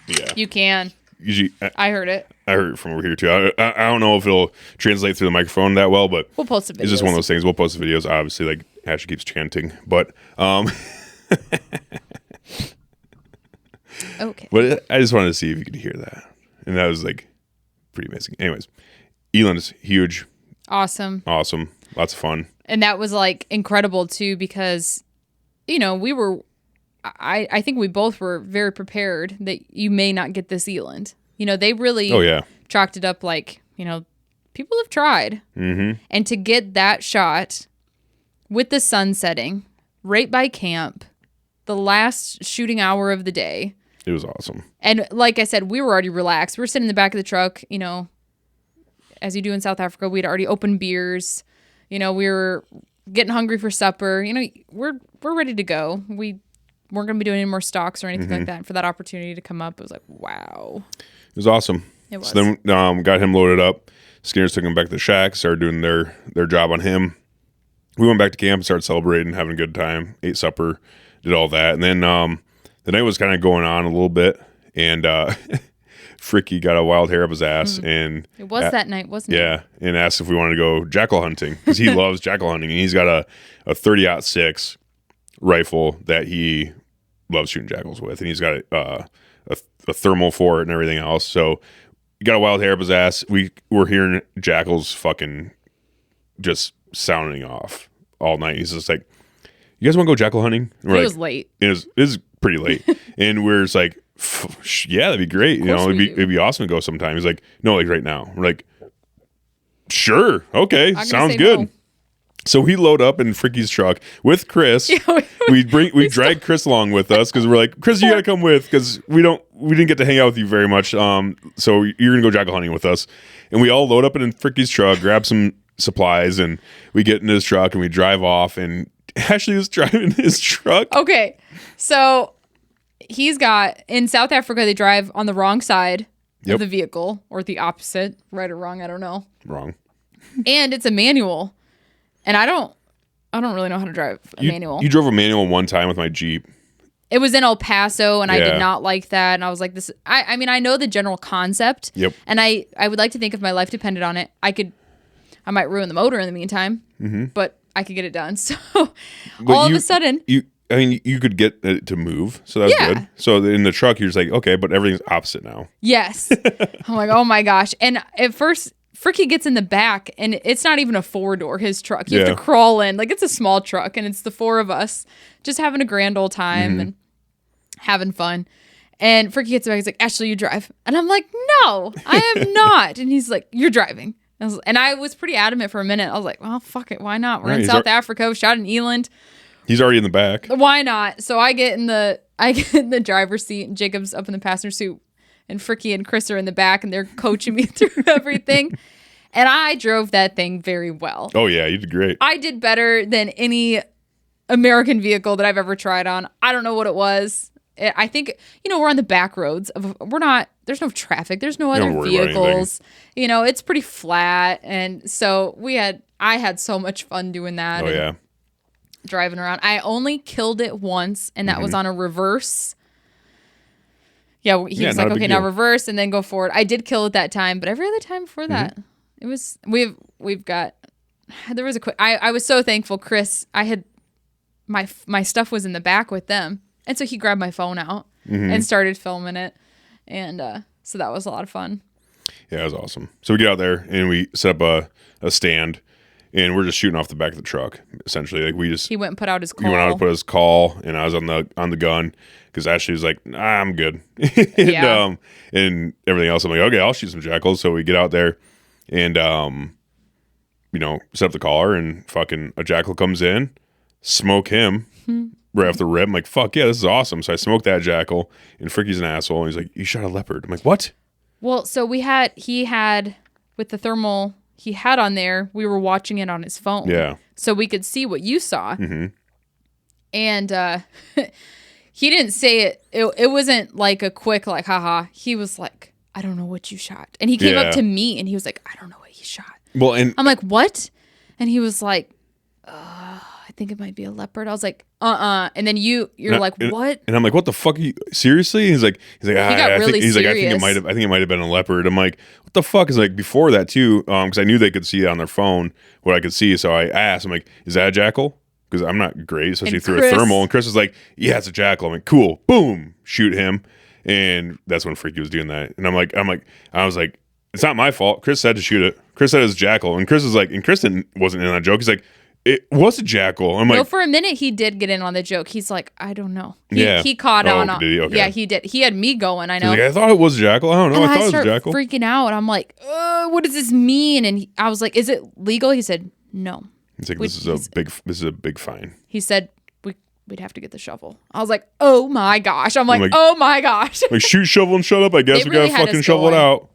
Yeah. You can. Usually, I heard it. I heard it from over here too. I don't know if it'll translate through the microphone that well, but we'll post the videos. It's just one of those things. We'll post the videos. Obviously, like Ashley keeps chanting, but okay. But I just wanted to see if you could hear that, and that was like pretty amazing. Anyways, eland is huge. Awesome. Lots of fun. And that was like incredible too, because we were. I think we both were very prepared that you may not get this eland. They really chalked it up like, people have tried. And to get that shot with the sun setting right by camp, the last shooting hour of the day. It was awesome. And like I said, we were already relaxed. We were sitting in the back of the truck, as you do in South Africa. We'd already opened beers. We were getting hungry for supper. We're ready to go. We weren't going to be doing any more stocks or anything like that. And for that opportunity to come up, it was like, wow. It was awesome. It was. So then got him loaded up. Skinners took him back to the shack, started doing their job on him. We went back to camp and started celebrating, having a good time, ate supper, did all that. And then the night was kind of going on a little bit, and Fricky got a wild hair up his ass. And it was that night, wasn't it? Yeah, and asked if we wanted to go jackal hunting, because he loves jackal hunting. And he's got a 30-06 rifle that he loves shooting jackals with, and he's got a thermal for it and everything else. So he got a wild hair up his ass. We were hearing jackals fucking just sounding off all night. He's just like, you guys want to go jackal hunting? And it was late. It was pretty late. And we're just like, yeah, that'd be great. It'd be awesome to go sometime. He's like, no, like right now. We're like, sure. Okay. Sounds good. No. So we load up in Fricky's truck with Chris. we drag Chris along with us because we're like, Chris, you got to come with because we didn't get to hang out with you very much. So you're gonna go jackal hunting with us, and we all load up in Fricky's truck, grab some supplies, and we get in his truck and we drive off. And Ashley was driving his truck. Okay, so in South Africa they drive on the wrong side of the vehicle or the opposite, right or wrong, I don't know. Wrong. And it's a manual. And I don't really know how to drive a manual. You drove a manual one time with my Jeep. It was in El Paso, and I did not like that. And I was like, "This." I mean, I know the general concept. Yep. And I would like to think if my life depended on it, I might ruin the motor in the meantime, but I could get it done. So of a sudden, you could get it to move, so that's good. So in the truck, you're just like, okay, but everything's opposite now. Yes. I'm like, oh my gosh. And at first, Fricky gets in the back, and it's not even a 4-door, his truck. You have to crawl in. Like, it's a small truck, and it's the 4 of us just having a grand old time and having fun. And Fricky gets back. He's like, Ashley, you drive. And I'm like, no, I am not. And he's like, you're driving. And I was pretty adamant for a minute. I was like, well, fuck it. Why not? We're in South Africa. We shot in Eland. He's already in the back. Why not? So I get in the driver's seat, and Jacob's up in the passenger seat. And Fricky and Chris are in the back, and they're coaching me through everything. And I drove that thing very well. Oh, yeah. You did great. I did better than any American vehicle that I've ever tried on. I don't know what it was. I think, we're on the back roads. There's no traffic. There's no other vehicles. It's pretty flat. And so I had so much fun doing that. Oh, yeah. Driving around. I only killed it once, and that was on a reverse. Yeah, he was like, okay, now reverse and then go forward. I did kill it that time, but every other time before that, it was, there was a quick, I was so thankful, Chris, I had, my stuff was in the back with them. And so he grabbed my phone out and started filming it. And so that was a lot of fun. Yeah, it was awesome. So we get out there and we set up a stand. And we're just shooting off the back of the truck, essentially. Like he went and put out his call. He went out and put his call, and I was on the gun because Ashley was like, I'm good. And everything else, I'm like, okay, I'll shoot some jackals. So we get out there and, set up the collar, and fucking a jackal comes in, smoke him right off the rip. I'm like, fuck yeah, this is awesome. So I smoked that jackal, and Fricky's an asshole. And he's like, you shot a leopard. I'm like, what? Well, so he had with the thermal he had on there, we were watching it on his phone. Yeah. So we could see what you saw. And he didn't say it. It wasn't like a quick, like, haha. He was like, I don't know what you shot. And he came up to me and he was like, I don't know what he shot. Well, and I'm like, what? And he was like, I think it might be a leopard. I was like, And then you're like, what? And I'm like, what the fuck? Are you seriously? He's like, I think it might have been a leopard. I'm like, what the fuck? Is like before that too, because I knew they could see it on their phone what I could see. So I asked, I'm like, is that a jackal? Because I'm not great, especially through a thermal. And Chris was like, yeah, it's a jackal. I'm like, cool, boom, shoot him. And that's when Freaky was doing that. And I was like, it's not my fault. Chris said to shoot it. Chris said it's jackal. And Chris was like, and Chris wasn't in that joke. He's like, it was a jackal. I'm like, no, for a minute he did get in on the joke. He's like, I don't know. He caught on. Did he? Okay. Yeah, he did. He had me going. I know. Like, I thought it was a jackal. I don't know. And I thought it was a jackal. Freaking out. I'm like, what does this mean? And I was like, is it legal? He said, no. He's like, this is a big fine. He said we'd have to get the shovel. I was like, oh my gosh. I'm like, oh my gosh. Like, shoot, shovel, and shut up. I guess we gotta fucking shovel it out.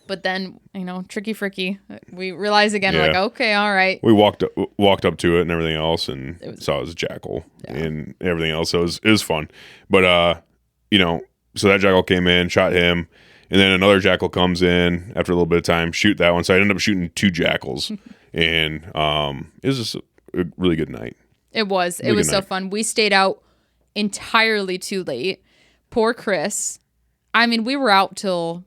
But then, Tricky Fricky, we realized again, like, okay, all right. We walked up to it and everything else, and saw it was a jackal and everything else. So it was fun. But, so that jackal came in, shot him, and then another jackal comes in after a little bit of time, shoot that one. So I ended up shooting 2 jackals, and it was just a really good night. It was. It was so fun. We stayed out entirely too late. Poor Chris. I mean, we were out till...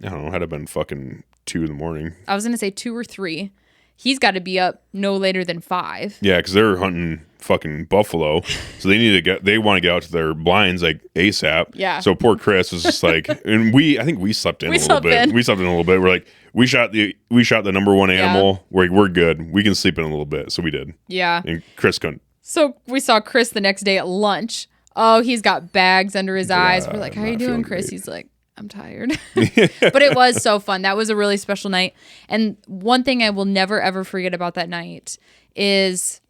I don't know. Had it been fucking 2 in the morning. I was going to say 2 or 3. he's got to be up no later than 5. Yeah, because they're hunting fucking buffalo, so they want to get out to their blinds like ASAP. Yeah. So poor Chris was just like, and I think we slept in a little bit. We slept in a little bit. We're like, we shot the number one animal. Yeah. We're good. We can sleep in a little bit. So we did. Yeah. And Chris couldn't. So we saw Chris the next day at lunch. Oh, he's got bags under his eyes. We're like, how are you doing, Chris? He's like, I'm tired. But it was so fun. That was a really special night. And one thing I will never, ever forget about that night is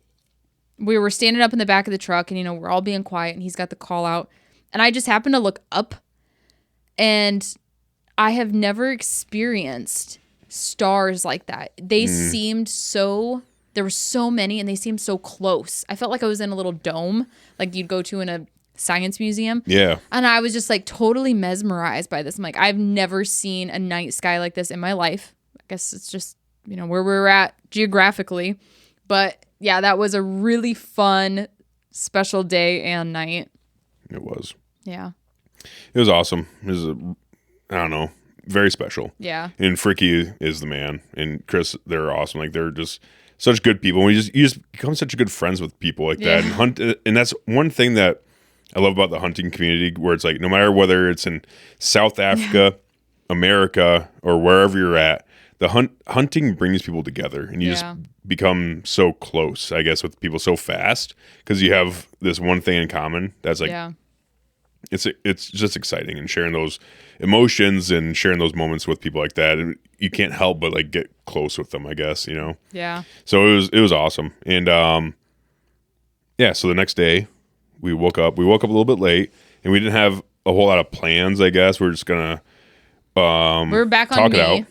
we were standing up in the back of the truck and, we're all being quiet and he's got the call out. And I just happened to look up and I have never experienced stars like that. They seemed there were so many and they seemed so close. I felt like I was in a little dome like you'd go to in a science museum. Yeah. And I was just like totally mesmerized by this. I'm like, I've never seen a night sky like this in my life. I guess it's just, where we're at geographically. But yeah, that was a really fun, special day and night. It was. Yeah. It was awesome. It was, I don't know, very special. Yeah. And Fricky is the man. And Chris, they're awesome. Like, they're just such good people. You just become such good friends with people like that. And that's one thing that I love about the hunting community, where it's like, no matter whether it's in South Africa, America, or wherever you're at, the hunting brings people together, and you just become so close, I guess, with people so fast because you have this one thing in common. That's like, it's just exciting, and sharing those emotions and sharing those moments with people like that, and you can't help but like get close with them, I guess, Yeah. So it was awesome, and so the next day. We woke up a little bit late, and we didn't have a whole lot of plans, I guess. We're just going to we're back on me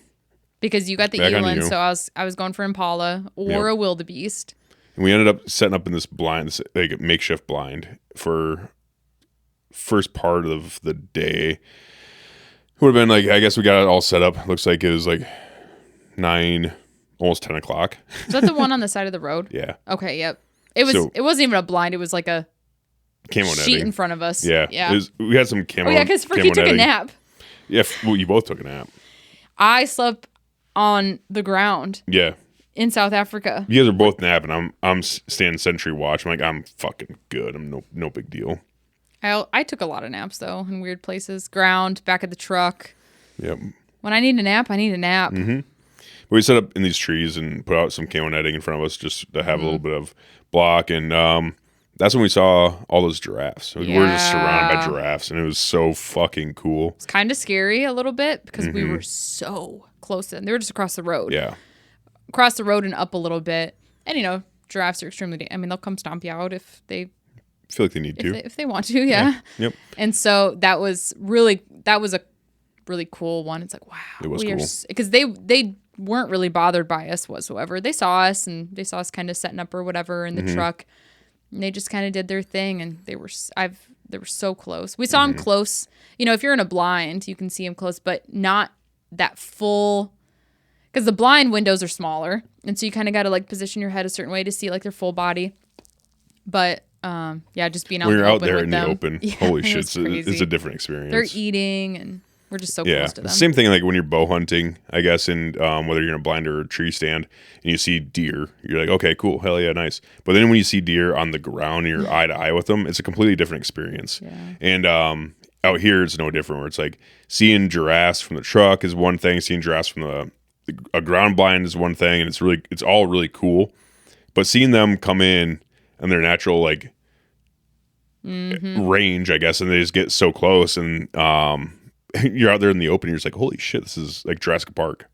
because you got the eland, so I was going for impala or a wildebeest. And we ended up setting up in this blind, this like makeshift blind for first part of the day. Would have been like, I guess we got it all set up. Looks like it was like 9, almost 10 o'clock. Is that the one on the side of the road? Yeah. Okay, yep. It wasn't even a blind. It was like a camo sheet netting in front of us. Yeah. We had some camo. Oh, yeah, because Fricky took a nap. Yeah, well, you both took a nap. I slept on the ground. Yeah. In South Africa. You guys are both napping. I'm standing sentry watch. I'm like, I'm fucking good. I'm no big deal. I took a lot of naps, though, in weird places. Ground, back of the truck. Yep. When I need a nap, I need a nap. Mm-hmm. But we set up in these trees and put out some camo netting in front of us just to have a little bit of block. And that's when we saw all those giraffes. We were just surrounded by giraffes, and it was so fucking cool. It's kind of scary a little bit because we were so close to them. They were just across the road. Yeah. Across the road and up a little bit. And, giraffes are extremely... they'll come stomp you out if they... feel like they need to. If they want to, yeah. Yep. And so that was a really cool one. It's like, wow. It was cool. Because they weren't really bothered by us whatsoever. They saw us, and they saw us kind of setting up or whatever in the truck. And they just kind of did their thing, and they were so close. We saw them close. If you're in a blind, you can see them close, but not that full... Because the blind windows are smaller, and so you kind of got to like position your head a certain way to see like their full body. But just being out when you're out open there with in them, the open, holy shit, it's a different experience. They're eating, and we're just so close to them. Same thing like when you're bow hunting, I guess, and whether you're in a blind or a tree stand, and you see deer, you're like, okay, cool, hell yeah, nice. But then when you see deer on the ground, and you're eye to eye with them, it's a completely different experience. Yeah. And out here, it's no different. Where it's like seeing giraffes from the truck is one thing, seeing giraffes from a ground blind is one thing, and it's all really cool. But seeing them come in and their natural like range, I guess, and they just get so close, and you're out there in the open, you're just like, holy shit, this is like Jurassic Park.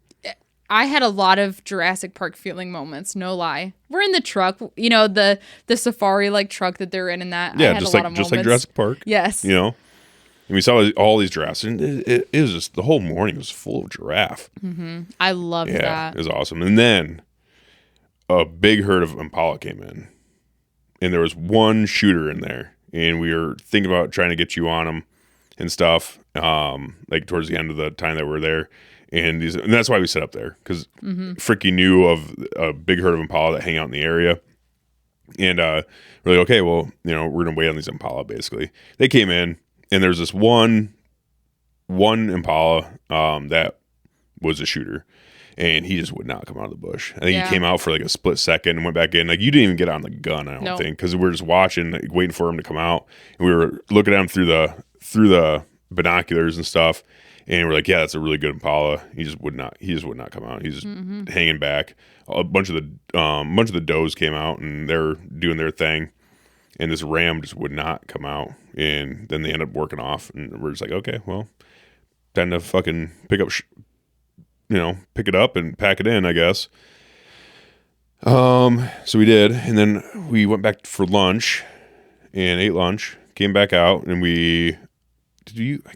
I had a lot of Jurassic Park feeling moments, no lie. We're in the truck, the safari like truck that they're in, and that yeah, I had just a lot like of just moments. like Jurassic Park. Yes, and we saw all these giraffes, and it was just the whole morning was full of giraffe. I loved that. It was awesome. And then a big herd of impala came in, and there was one shooter in there, and we were thinking about trying to get you on them and stuff, like towards the end of the time that we were there. And that's why we set up there, because Fricky knew of a big herd of impala that hang out in the area. And we're like, okay, well, we're going to wait on these impala, basically. They came in, and there's this one impala that was a shooter. and he just would not come out of the bush. I think he came out for like a split second and went back in. Like, you didn't even get on the gun, I don't think, because we were just watching, like, waiting for him to come out, and we were looking at him through the binoculars and stuff, and we're like, yeah, that's a really good Impala. He just would not come out. He's just hanging back. A bunch of the does came out, and they're doing their thing, and this ram just would not come out. And then they ended up working off, and we're just like, okay, well, time to fucking pick it up and pack it in, I guess. So we did, and then we went back for lunch and ate lunch, came back out, and I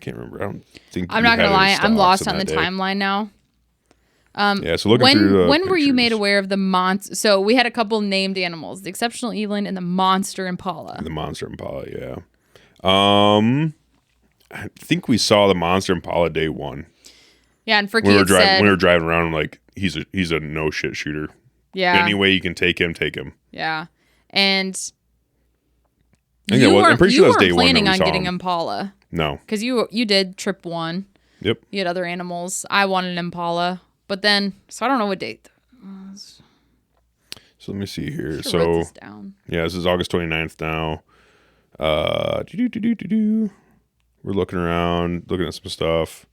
can't remember. I don't think I'm not gonna lie, I'm lost on the timeline now. So looking through when were you made aware of the monster? So we had a couple named animals, the Exceptional Eland and the Monster Impala. The Monster Impala, yeah. I think we saw the Monster Impala day one. Yeah, and when we were driving around, I'm like, he's a no shit shooter. Yeah. Any way you can take him, take him. Yeah, and I'm pretty sure that was day one. Planning on getting Impala. No, because you did trip one. Yep. You had other animals. I wanted an Impala, but then I don't know what date that was. So let me see here. I wrote this down. Yeah, this is August 29th now. We're looking around, looking at some stuff.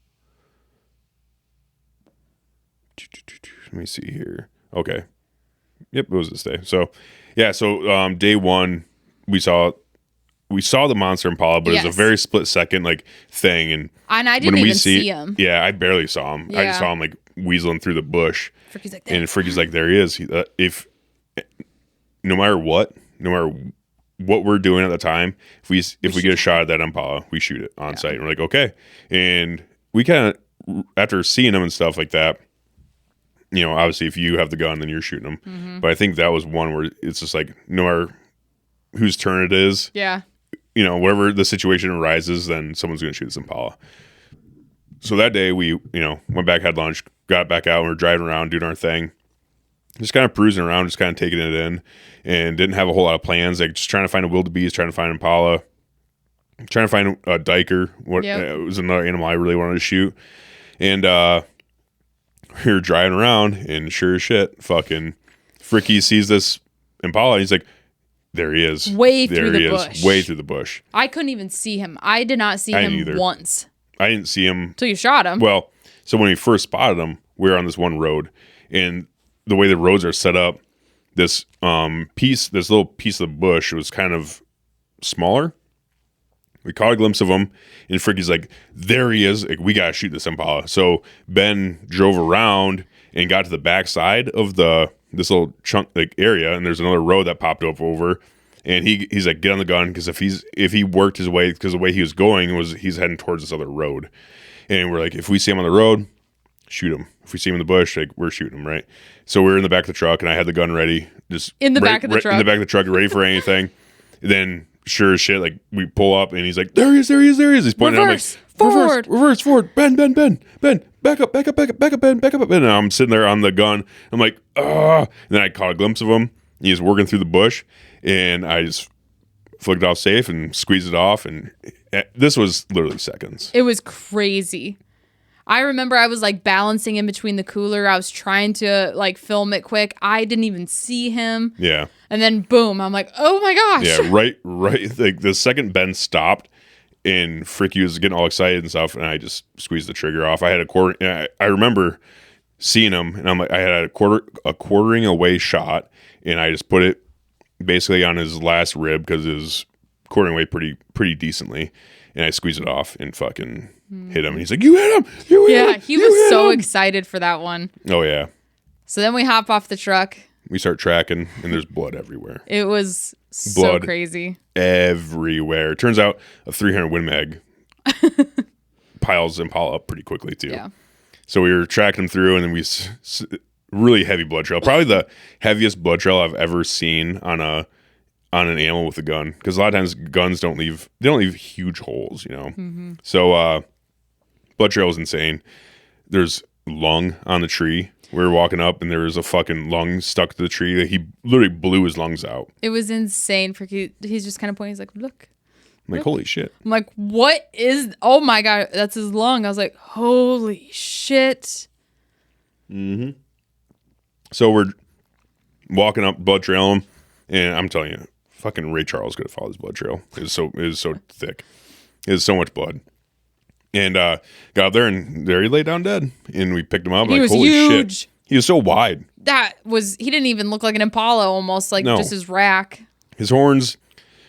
Let me see here. Okay. Yep, it was this day. So, yeah, day one, we saw the Monster Impala, but it was a very split second like thing, and I didn't even see him. Yeah, I barely saw him. Yeah. I just saw him like weaseling through the bush. Fricky's like, there he is. If no matter what we're doing at the time, if we get a shot at that Impala, we shoot it on site. And we're like, okay. And we kind of, after seeing them and stuff like that, obviously if you have the gun, then you're shooting them. Mm-hmm. But I think that was one where it's just like, no matter whose turn it is, whatever the situation arises, then someone's going to shoot this Impala. So that day we, went back, had lunch, got back out, and we're driving around doing our thing. Just kind of cruising around, just kind of taking it in, and didn't have a whole lot of plans. Like, just trying to find a wildebeest, trying to find an Impala, trying to find a diker. It was another animal I really wanted to shoot. And we were driving around, and sure as shit, fucking Fricky sees this Impala, and he's like, there he is. Way through the bush. I couldn't even see him. I did not see him once. I didn't see him. Till you shot him. Well, so when we first spotted him, we were on this one road, and the way the roads are set up, this little piece of the bush was kind of smaller. We caught a glimpse of him, and Fricky's like, there he is. Like, we got to shoot this Impala. So Ben drove around and got to the backside of this little chunk like area, and there's another road that popped up over, and he's like, get on the gun, because if he worked his way, because the way he was going he's heading towards this other road, and we're like, if we see him on the road, shoot him. If we see him in the bush, like, we're shooting him, right? So we were in the back of the truck, and I had the gun ready, just in the back of the truck, ready for anything. Then sure as shit, like, we pull up, and he's like, there he is. He's pointing out, like, forward, Ben, back up, Ben. And I'm sitting there on the gun. I'm like, ah. And then I caught a glimpse of him. He's working through the bush, and I just flicked it off safe and squeezed it off. And this was literally seconds. It was crazy. I remember I was like balancing in between the cooler. I was trying to like film it quick. I didn't even see him. Yeah. And then boom, I'm like, oh my gosh. Yeah, right. Like the second Ben stopped and Fricky was getting all excited and stuff, and I just squeezed the trigger off. I had a quarter. I remember seeing him, and I'm like, I had a quartering away shot, and I just put it basically on his last rib because it was quartering away pretty decently, and I squeezed it off and fucking hit him. And he's like, "You hit him! Yeah, he was so excited for that one. Oh yeah. So then we hop off the truck. We start tracking, and there's blood everywhere. It was so crazy. Everywhere. Turns out a 300 Win Mag piles Impala up pretty quickly too. Yeah. So we were tracking him through, and then really heavy blood trail. Probably the heaviest blood trail I've ever seen on an animal with a gun. Because a lot of times guns don't leave huge holes, Mm-hmm. So blood trail was insane. There's lung on the tree. We were walking up, and there was a fucking lung stuck to the tree. He literally blew his lungs out. It was insane. He's just kind of pointing. He's like, look. I'm like, holy shit. I'm like, what is... Oh, my God. That's his lung. I was like, holy shit. Mm-hmm. So we're walking up blood trail him, and I'm telling you, fucking Ray Charles could have followed his blood trail. It was so thick. It was so much blood. And got up there, and there he lay down dead. And we picked him up. He was holy huge. Shit. He was so wide. He didn't even look like an impala, almost like just his rack. His horns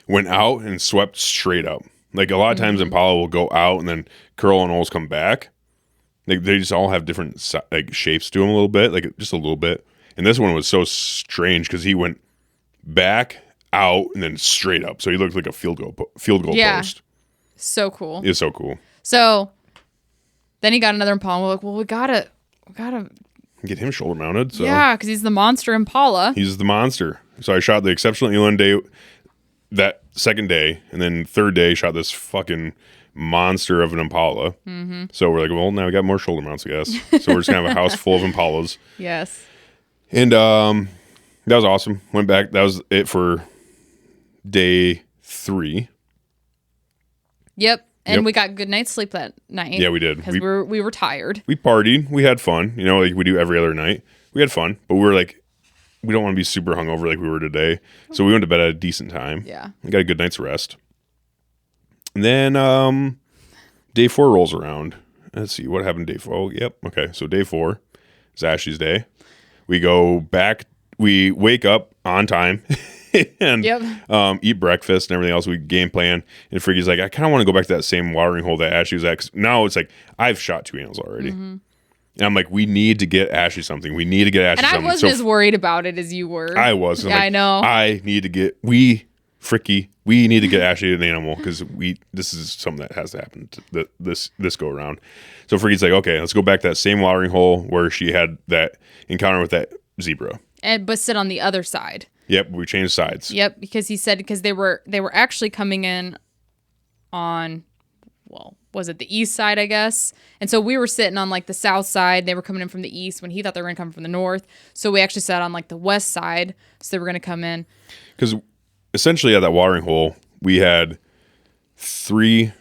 went out and swept straight up. Like a lot of times impala will go out and then curl and almost come back. Like they just all have different like shapes to them a little bit, like just a little bit. And this one was so strange because he went back out and then straight up. So he looked like a field goal post. So cool. It was so cool. So then he got another impala. We're like, well, we gotta get him shoulder mounted. So yeah, because he's the monster impala. He's the monster. So I shot the exceptional eland day that second day, and then third day shot this fucking monster of an impala. Mm-hmm. So we're like, well, now we got more shoulder mounts, I guess. So we're just gonna have a house full of impalas. Yes. And that was awesome. Went back. That was it for day 3. Yep. And we got good night's sleep that night. Yeah, we did. Because we were tired. We partied. We had fun. You know, like we do every other night. We had fun, but we were like, we don't want to be super hungover like we were today. So we went to bed at a decent time. Yeah. We got a good night's rest. And then day 4 rolls around. Let's see, what happened day 4? Oh, yep. Okay, so day 4 is Ashley's day. We go back. We wake up on time and eat breakfast and everything else. We game plan. And Freaky's like, I kind of want to go back to that same watering hole that Ashley was at. 'Cause now it's like, I've shot 2 animals already. Mm-hmm. And I'm like, we need to get Ashley something. We need to get Ashley something. And I wasn't as worried about it as you were. I was. Yeah, like, I know. I need to get, we need to get Ashley an animal because this is something that has to happen to this go around. So Freaky's like, okay, let's go back to that same watering hole where she had that encounter with that zebra. But sit on the other side. Yep, we changed sides. Yep, because he said they were actually coming in on, well, was it the east side, I guess? And so we were sitting on like the south side. They were coming in from the east when he thought they were going to come from the north. So we actually sat on like the west side. So they were going to come in. Because essentially at that watering hole, we had 3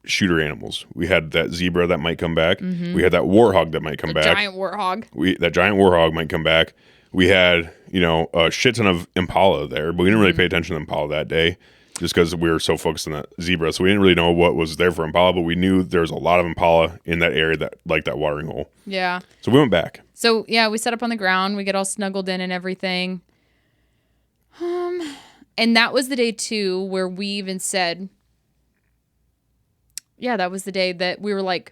shooter animals. We had that zebra that might come back. Mm-hmm. We had that warthog that might come back. Giant warthog. That giant warthog might come back. We had, a shit ton of impala there, but we didn't really pay attention to impala that day just because we were so focused on that zebra. So we didn't really know what was there for impala, but we knew there was a lot of impala in that area that like that watering hole. Yeah. So we went back. So yeah, we set up on the ground. We get all snuggled in and everything. And that was the day too where we even said, yeah, that was the day that we were like,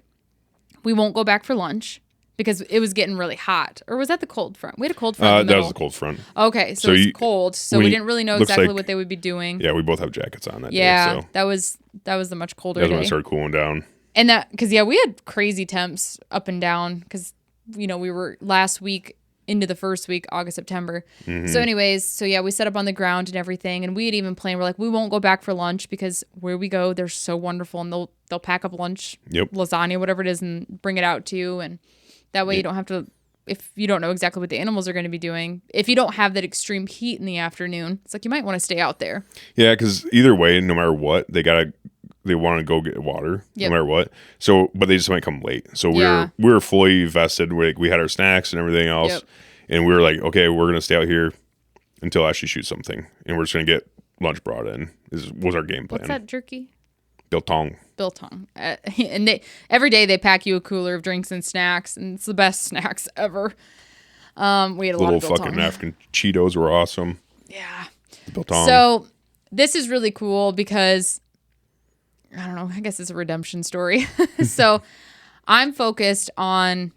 we won't go back for lunch because it was getting really hot. Or was that the cold front? We had a cold front in the middle. That was the cold front. Okay, so it's cold. So we didn't really know exactly what they would be doing. Yeah, we both have jackets on that day. Yeah, so. that was the much colder day. That's when it started cooling down. And that, because we had crazy temps up and down because, we were last week into the first week, August, September. Mm-hmm. So anyways, we set up on the ground and everything. And we had even planned, we're like, we won't go back for lunch because where we go, they're so wonderful. And they'll pack up lunch, lasagna, whatever it is, and bring it out to you. And that way you don't have to, if you don't know exactly what the animals are going to be doing, if you don't have that extreme heat in the afternoon, it's like you might want to stay out there. Yeah, because either way, no matter what, they want to go get water, no matter what. So, but they just might come late. So we were fully vested. We had our snacks and everything else, and we were like, okay, we're gonna stay out here until Ashley shoots something, and we're just gonna get lunch brought in. Was our game plan. What's that jerky? Biltong. And every day they pack you a cooler of drinks and snacks, and it's the best snacks ever. We had a lot of biltong. Little fucking African Cheetos were awesome. Yeah. Biltong. So this is really cool because, I don't know, I guess it's a redemption story. So I'm focused on,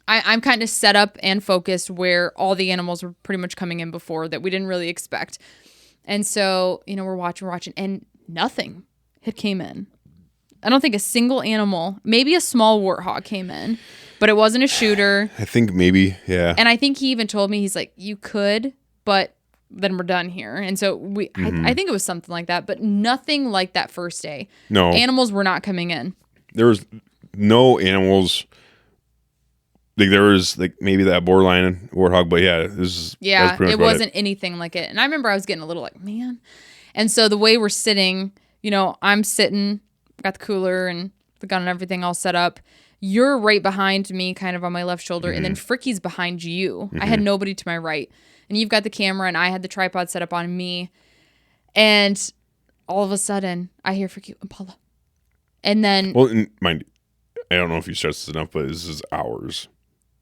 I'm kind of set up and focused where all the animals were pretty much coming in before that we didn't really expect. And so, we're watching, and nothing had came in. I don't think a single animal, maybe a small warthog came in, but it wasn't a shooter. I think maybe, yeah. And I think he even told me, he's like, you could, but then we're done here. And so I think it was something like that, but nothing like that first day. No. Animals were not coming in. There was no animals. Like there was like maybe that borderline warthog, but it wasn't anything like it. And I remember I was getting a little like, man. And so the way we're sitting, I'm sitting, got the cooler and the gun and everything all set up. you're right behind me, kind of on my left shoulder, and then Fricky's behind you. I had nobody to my right. And you've got the camera, and I had the tripod set up on me. And all of a sudden, I hear Fricky, Impala. And then... Well, mind you, I don't know if you stressed this enough, but this is hours.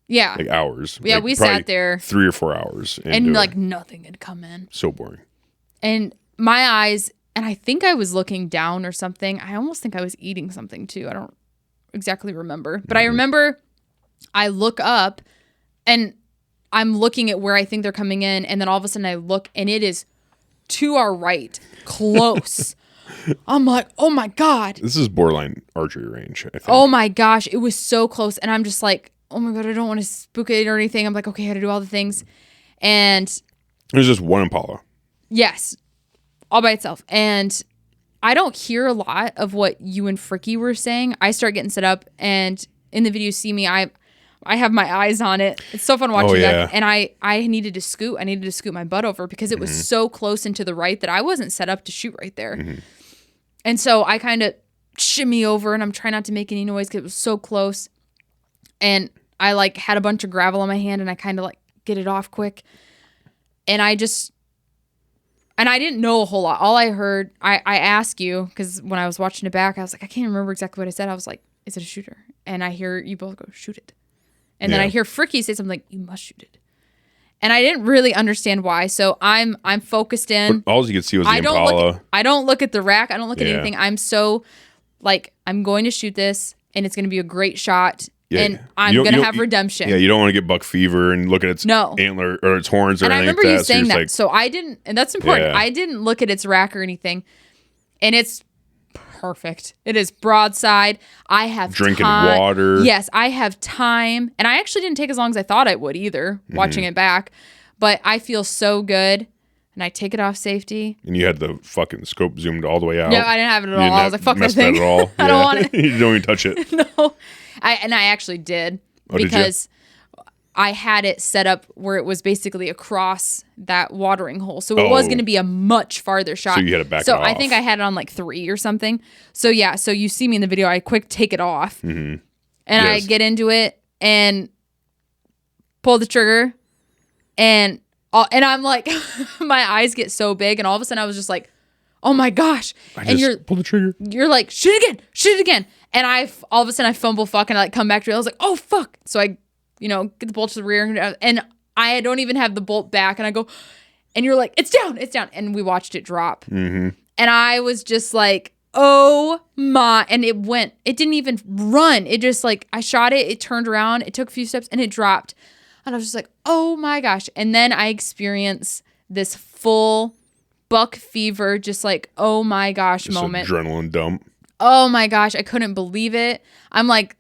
Yeah. Like hours. Yeah, like we sat there. 3 or 4 hours. And like nothing had come in. So boring. And my eyes... And I think I was looking down or something. I almost think I was eating something too. I don't exactly remember. But I remember I look up and I'm looking at where I think they're coming in. And then all of a sudden I look and it is to our right, close. I'm like, oh my God. This is borderline archery range, I think. Oh my gosh. It was so close. And I'm just like, oh my God, I don't want to spook it or anything. I'm like, okay, I had to do all the things. And there's just one Impala. Yes. All by itself. And I don't hear a lot of what you and Fricky were saying. I start getting set up, and in the video you see me, I have my eyes on it. It's so fun watching that. And I needed to scoot. I needed to scoot my butt over because it was so close and to the right that I wasn't set up to shoot right there. And so I kind of shimmy over, and I'm trying not to make any noise because it was so close. And I like had a bunch of gravel on my hand, and I kind of like get it off quick. And I didn't know a whole lot. All I heard, I asked you, because when I was watching it back, I was like, I can't remember exactly what I said. I was like, is it a shooter? And I hear you both go, shoot it. And then I hear Fricky say something like, you must shoot it. And I didn't really understand why. So I'm focused in. But all you could see was the Impala. I don't look at the rack. I don't look at anything. I'm so like, I'm going to shoot this, and it's going to be a great shot. Yeah. And I'm going to have redemption. Yeah, you don't want to get buck fever and look at its antler or its horns or anything. And I remember you saying that. So I didn't, and that's important. Yeah. I didn't look at its rack or anything. And it's perfect. It is broadside. I have drinking water. Yes, I have time. And I actually didn't take as long as I thought I would either, watching it back. But I feel so good. And I take it off safety. And you had the fucking scope zoomed all the way out. Yeah, I didn't have it at all. I was like, fuck that thing. At all. I don't want it. You don't even touch it. No. I actually did. Because I had it set up where it was basically across that watering hole. So it was going to be a much farther shot. So you had to back it off. off. I think I had it on like 3 or something. So yeah, so you see me in the video, I quick take it off. And I get into it and pull the trigger. And I'm like, my eyes get so big. And all of a sudden I was just like, oh my gosh. You're pull the trigger. You're like, shoot it again. And all of a sudden I fumble fuck and I like come back to it. I was like, oh fuck. So I, get the bolt to the rear and I don't even have the bolt back. And I go, and you're like, it's down. And we watched it drop. And I was just like, oh my, and it didn't even run. It just like, I shot it. It turned around. It took a few steps and it dropped. And I was just like, oh my gosh. And then I experienced this full buck fever, just like, oh my gosh, just moment. Adrenaline dump. Oh my gosh, I couldn't believe it. I'm like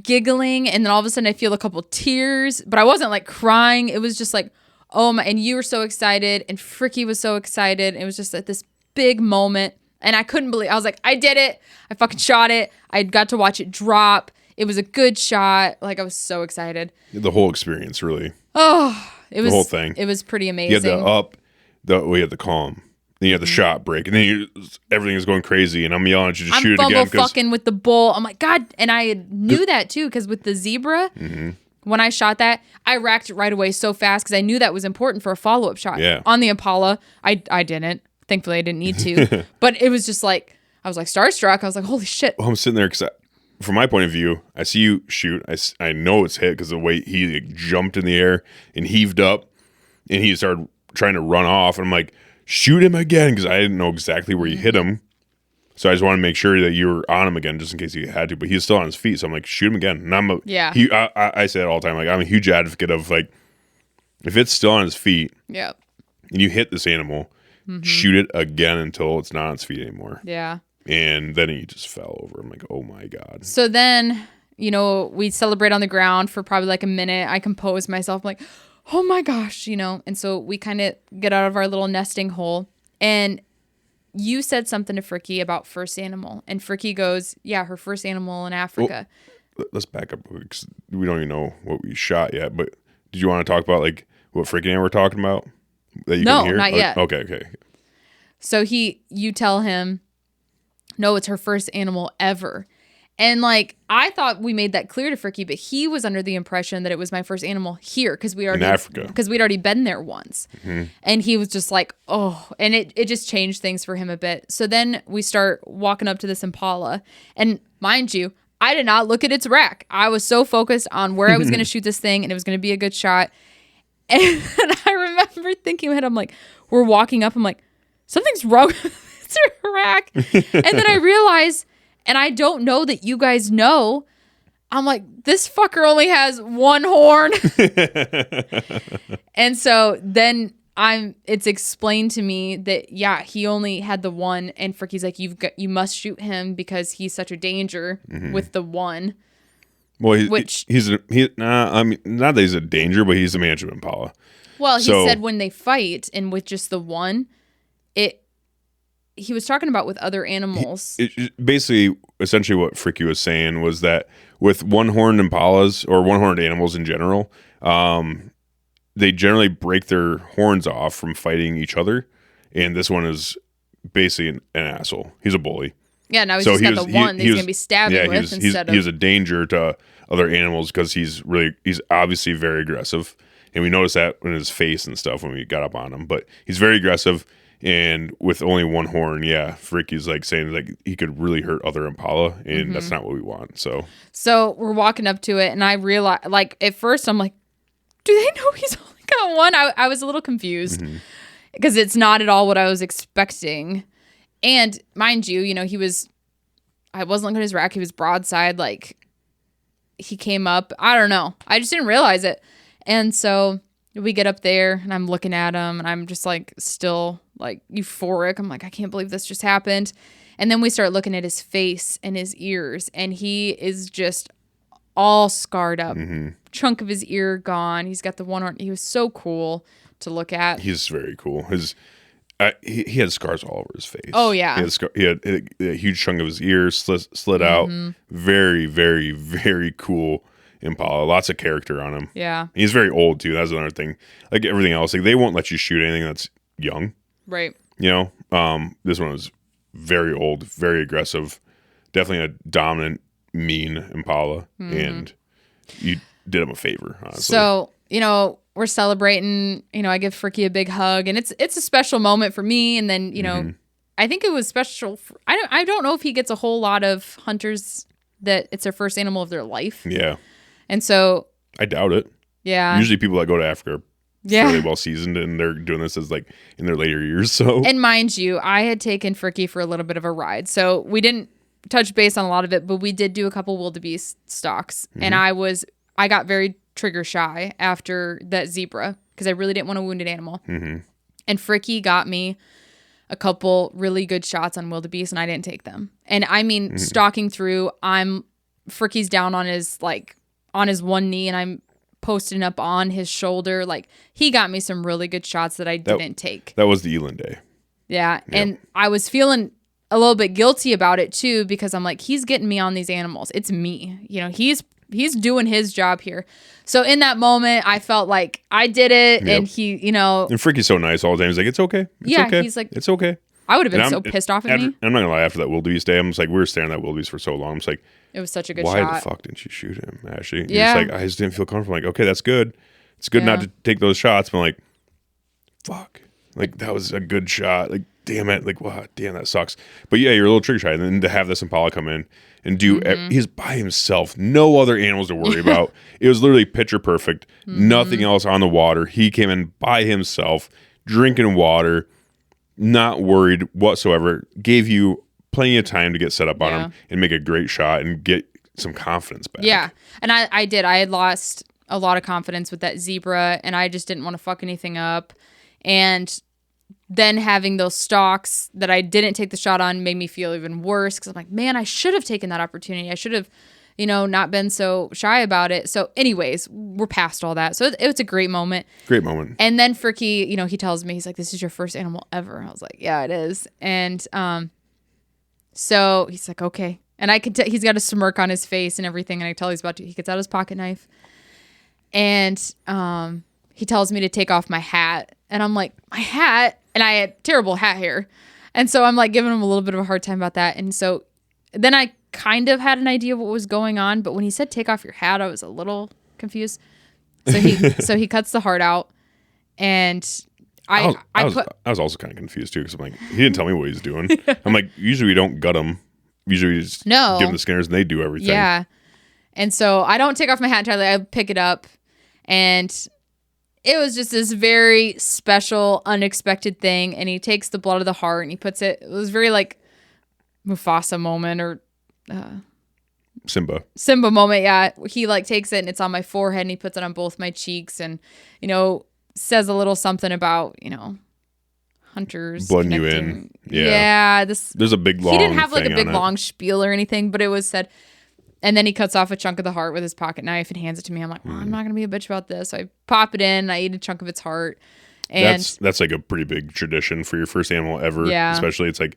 giggling, and then all of a sudden I feel a couple tears, but I wasn't like crying. It was just like, oh my, and you were so excited, and Fricky was so excited. It was just like this big moment, and I couldn't believe, I was like, I did it. I fucking shot it. I got to watch it drop. It was a good shot. Like, I was so excited. The whole experience, really. Oh, it was the whole thing. It was pretty amazing. You had we had the calm. Then you had the shot break, and then everything is going crazy, and I'm yelling at you to shoot it again. I'm fucking with the bull. I'm like, God, and I knew that too, because with the zebra, when I shot that, I racked it right away so fast because I knew that was important for a follow-up shot. Yeah. On the Impala, I didn't. Thankfully, I didn't need to. But it was just like, I was like starstruck. I was like, holy shit. Well, I'm sitting there because from my point of view, I see you shoot. I know it's hit because the way he jumped in the air and heaved up, and he started trying to run off, and I'm like, shoot him again, because I didn't know exactly where you hit him. So I just wanted to make sure that you were on him again, just in case you had to. But he's still on his feet, so I'm like, shoot him again. And I say it all the time. Like, I'm a huge advocate of like, if it's still on his feet, and you hit this animal, shoot it again until it's not on its feet anymore. Yeah. And then he just fell over. I'm like, oh my God. So then, we celebrate on the ground for probably like a minute. I compose myself. I'm like, oh my gosh, and so we kind of get out of our little nesting hole, and you said something to Fricky about first animal, and Fricky goes, yeah, her first animal in Africa. Well, let's back up, because we don't even know what we shot yet, but did you want to talk about like what Fricky and I were talking about that you no, can hear? Not yet. Okay. So you tell him, no, it's her first animal ever. And like, I thought we made that clear to Fricky, but he was under the impression that it was my first animal here because we'd already been there once. And he was just like, oh, and it just changed things for him a bit. So then we start walking up to this Impala, and mind you, I did not look at its rack. I was so focused on where I was going to shoot this thing, and it was going to be a good shot. And then I remember thinking in my head, I'm like, we're walking up, I'm like, something's wrong with its rack. And then I realize, and I don't know that you guys know, I'm like, this fucker only has one horn. And so then it's explained to me that, yeah, he only had the one. And Fricky's like, you must shoot him because he's such a danger with the one. Well, he's not that he's a danger, but he's a management Impala. Well, he said when they fight and with just the one, he was talking about with other animals. Essentially what Fricky was saying was that with one-horned Impalas or one-horned animals in general, they generally break their horns off from fighting each other. And this one is basically an asshole. He's a bully. Yeah, now he's just got the one that he's going to be stabbing with instead of... He's a danger to other animals because he's obviously very aggressive. And we noticed that in his face and stuff when we got up on him. But he's very aggressive. And with only one horn, yeah, Fricky's like saying like he could really hurt other Impala, and that's not what we want. So we're walking up to it, and I realized, like, at first I'm like, do they know he's only got one? I was a little confused because it's not at all what I was expecting. And mind you, I wasn't looking at his rack. He was broadside, like he came up. I don't know. I just didn't realize it. And so we get up there, and I'm looking at him, and I'm just like still like euphoric. I'm like, I can't believe this just happened. And then we start looking at his face and his ears, and he is just all scarred up. Chunk of his ear gone. He's got the one horn. He was so cool to look at. He's very cool. He had scars all over his face. Oh yeah. He had a huge chunk of his ear slid out. Very, very, very cool Impala. Lots of character on him. Yeah. He's very old too. That's another thing. Like everything else, like they won't let you shoot anything that's young. Right. This one was very old, very aggressive, definitely a dominant, mean Impala, and you did him a favor, honestly. So, we're celebrating, I give Fricky a big hug, and it's a special moment for me. And then, I think it was special. I don't know if he gets a whole lot of hunters that it's their first animal of their life. Yeah. And so I doubt it. Yeah. Usually people that go to Africa are fairly well seasoned, and they're doing this as like in their later years. So, and mind you, I had taken Fricky for a little bit of a ride, so we didn't touch base on a lot of it, but we did do a couple wildebeest stalks, and I got very trigger shy after that zebra because I really didn't want a wounded animal. And Fricky got me a couple really good shots on wildebeest, and I didn't take them. And I mean, stalking through, Fricky's down on his one knee, and I'm posting up on his shoulder. Like, he got me some really good shots that I didn't take. That was the Eland day. Yeah. And I was feeling a little bit guilty about it too, because I'm like, he's getting me on these animals. It's me. He's doing his job here. So in that moment, I felt like I did it, and he, And Fricky's so nice all the time. He's like, it's okay. Okay. He's like, it's okay. I would have been so pissed off at me. I'm not gonna lie. After that wildebeest day, I'm just like, we were staring at that wildebeest for so long. I'm just like, it was such a good shot. Why the fuck didn't you shoot him, Ashley? And it's like, I just didn't feel comfortable. I'm like, okay, that's good. It's good not to take those shots. But I'm like, fuck. Like, that was a good shot. Like, damn it. Like, wow, damn, that sucks. But yeah, you're a little trigger shy. And then to have this Impala come in and do, he's by himself. No other animals to worry about. It was literally picture perfect. Nothing else on the water. He came in by himself, drinking water, not worried whatsoever. Gave you plenty of time to get set up on him and make a great shot and get some confidence back. Yeah. And I did. I had lost a lot of confidence with that zebra, and I just didn't want to fuck anything up. And then having those stalks that I didn't take the shot on made me feel even worse, because I'm like, man, I should have taken that opportunity. I should have, not been so shy about it. So anyways, we're past all that. So it was a great moment. Great moment. And then Fricky, he tells me, he's like, this is your first animal ever. I was like, yeah, it is. And so he's like, okay. And I could tell he's got a smirk on his face and everything. And I tell he gets out his pocket knife. And he tells me to take off my hat. And I'm like, my hat? And I had terrible hat hair. And so I'm like giving him a little bit of a hard time about that. And so then I kind of had an idea of what was going on, but when he said take off your hat, I was a little confused. So he cuts the heart out, and I was also kind of confused too, because I'm like, he didn't tell me what he's doing. I'm like, usually we don't gut them. Usually we just give them the skinners and they do everything. Yeah. And so I don't take off my hat entirely. I pick it up, and it was just this very special, unexpected thing. And he takes the blood of the heart and he puts it. It was very like Mufasa moment or Simba moment. Yeah. He like takes it and it's on my forehead and he puts it on both my cheeks and, says a little something about, hunters blooding you in. Yeah. There's a big long he didn't have like a thing big on it. long spiel or anything, but it was said. And then he cuts off a chunk of the heart with his pocket knife and hands it to me. I'm like, well, I'm not going to be a bitch about this. So I pop it in. I eat a chunk of its heart. And that's like a pretty big tradition for your first animal ever. Yeah. Especially it's like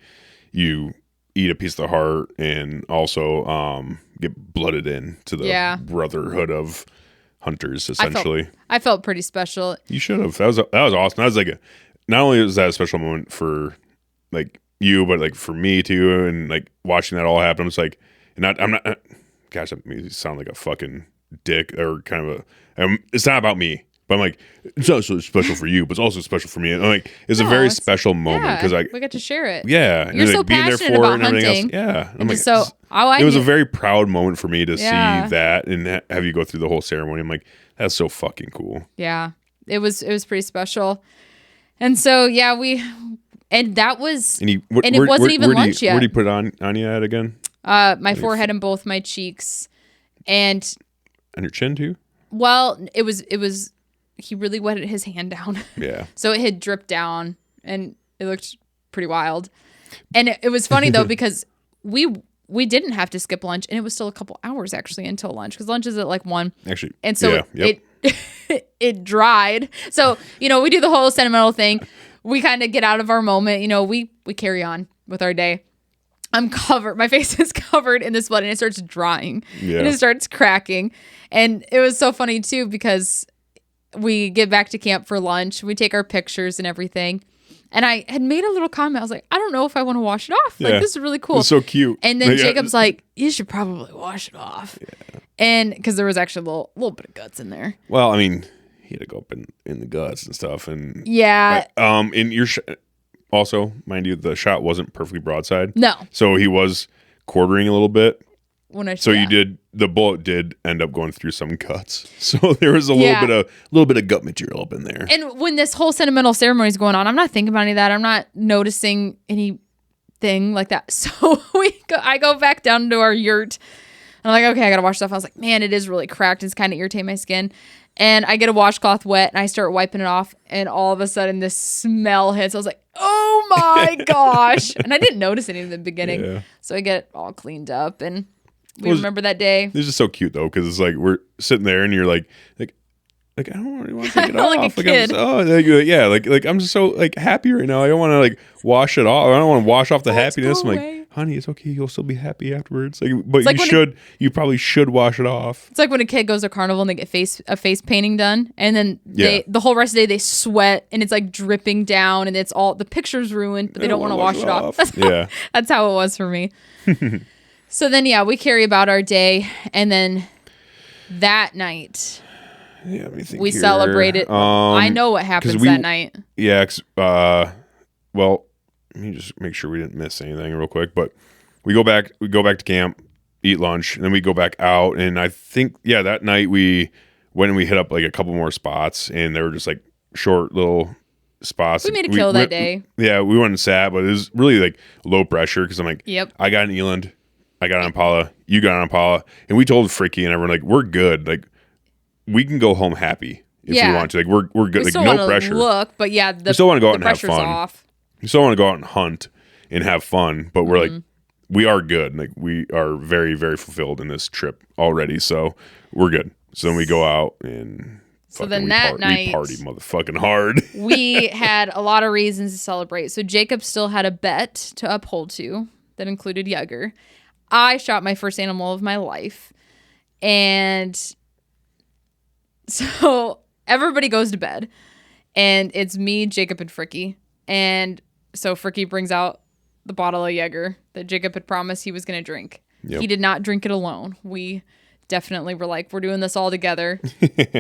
you eat a piece of the heart and also get blooded in to the brotherhood of hunters, essentially. I felt pretty special. You should have. That was awesome. That was like not only was that a special moment for like you, but like for me too. And like watching that all happen, it's like, I'm not. Gosh, that makes me sound like a fucking dick or kind of it's not about me, but I'm like, it's also special for you, but it's also special for me. And I'm like, it's a very special moment because we get to share it. Yeah, you're so passionate about hunting. Yeah, I'm like, it was a very proud moment for me to see that and have you go through the whole ceremony. I'm like, that's so fucking cool. Yeah, it was pretty special, and so that was it wasn't even lunch yet. Where did you put it on you at again? My forehead and both my cheeks, and on your chin too. Well, it was. He really wetted his hand down. Yeah. So it had dripped down, and it looked pretty wild. And it was funny though because we didn't have to skip lunch, and it was still a couple hours actually until lunch because lunch is at like 1. Actually, and so it dried. So we do the whole sentimental thing. We kind of get out of our moment. We carry on with our day. I'm covered. My face is covered in this blood and it starts drying and it starts cracking. And it was so funny too, because we get back to camp for lunch. We take our pictures and everything. And I had made a little comment. I was like, I don't know if I want to wash it off. Like, this is really cool. It's so cute. And then Jacob's like, you should probably wash it off. Yeah. And because there was actually a little bit of guts in there. Well, I mean, he had to go up in the guts and stuff. And yeah. In your also, mind you, the shot wasn't perfectly broadside. No. So he was quartering a little bit. The bullet did end up going through some guts. So there was a little bit of gut material up in there. And when this whole sentimental ceremony is going on, I'm not thinking about any of that. I'm not noticing anything like that. So I go back down to our yurt. And I'm like, okay, I gotta wash stuff. I was like, man, it is really cracked. It's kind of irritating my skin. And I get a washcloth wet and I start wiping it off. And all of a sudden this smell hits. I was like, oh my gosh. And I didn't notice any in the beginning. Yeah. So I get it all cleaned up and we remember that day. This is so cute though, because it's like we're sitting there and you're like I don't really want to take it off. Like a kid. I'm just so like happy right now. I don't want to like wash it off. I don't want to wash off the happiness. I'm like, honey, it's okay. You'll still be happy afterwards. Like, but you probably should wash it off. It's like when a kid goes to carnival and they get a face painting done, and then the whole rest of the day they sweat and it's like dripping down and it's all the picture's ruined, but they don't want to wash it off. That's how it was for me. So then we carry about our day, and then that night. Yeah, we celebrated. I know what happens that night. Yeah. Well, let me just make sure we didn't miss anything real quick. But we go back to camp, eat lunch, and then we go back out. And I think that night we went and we hit up like a couple more spots, and they were just like short little spots. We made a kill that day. Yeah, we went and sat, but it was really like low pressure because I'm like, yep. I got an eland, I got an impala, you got an impala, and we told Fricky and everyone like we're good, like. We can go home happy if we want to. Like we're good. Like no pressure. Look, but we still want to go out and have fun. Off. We still want to go out and hunt and have fun. But we're like, we are good. Like we are very, very fulfilled in this trip already. So we're good. So then we go out and night we party motherfucking hard. We had a lot of reasons to celebrate. So Jacob still had a bet to uphold to that included Yager. I shot my first animal of my life, and. So everybody goes to bed, and it's me, Jacob, and Fricky. And so Fricky brings out the bottle of Jaeger that Jacob had promised he was going to drink. Yep. He did not drink it alone. We definitely were like, we're doing this all together.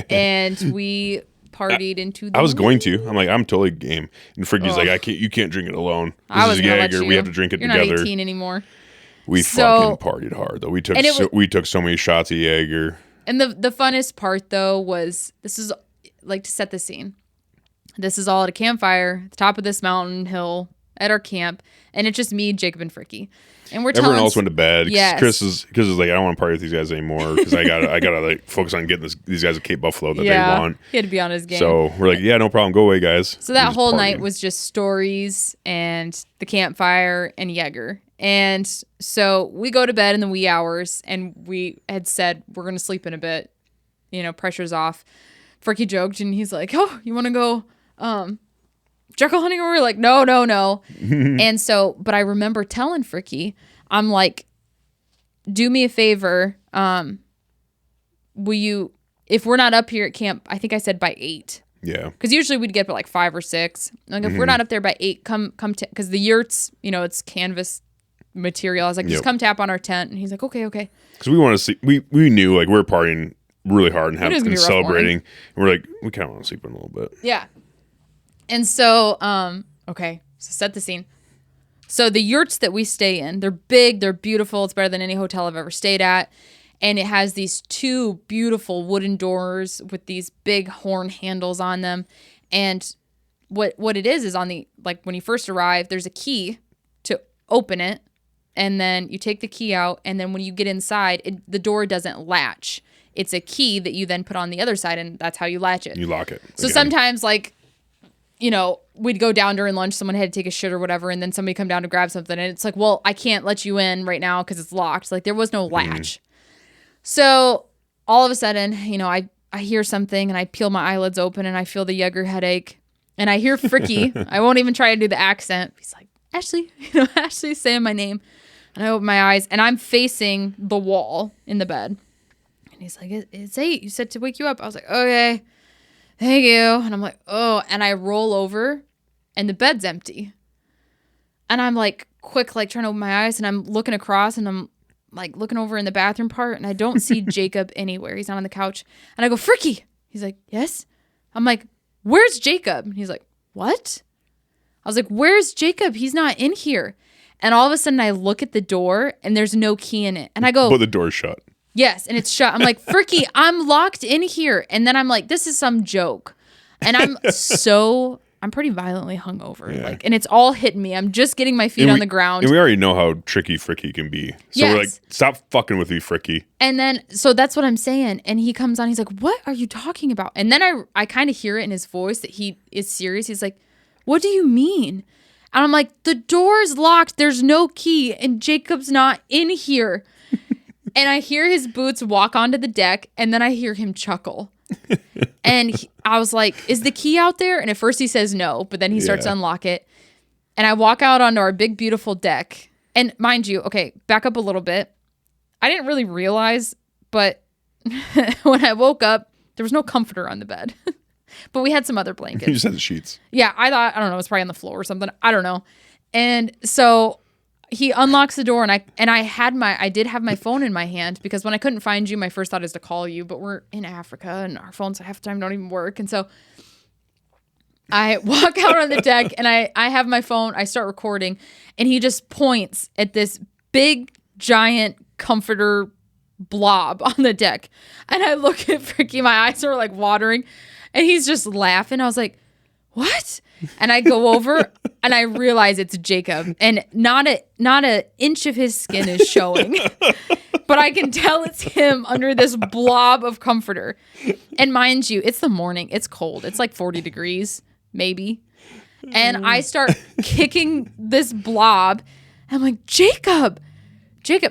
And we partied into the I was going to. I'm like, I'm totally game. And Fricky's like, you can't drink it alone. This is Jaeger. We have to drink it together. You're not 18 anymore. We fucking partied hard, though. We took so many shots of Jaeger. And the funnest part, though, was this is like to set the scene. This is all at a campfire at the top of this mountain hill at our camp. And it's just me, Jacob, and Fricky. And everyone else went to bed. Yes. Chris is like, I don't want to party with these guys anymore because I gotta like focus on getting these guys a Cape Buffalo that they want. He had to be on his game. So we're like, yeah, no problem. Go away, guys. So that whole night was just stories and the campfire and Jaeger. And so we go to bed in the wee hours, and we had said we're going to sleep in a bit. Pressure's off. Fricky joked, and he's like, oh, you want to go jackal hunting? Or we're like, no. And so, but I remember telling Fricky, I'm like, do me a favor. Will you, if we're not up here at camp, I think I said by 8. Yeah. Because usually we'd get up at like 5 or 6. Like if we're not up there by 8, come because the yurts, it's canvas material. I was like, just come tap on our tent. And he's like, okay. Because we want to see, we knew like we were partying really hard and celebrating. And we're like, we kind of want to sleep in a little bit. Yeah. And so, okay, so set the scene. So the yurts that we stay in, they're big, they're beautiful. It's better than any hotel I've ever stayed at. And it has these 2 beautiful wooden doors with these big horn handles on them. And what it is on the, like when you first arrive, there's a key to open it. And then you take the key out. And then when you get inside, the door doesn't latch. It's a key that you then put on the other side. And that's how you latch it. You lock it. So sometimes like, we'd go down during lunch. Someone had to take a shit or whatever. And then somebody come down to grab something. And it's like, well, I can't let you in right now because it's locked. Like there was no latch. So all of a sudden, I hear something and I peel my eyelids open and I feel the Jaeger headache. And I hear Fricky. I won't even try to do the accent. He's like, Ashley, Ashley's saying my name. And I open my eyes and I'm facing the wall in the bed. And he's like, it's 8. You said to wake you up. I was like, okay, thank you. And I'm like, oh, and I roll over and the bed's empty. And I'm like, quick, like trying to open my eyes and I'm looking across and I'm like looking over in the bathroom part and I don't see Jacob anywhere. He's not on the couch. And I go, Fricky. He's like, yes. I'm like, where's Jacob? And he's like, what? I was like, where's Jacob? He's not in here. And all of a sudden I look at the door and there's no key in it. And I go, but the door's shut. Yes. And it's shut. I'm like, Fricky, I'm locked in here. And then I'm like, this is some joke. And I'm pretty violently hungover. Yeah. And it's all hitting me. I'm just getting my feet on the ground. And we already know how tricky Fricky can be. So we're like, stop fucking with me, Fricky. And then, so that's what I'm saying. And he comes on, he's like, what are you talking about? And then I kind of hear it in his voice that he is serious. He's like, what do you mean? And I'm like, the door's locked. There's no key. And Jacob's not in here. And I hear his boots walk onto the deck. And then I hear him chuckle. And I was like, is the key out there? And at first he says no. But then he starts to unlock it. And I walk out onto our big, beautiful deck. And mind you, okay, back up a little bit. I didn't really realize, but when I woke up, there was no comforter on the bed. But we had some other blankets. You just had the sheets. Yeah, I thought, I don't know, it was probably on the floor or something. I don't know. And so he unlocks the door and I did have my phone in my hand because when I couldn't find you, my first thought is to call you, but we're in Africa and our phones half the time don't even work. And so I walk out on the deck and I have my phone, I start recording, and he just points at this big, giant comforter blob on the deck. And I look at Fricky, my eyes are like watering. And he's just laughing. I was like, what? And I go over and I realize it's Jacob. And not an inch of his skin is showing. But I can tell it's him under this blob of comforter. And mind you, it's the morning. It's cold. It's like 40 degrees, maybe. And I start kicking this blob. I'm like, Jacob,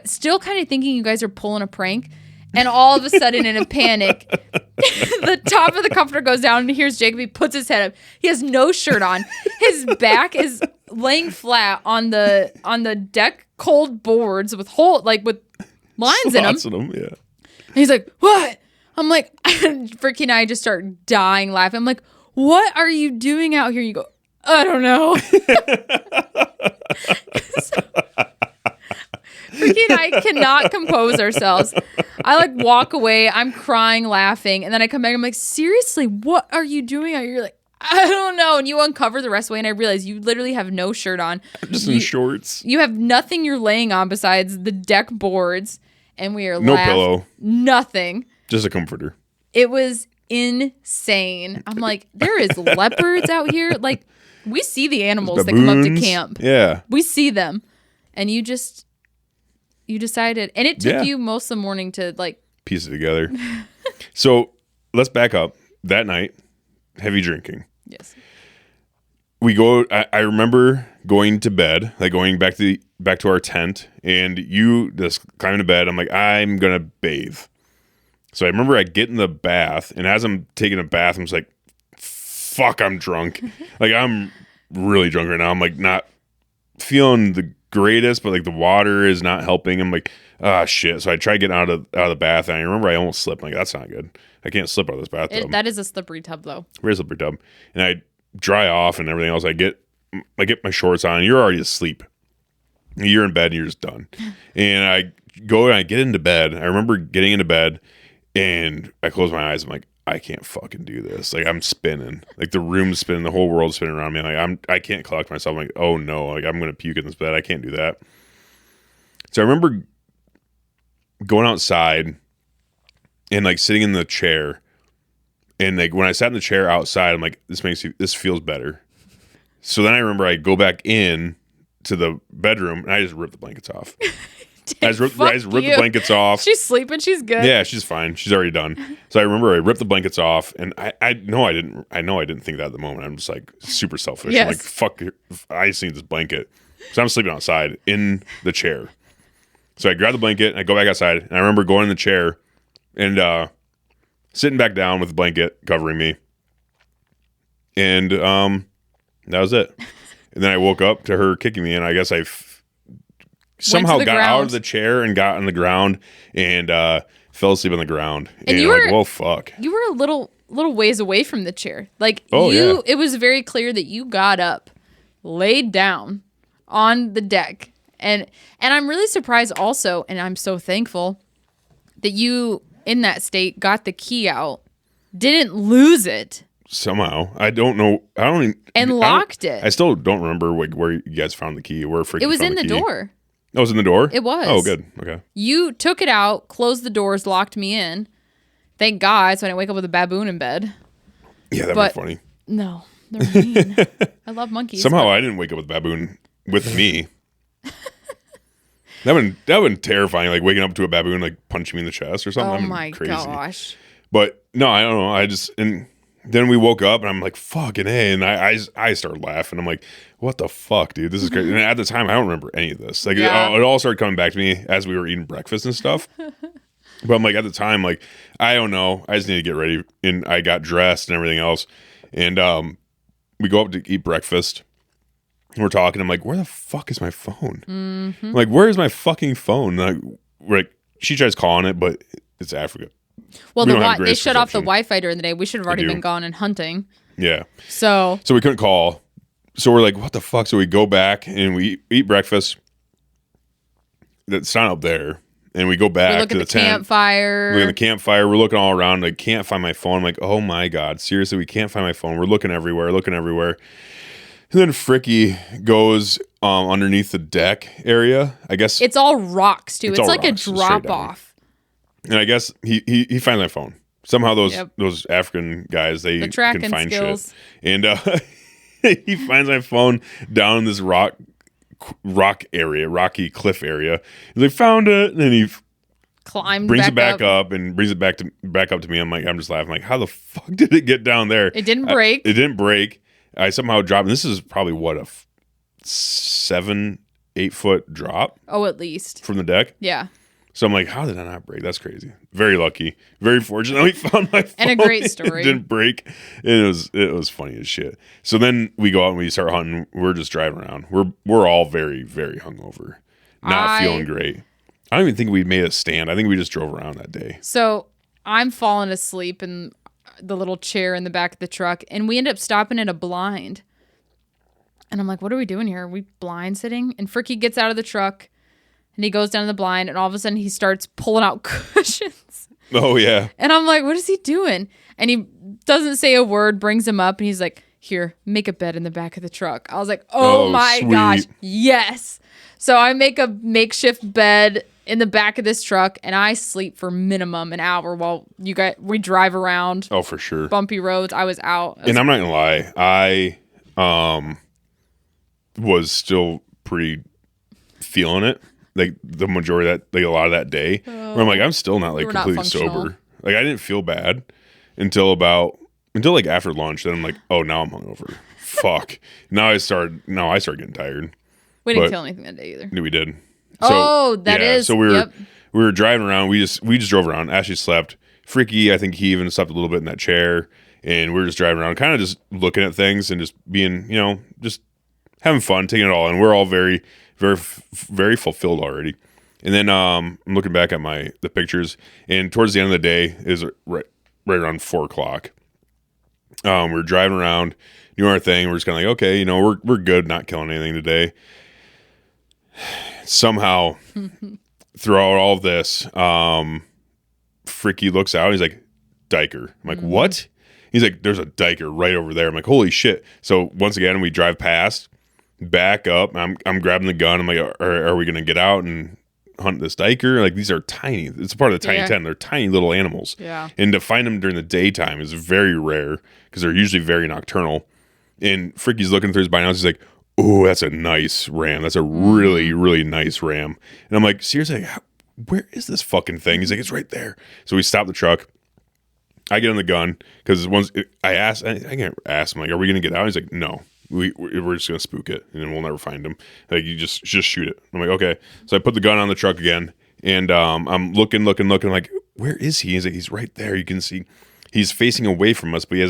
still kind of thinking you guys are pulling a prank. And all of a sudden, in a panic, the top of the comforter goes down and here's Jacob. He puts his head up. He has no shirt on. His back is laying flat on the deck, cold boards with lines in them. Yeah. And he's like, what? I'm like, Fricky and I just start dying laughing. I'm like, what are you doing out here? You go, I don't know. Ricky and I cannot compose ourselves. I like walk away. I'm crying, laughing. And then I come back. I'm like, seriously, what are you doing out here? You're like, I don't know. And you uncover the rest of the way. And I realize you literally have no shirt on. Just in shorts. You have nothing you're laying on besides the deck boards. And we are no pillow. Nothing. Just a comforter. It was insane. I'm like, there is leopards out here. Like, we see the animals that come up to camp. Yeah. We see them. And you decided. And it took you most of the morning to like piece it together. So let's back up. That night, heavy drinking. Yes. We go. I remember going to bed, like going back to our tent, and you just climb into bed. I'm like, I'm gonna bathe. So I remember I get in the bath, and as I'm taking a bath, I'm just like, fuck, I'm drunk. Like, I'm really drunk right now. I'm like not feeling the greatest, but like the water is not helping. I'm like, ah, shit. So I try getting out of the bath, and I remember I almost slipped. I'm like, that's not good. I can't slip out of this bathtub. That is a slippery tub, though. Very slippery tub. And I dry off and everything else. I get my shorts on. You're already asleep. You're in bed. And you're just done. And I go and I get into bed. I remember getting into bed, and I close my eyes. I'm like, I can't fucking do this. Like, I'm spinning. Like, the room's spinning. The whole world's spinning around me. Like, I can't collect myself. I'm like, oh no. Like, I'm gonna puke in this bed. I can't do that. So I remember going outside and like sitting in the chair, and like when I sat in the chair outside, I'm like, this feels better. So then I remember I go back in to the bedroom and I just rip the blankets off. I just rip the blankets off. She's sleeping. She's good. Yeah, she's fine. She's already done. So I remember I ripped the blankets off, and I know I didn't think that at the moment. I'm just like super selfish. Yes. I'm like, fuck, I just need this blanket. So I'm sleeping outside in the chair. So I grab the blanket and I go back outside, and I remember going in the chair and sitting back down with the blanket covering me. And that was it. And then I woke up to her kicking me, and I guess I somehow got out of the chair and got on the ground and fell asleep on the ground. And you were like, whoa, fuck. You were a little ways away from the chair. Like, it was very clear that you got up, laid down on the deck. And I'm really surprised also, and I'm so thankful that you, in that state, got the key out, didn't lose it. Somehow. I don't know. Locked it. I still don't remember where you guys found the key. Where freaking it was found in the door. Oh, it was in the door? It was. Oh, good. Okay. You took it out, closed the doors, locked me in. Thank God, so I didn't wake up with a baboon in bed. Yeah, that'd be funny. No, they're mean. I love monkeys. Somehow I didn't wake up with a baboon with me. That would been terrifying, like waking up to a baboon like punching me in the chest or something. Oh my gosh. But no, I don't know. And then we woke up and I'm like, fucking A. And I started laughing. I'm like, what the fuck, dude? This is crazy. And at the time, I don't remember any of this. Like, it all started coming back to me as we were eating breakfast and stuff. But I'm like, at the time, like, I don't know. I just need to get ready. And I got dressed and everything else. And we go up to eat breakfast. And we're talking. I'm like, where the fuck is my phone? Mm-hmm. I'm like, where is my fucking phone? Like, she tries calling it, but it's Africa. Well, they shut off the Wi-Fi during the day. We should have already been gone and hunting. Yeah. So we couldn't call. So we're like, what the fuck? So we go back and we eat breakfast. It's not up there. And we go back to the tent. Campfire. We're at the campfire. We're looking all around. I can't find my phone. I'm like, oh my God. Seriously, we can't find my phone. We're looking everywhere. And then Fricky goes underneath the deck area. I guess it's all rocks too. It's like rocks, a drop off. And I guess he finds my phone. Somehow those African guys, they can find skills. Shit. And he finds my phone down in this rock area, rocky cliff area. He's like, found it, and then he brings it back up and brings it back up to me. I'm just laughing, like, how the fuck did it get down there? It didn't break. It didn't break. I somehow dropped. And this is probably what, a 7-8 foot drop? Oh, at least from the deck. Yeah. So I'm like, how did I not break? That's crazy. Very lucky. Very fortunate. We found my phone. And a great story. It didn't break. It was funny as shit. So then we go out and we start hunting. We're just driving around. We're all very, very hungover. Not feeling great. I don't even think we made a stand. I think we just drove around that day. So I'm falling asleep in the little chair in the back of the truck, and we end up stopping at a blind. And I'm like, what are we doing here? Are we blind sitting? And Fricky gets out of the truck. and he goes down to the blind, and all of a sudden he starts pulling out cushions. Oh, yeah. And I'm like, what is he doing? And he doesn't say a word, brings him up, and he's like, here, make a bed in the back of the truck. I was like, oh my sweet. gosh, yes. So I make a makeshift bed in the back of this truck, and I sleep for minimum an hour while we drive around. Oh, for sure. Bumpy roads. I was out. And I'm not gonna lie, I was still pretty feeling it, like the majority of that, like a lot of that day. Where I'm like, I'm still not like completely sober. Like I didn't feel bad until like after lunch. Then I'm like, oh, now I'm hungover. Fuck. Now I start getting tired. We didn't kill anything that day either. No, we did. So we were driving around. We just drove around. Ashley slept. Freaky, I think he even slept a little bit in that chair. And we were just driving around, kind of just looking at things and just being, just having fun, taking it all. And we're all very, very, very fulfilled already. And then I'm looking back at the pictures, and towards the end of the day is right around 4:00. We're driving around, doing our thing. We're just kind of like, okay, we're good, not killing anything today. Somehow, throughout all of this, Fricky looks out. He's like, Diker. I'm like, what? He's like, there's a Diker right over there. I'm like, holy shit. So once again, we drive past, back up. I'm grabbing the gun. I'm like, are we going to get out and hunt this Diker? Like, these are tiny. It's a part of the tiny 10. They're tiny little animals. Yeah. And to find them during the daytime is very rare because they're usually very nocturnal. And Fricky's looking through his binoculars. He's like, oh, that's a nice ram. That's a really, really nice ram. And I'm like, seriously, where is this fucking thing? He's like, it's right there. So we stop the truck. I get on the gun because once I can't ask him, like, are we going to get out? He's like, no, we're just going to spook it and then we'll never find him. Like, you just shoot it. I'm like, okay. So I put the gun on the truck again, and I'm looking. I'm like, where is he? He's like, he's right there. You can see he's facing away from us, but he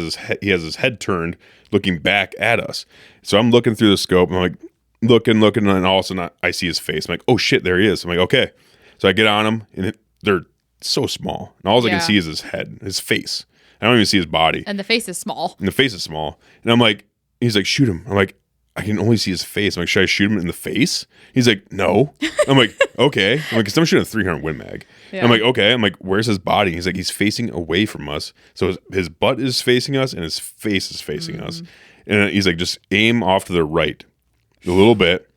has his head turned, looking back at us. So I'm looking through the scope, and I'm like, looking, and all of a sudden I see his face. I'm like, oh shit, there he is. I'm like, okay. So I get on him, and they're so small, and all I can see is his head, his face. I don't even see his body, and the face is small. And I'm like, he's like, shoot him. I'm like, I can only see his face. I'm like, should I shoot him in the face? He's like, no. I'm like, okay. I'm like, because I'm shooting a 300 Win Mag. Yeah. I'm like, okay. I'm like, where's his body? He's like, he's facing away from us. So his butt is facing us and his face is facing us. And he's like, just aim off to the right a little bit.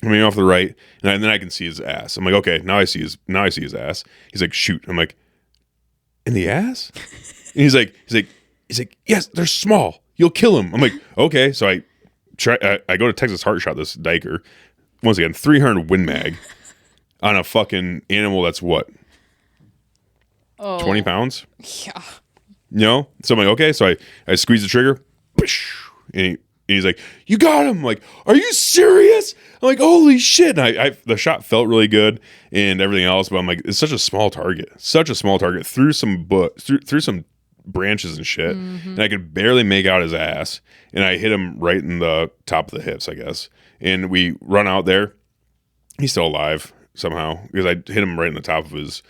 I'm aiming off to the right, and then I can see his ass. I'm like, okay, now I see his ass. He's like, shoot. I'm like, in the ass? And he's like, yes, they're small. You'll kill him. I'm like, okay. So I go to Texas Heart Shot this Diker. Once again, 300 Win Mag on a fucking animal that's what? 20 pounds? Yeah. So I'm like, okay. So I squeeze the trigger, and he's like, you got him. I'm like, are you serious? I'm like, holy shit. And the shot felt really good and everything else, but I'm like, it's such a small target through some through some branches and shit. And I could barely make out his ass. And I hit him right in the top of the hips, I guess. And we run out there. He's still alive somehow because I hit him right in the top of his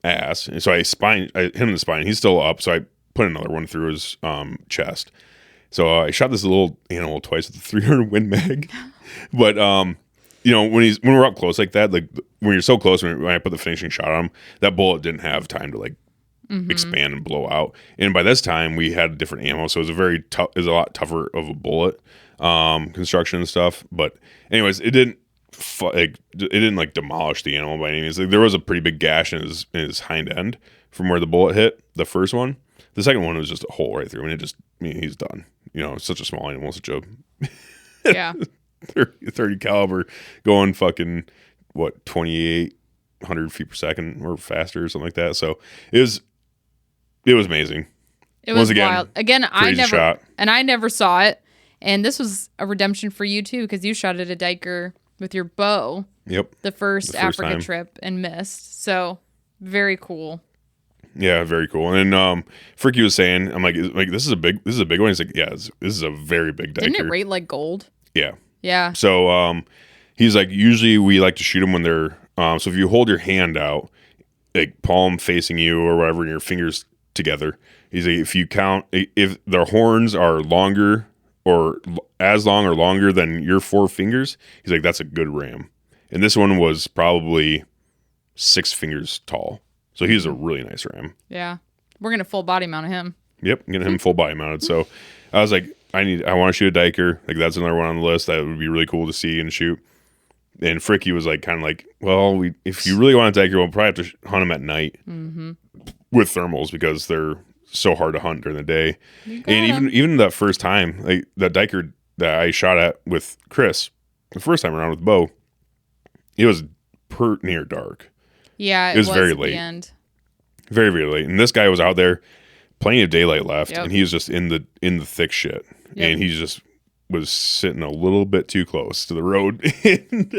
ass. And so I hit him in the spine. He's still up. So I put another one through his chest. So I shot this little animal twice with a 300 Win Mag. But when we're up close like that, like when you're so close, when I put the finishing shot on him, that bullet didn't have time to like expand and blow out. And by this time, we had different ammo, so it was a lot tougher of a bullet construction and stuff. But anyways, it didn't like demolish the animal by any means. Like, there was a pretty big gash in his hind end from where the bullet hit the first one. The second one was just a hole right through, and he's done. It's such a small animal, such a 30 caliber going fucking 2,800 feet per second or faster or something like that. So it was amazing. It was wild. Again, I never saw it, and this was a redemption for you too because you shot at a Diker with your bow. Yep. The first Africa trip and missed. So very cool. Yeah, very cool. And then Fricky was saying, I'm like, this is a big one. He's like, yeah, this is a very big Diker. Didn't it rate like gold? Yeah. Yeah. So he's like, usually we like to shoot them when they're so if you hold your hand out, like palm facing you or whatever, and your fingers together. He's like, if you count, if their horns are longer or as long or longer than your four fingers, he's like, that's a good ram. And this one was probably 6 fingers tall. So he's a really nice ram. Yeah. We're going to full body mount him. Yep, getting him full body mounted. So I was like, I want to shoot a diker. Like that's another one on the list that would be really cool to see and shoot. And Fricky was like, kind of like, well, if you really want a diker, we'll probably have to hunt them at night with thermals because they're so hard to hunt during the day. And even that first time, like that diker that I shot at with Chris, the first time around with Bo, it was pert near dark. Yeah, it was very late. Very, very late. And this guy was out there, plenty of daylight left, and he was just in the thick shit. Yep. And he just was sitting a little bit too close to the road. And,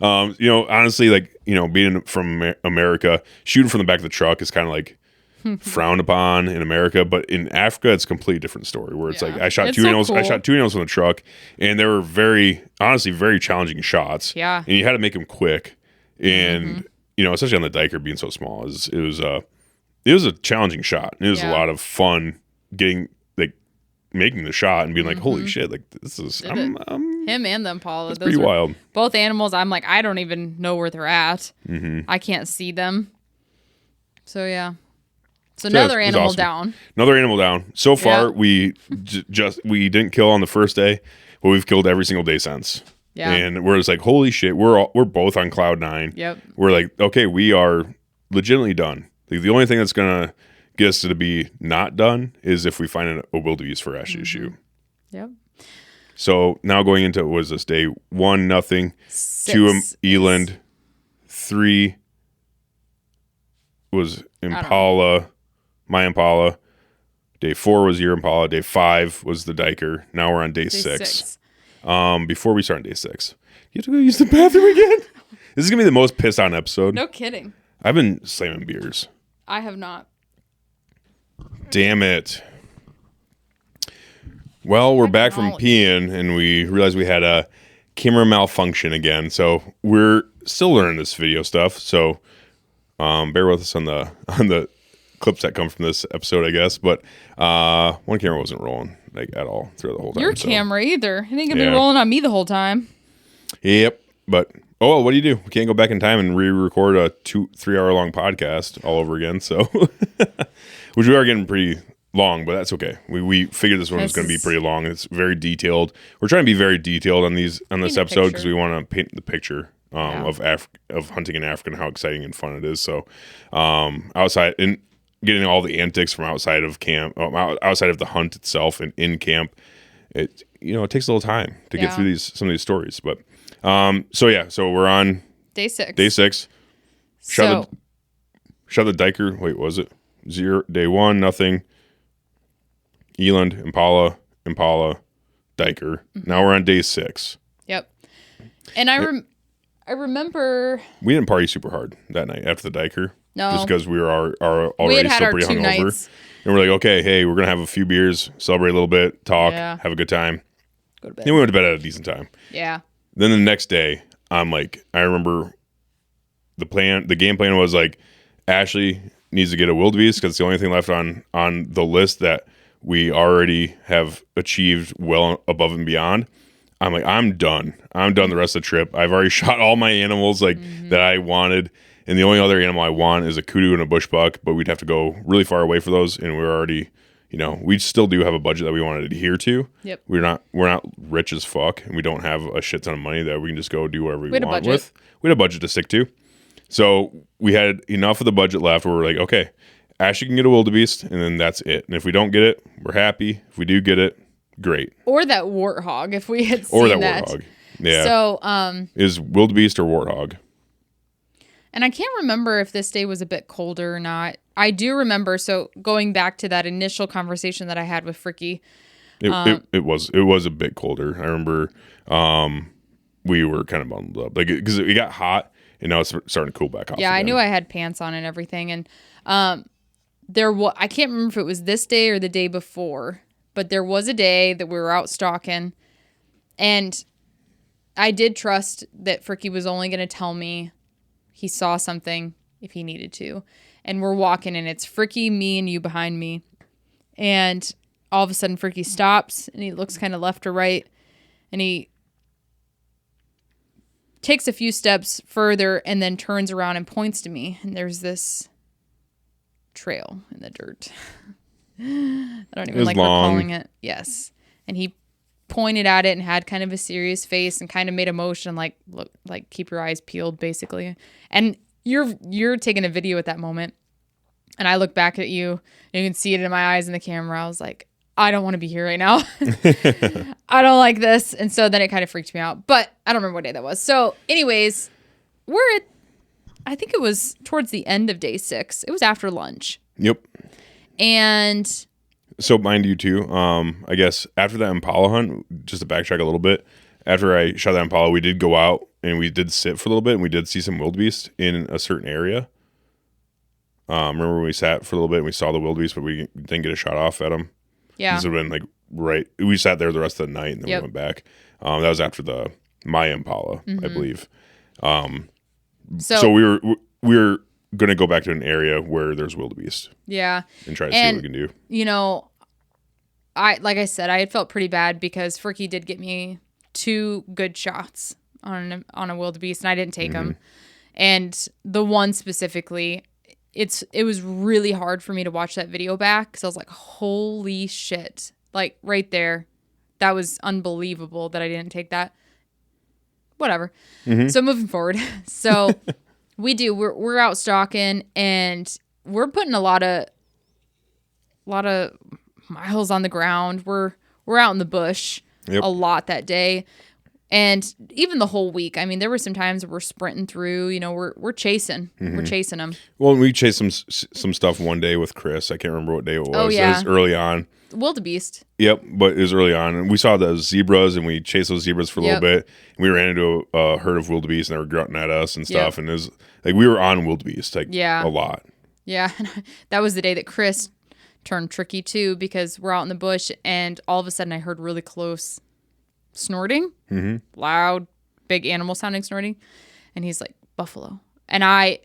honestly, like, being from America, shooting from the back of the truck is kind of like frowned upon in America, but in Africa, it's a completely different story where it's like I shot two animals. I shot 2 animals from the truck, and they were very challenging shots. Yeah. And you had to make them quick. And, especially on the diker being so small, it was a challenging shot. And it was a lot of fun making the shot and being like, holy shit, like this is him and the Impala. It's pretty wild. Both animals, I'm like, I don't even know where they're at. I can't see them. So yeah. So another animal down. Another animal down. So far, we we didn't kill on the first day, but we've killed every single day since. Yeah. And we're just like, holy shit, we're both on cloud 9. Yep. We're like, okay, we are legitimately done. Like, the only thing that's gonna get us to be not done is if we find a wildebeest for Ashley to shoot. Yep. So now going into was this day 1, nothing, 2 eland, 3 was Impala, my Impala. Day 4 was your Impala. Day 5 was the diker. Now we're on day 6. Before we start on day 6, you have to go use the bathroom again. This is gonna be the most pissed on episode. No kidding. I've been slamming beers. I have not. Damn it. Well, we're back from peeing, and we realized we had a camera malfunction again. So we're still learning this video stuff. So bear with us on the clips that come from this episode, I guess. But one camera wasn't rolling like at all through the whole time. Your camera either. It ain't gonna be rolling on me the whole time. Yep. But what do you do? We can't go back in time and re-record a 2-3 hour long podcast all over again. So, which we are getting pretty long, but that's okay. We figured this one was going to be pretty long. It's very detailed. We're trying to be very detailed on this episode because we want to paint the picture of hunting in Africa and how exciting and fun it is. So, outside and getting all the antics from outside of camp, outside of the hunt itself and in camp, it takes a little time to get through some of these stories, but. So we're on day 6. Shot the diker. Wait, was it 0? Day 1, nothing. Eland, Impala, diker. Now we're on day 6. Yep. And I remember we didn't party super hard that night after the diker. No, just because we were already still pretty hungover. And we're like, okay, hey, we're gonna have a few beers, celebrate a little bit, talk, have a good time. Go to bed. Then we went to bed at a decent time. Yeah. Then the next day, I'm like, I remember the game plan was like, Ashley needs to get a wildebeest because it's the only thing left on the list that we already have achieved well above and beyond. I'm like, I'm done the rest of the trip. I've already shot all my animals that I wanted. And the only other animal I want is a kudu and a bush buck, but we'd have to go really far away for those. And we're already, we still do have a budget that we want to adhere to. Yep. We're not rich as fuck, and we don't have a shit ton of money that we can just go do whatever we want with. We had a budget to stick to. So we had enough of the budget left where we're like, okay, Ashley can get a wildebeest, and then that's it. And if we don't get it, we're happy. If we do get it, great. Or that warthog, if we had seen that. Warthog. Yeah. So, is wildebeest or warthog? And I can't remember if this day was a bit colder or not. I do remember, so going back to that initial conversation that I had with Fricky. It was a bit colder. I remember we were kind of bundled up. Like, because it got hot, and now it's starting to cool back off. Yeah, again. I knew I had pants on and everything. And I can't remember if it was this day or the day before, but there was a day that we were out stalking. And I did trust that Fricky was only going to tell me he saw something if he needed to. And we're walking, and it's Fricky, me, and you behind me. And all of a sudden, Fricky stops, and he looks kind of left or right. And he takes a few steps further and then turns around and points to me. And there's this trail in the dirt. I don't even like recalling it. Yes. And he pointed at it and had kind of a serious face and kind of made a motion like, look, like keep your eyes peeled basically. And you're taking a video at that moment. And I look back at you and you can see it in my eyes in the camera. I was like, I don't want to be here right now. I don't like this. And so then it kind of freaked me out. But I don't remember what day that was. So anyways, I think it was towards the end of day 6. It was after lunch. Yep. And so mind you too, I guess after that Impala hunt, just to backtrack a little bit, after I shot that Impala, we did go out and we did sit for a little bit and we did see some wildebeest in a certain area. Remember when we sat for a little bit and we saw the wildebeest, but we didn't get a shot off at them? Yeah. This would have been we sat there the rest of the night and then we went back. That was after my Impala, I believe. So we were going to go back to an area where there's wildebeest. Yeah. And try to see what we can do. You know, like I said, I had felt pretty bad because Fricky did get me 2 good shots on a wildebeest and I didn't take them. And the one specifically, it was really hard for me to watch that video back because I was like, holy shit. Like right there. That was unbelievable that I didn't take that. Whatever. So moving forward. So we're out stalking and we're putting a lot of miles on the ground. We're out in the bush a lot that day. And even the whole week, I mean, there were some times where we're sprinting through, you know, we're chasing. We're chasing them. Well, we chased some stuff one day with Chris. I can't remember what day it was. Oh, yeah. It was early on. Wildebeest. Yep, but it was early on. And we saw the zebras and we chased those zebras for a little bit. And we ran into a herd of wildebeest and they were grunting at us and stuff. And it was like we were on wildebeest a lot. Yeah. That was the day that Chris turned tricky too because we're out in the bush and all of a sudden I heard really close snorting, loud, big animal sounding snorting. And he's like, buffalo. And I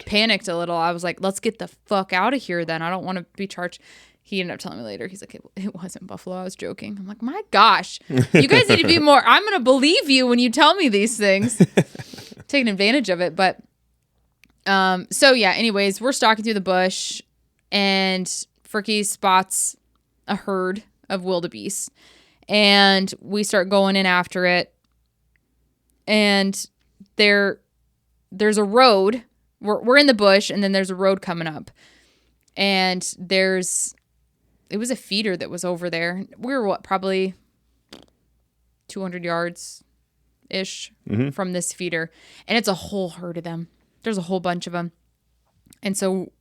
panicked a little. I was like, let's get the fuck out of here then. I don't want to be charged. He ended up telling me later. He's like, it wasn't buffalo. I was joking. I'm like, my gosh, you guys need to be more. I'm going to believe you when you tell me these things. Taking advantage of it. But so yeah, anyways, we're stalking through the bush and Fricky spots a herd of wildebeest. And we start going in after it. And there's a road. We're in the bush, and then there's a road coming up. And it was a feeder that was over there. We were probably 200 yards-ish from this feeder. And it's a whole herd of them. There's a whole bunch of them. And so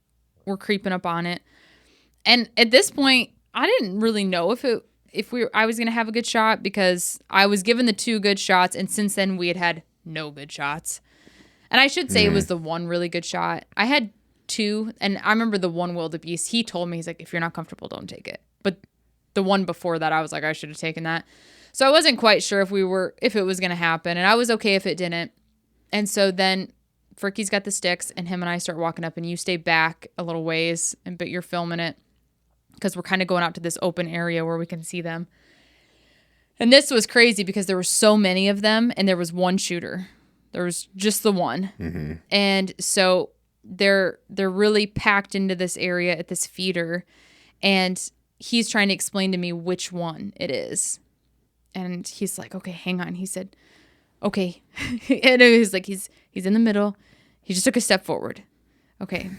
we're creeping up on it. And at this point, I didn't really know if I was going to have a good shot because I was given the 2 good shots. And since then we had no good shots. And I should say it was the one really good shot. I had 2. And I remember the one wildebeest, he told me, he's like, if you're not comfortable, don't take it. But the one before that, I was like, I should have taken that. So I wasn't quite sure if it was going to happen. And I was okay if it didn't. And so then Fricky's got the sticks and him and I start walking up and you stay back a little ways, but you're filming it. Because we're kind of going out to this open area where we can see them. And this was crazy because there were so many of them and there was one shooter. There was just the one. And so they're really packed into this area at this feeder. And he's trying to explain to me which one it is. And he's like, okay, hang on. He said, okay. And it was like, he's in the middle. He just took a step forward. Okay.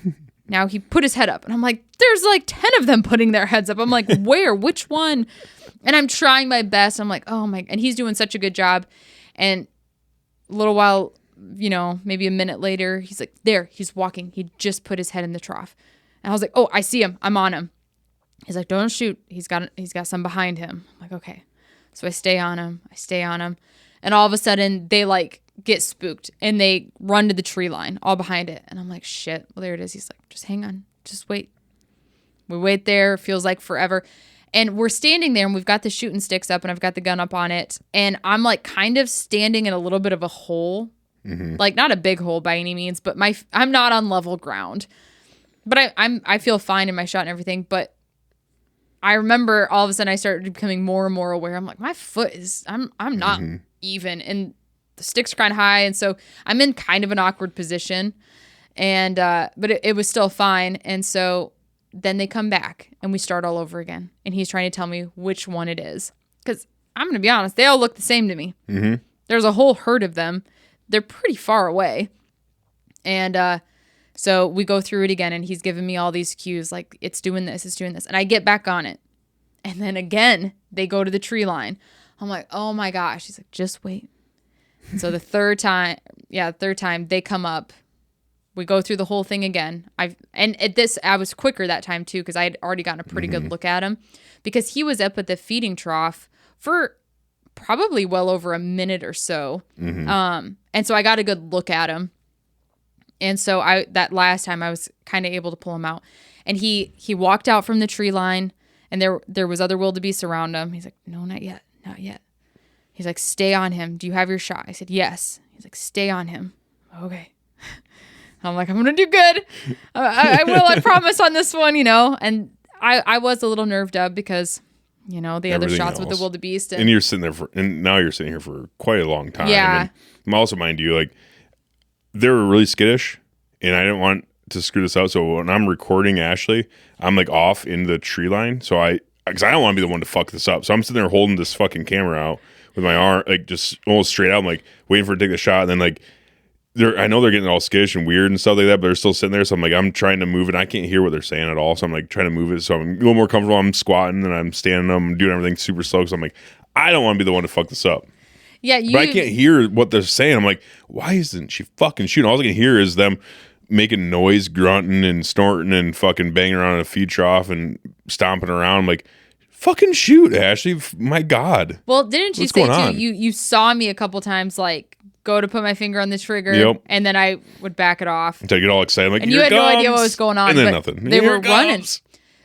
Now he put his head up and I'm like, there's like 10 of them putting their heads up. I'm like, where, which one? And I'm trying my best. I'm like, oh my, and he's doing such a good job. And a little while, you know, maybe a minute later, he's like, there, he's walking. He just put his head in the trough. And I was like, oh, I see him. I'm on him. He's like, don't shoot. He's got some behind him. I'm like, okay. So I stay on him. And all of a sudden they like get spooked and they run to the tree line all behind it. And I'm like, shit. Well, there it is. He's like, just hang on. Just wait. We wait there. Feels like forever. And we're standing there and we've got the shooting sticks up and I've got the gun up on it. And I'm like kind of standing in a little bit of a hole, like not a big hole by any means, but I'm not on level ground, but I feel fine in my shot and everything. But I remember all of a sudden I started becoming more and more aware. I'm like, my foot is, I'm not even. And the sticks are kind of high. And so I'm in kind of an awkward position. And, but it was still fine. And so then they come back and we start all over again. And he's trying to tell me which one it is. Because I'm going to be honest, they all look the same to me. Mm-hmm. There's a whole herd of them. They're pretty far away. And so we go through it again and he's giving me all these cues like it's doing this, it's doing this. And I get back on it. And then again, they go to the tree line. I'm like, oh my gosh. He's like, just wait. And so the third time they come up. We go through the whole thing again. I was quicker that time too because I had already gotten a pretty good look at him because he was up at the feeding trough for probably well over a minute or so. And so I got a good look at him. And so that last time I was kind of able to pull him out. And he walked out from the tree line and there was other wildebeest around him. He's like, no, not yet. Not yet. He's like, stay on him. Do you have your shot? I said, yes. He's like, stay on him. Okay. I'm like, I'm going to do good. I will, I promise on this one, And I was a little nerved up because, the other shots with the wildebeest. And you're sitting there and now you're sitting here for quite a long time. Yeah. And also, mind you, like, they were really skittish and I didn't want to screw this up. So when I'm recording Ashley, I'm like off in the tree line. So because I don't want to be the one to fuck this up. So I'm sitting there holding this fucking camera out with my arm, like just almost straight out. I'm like waiting for it to take the shot. And then like, I know they're getting all skittish and weird and stuff like that, but they're still sitting there. So I'm like, I'm trying to move it. I can't hear what they're saying at all. So I'm like trying to move it. So I'm a little more comfortable. I'm squatting and I'm standing. I'm doing everything super slow. So I'm like, I don't want to be the one to fuck this up. Yeah, but I can't hear what they're saying. I'm like, why isn't she fucking shooting? All I can hear is them making noise, grunting and snorting and fucking banging around in a feed trough and stomping around. I'm like, fucking shoot, Ashley. My God. Well, didn't you say too, you saw me a couple times like go to put my finger on the trigger and then I would back it off. Until I get all excited. Like, and you had no idea what was going on. And then nothing. They were running.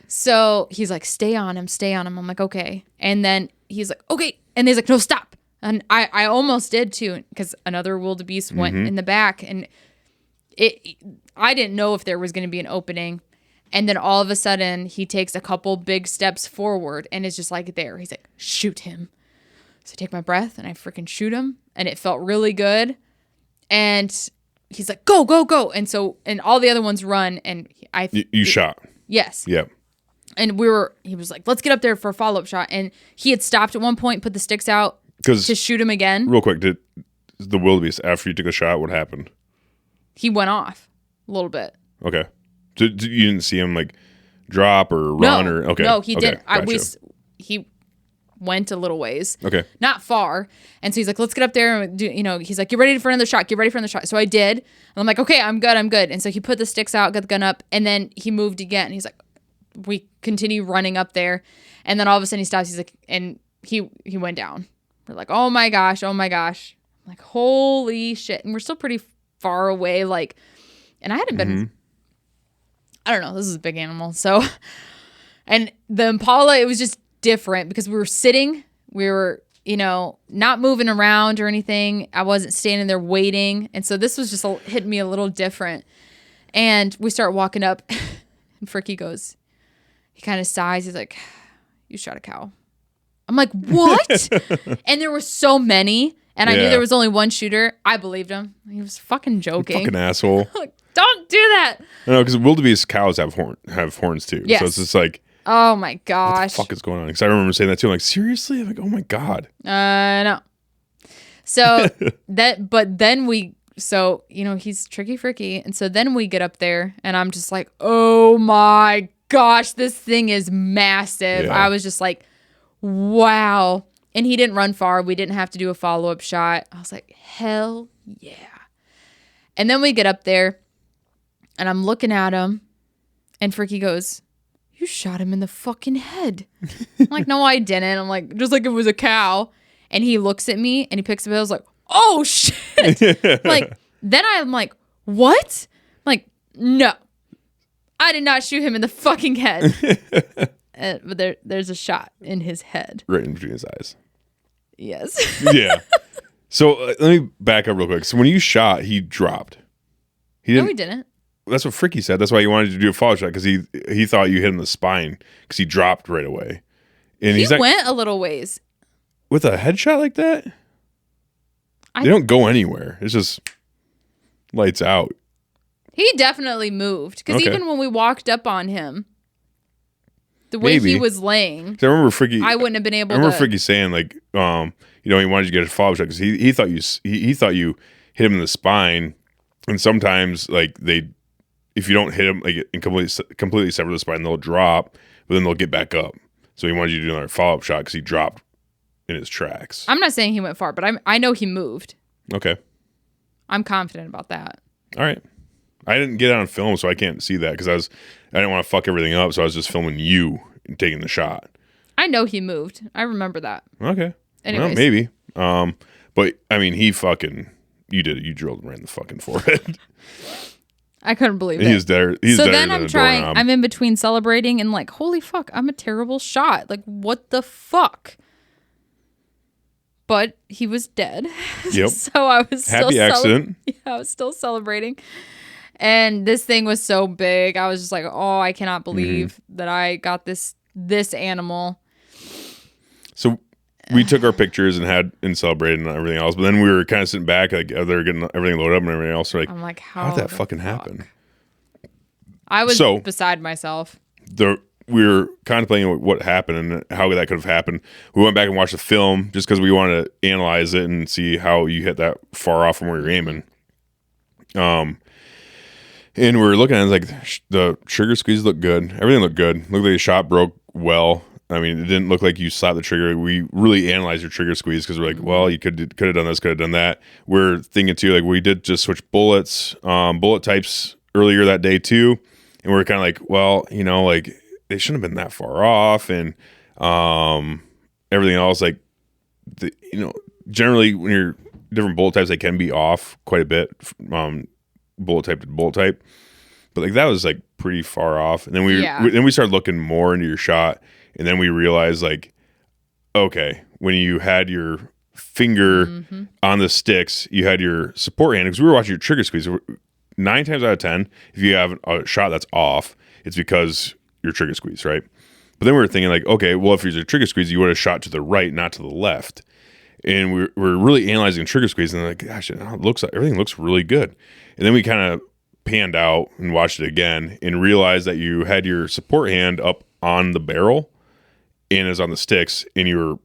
So he's like, stay on him. I'm like, okay. And then he's like, okay. And he's like, no, stop. And I almost did too, because another wildebeest went in the back, and I didn't know if there was going to be an opening. And then all of a sudden, he takes a couple big steps forward and is just like there. He's like, shoot him. So I take my breath and I freaking shoot him, and it felt really good. And he's like, go, go, go. And all the other ones run, and you shot. Yes. Yep. And he was like, let's get up there for a follow-up shot. And he had stopped at one point, put the sticks out to shoot him again. Real quick, did the wildebeest, after you took a shot, what happened? He went off a little bit. Okay. You didn't see him like drop or run or okay? No, he didn't. Gotcha. He went a little ways. Okay. Not far. And so he's like, let's get up there and do, he's like, get ready for another shot. Get ready for another shot. So I did. And I'm like, okay, I'm good. And so he put the sticks out, got the gun up, and then he moved again. He's like, we continue running up there, and then all of a sudden he stops. He's like, and he went down. We're like, oh my gosh. I'm like, holy shit. And we're still pretty far away. Like, and I hadn't been, I don't know, this is a big animal. So, and the impala, it was just different because we were sitting, we were, not moving around or anything. I wasn't standing there waiting. And so this was just hitting me a little different. And we start walking up and Fricky goes, he kind of sighs. He's like, you shot a cow. I'm like, what? And there were so many. And I knew there was only one shooter. I believed him. He was fucking joking. You fucking asshole. Like, don't do that. No, because wildebeest cows have horns too. Yes. So it's just like, oh my gosh. What the fuck is going on? Because I remember saying that too. I'm like, seriously? I'm like, oh my God. No. So but then he's tricky Fricky. And so then we get up there and I'm just like, oh my gosh, this thing is massive. Yeah. I was just like, wow. And he didn't run far. We didn't have to do a follow-up shot. I was like, hell yeah. And then we get up there and I'm looking at him and Fricky goes, you shot him in the fucking head. I'm like, no, I didn't. I'm like, just like it was a cow. And he looks at me and he picks up and I was like, oh shit. Like, then I'm like, what? I'm like, no, I did not shoot him in the fucking head. But there's a shot in his head. Right in between his eyes. Yes. Yeah. So let me back up real quick. So when you shot, he dropped. No, he didn't. That's what Fricky said. That's why he wanted to do a follow shot, because he thought you hit him in the spine because he dropped right away. And he went a little ways. With a headshot like that? They don't go anywhere. It's just lights out. He definitely moved because even when we walked up on him, the way he was laying, I remember Fricky. I wouldn't have been able. I remember Fricky saying like, he wanted you to get a follow-up shot because he thought you hit him in the spine, and sometimes like if you don't hit them like and completely sever the spine, they'll drop, but then they'll get back up. So he wanted you to do another follow-up shot because he dropped in his tracks. I'm not saying he went far, but I know he moved. Okay. I'm confident about that. All right. I didn't get it on film, so I can't see that because I didn't want to fuck everything up, so I was just filming you and taking the shot. I know he moved. I remember that. Okay. Anyways. Well, maybe. But I mean, you did it. You drilled him right in the fucking forehead. I couldn't believe it. He's there. So then I'm in between celebrating and like, holy fuck, I'm a terrible shot. Like, what the fuck? But he was dead. Yep. So I was happy accident. I was still celebrating. And this thing was so big. I was just like, oh, I cannot believe that I got this animal. So we took our pictures and celebrated and everything else. But then we were kind of sitting back, like they're getting everything loaded up and everything else. Like, I'm like, how did that fucking happen? I was beside myself. We were contemplating what happened and how that could have happened. We went back and watched the film just because we wanted to analyze it and see how you hit that far off from where you're aiming. And we were looking at it, like the trigger squeeze looked good. Everything looked good. Looked like the shot broke well. I mean, it didn't look like you slapped the trigger. We really analyzed your trigger squeeze because we're like, well, you could have done this, could have done that. We're thinking too, like we did just switch bullet types earlier that day too. And we're kind of like, well, like they shouldn't have been that far off. And everything else, like, generally when you're different bullet types, they can be off quite a bit. Bullet type to bullet type, but like that was like pretty far off. And then we started looking more into your shot, and then we realized like, okay, when you had your finger on the sticks, you had your support hand because we were watching your trigger squeeze. 9 times out of 10, if you have a shot that's off, it's because your trigger squeeze, right? But then we were thinking like, okay, well, if it's a trigger squeeze, you would have shot to the right, not to the left. And we're really analyzing trigger squeeze, and like, gosh, everything looks really good. And then we kind of panned out and watched it again and realized that you had your support hand up on the barrel and is on the sticks, and you were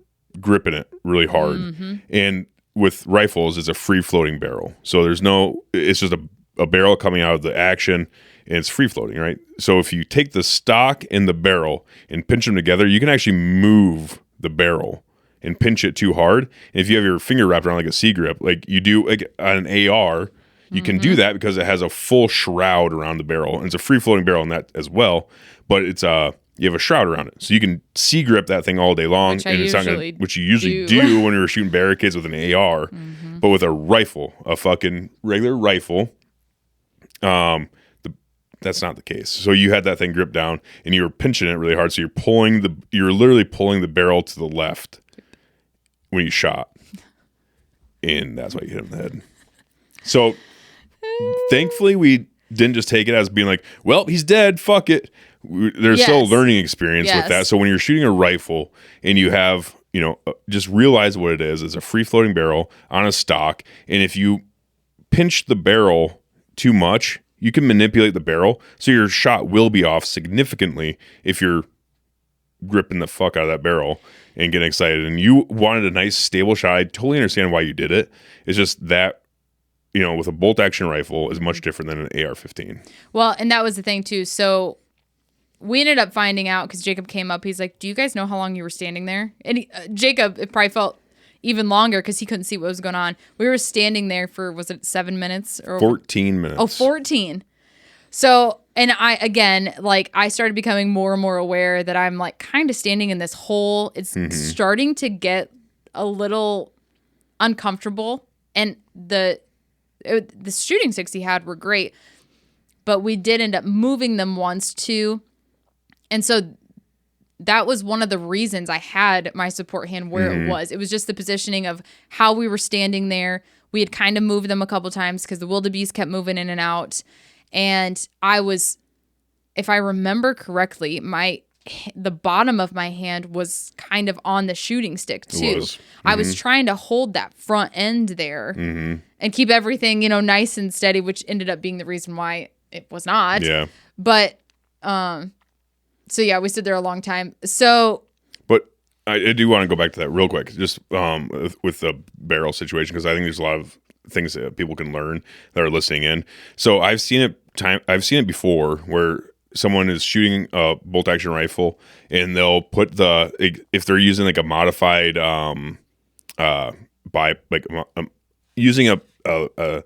gripping it really hard. And with rifles, it's a free floating barrel, so it's just a barrel coming out of the action, and it's free floating, right? So if you take the stock and the barrel and pinch them together, you can actually move the barrel and pinch it too hard. And if you have your finger wrapped around like a C grip, like you do like on an AR, you can do that because it has a full shroud around the barrel, and it's a free floating barrel in that as well. But it's you have a shroud around it, so you can C grip that thing all day long, which you usually do when you're shooting barricades with an AR. But with a rifle, a fucking regular rifle, that's not the case. So you had that thing gripped down, and you were pinching it really hard. So you're literally pulling the barrel to the left when you shot, and that's why you hit him in the head. So thankfully we didn't just take it as being like, well, he's dead, fuck it. There's still a learning experience with that. So when you're shooting a rifle and you have, just realize what it is. It's a free floating barrel on a stock, and if you pinch the barrel too much, you can manipulate the barrel, so your shot will be off significantly if you're gripping the fuck out of that barrel and getting excited. And you wanted a nice stable shot. I totally understand why you did it. It's just that, with a bolt action rifle is much different than an AR-15. Well, and that was the thing too. So we ended up finding out because Jacob came up. He's like, do you guys know how long you were standing there? And Jacob, it probably felt even longer because he couldn't see what was going on. We were standing there for, was it 7 minutes? Or 14 minutes. Oh, 14. So, and I started becoming more and more aware that I'm like kind of standing in this hole. It's starting to get a little uncomfortable. And the shooting sticks he had were great, but we did end up moving them once too. And so that was one of the reasons I had my support hand where it was. It was just the positioning of how we were standing there. We had kind of moved them a couple times because the wildebeest kept moving in and out. And I was, if I remember correctly, my the bottom of my hand was kind of on the shooting stick too. I was trying to hold that front end there and keep everything, nice and steady, which ended up being the reason why it was not. Yeah. But, so yeah, we stood there a long time. So, but I do want to go back to that real quick, just with the barrel situation, because I think there's a lot of things that people can learn that are listening in. So I've seen it before where someone is shooting a bolt action rifle and they'll put if they're using like a modified using a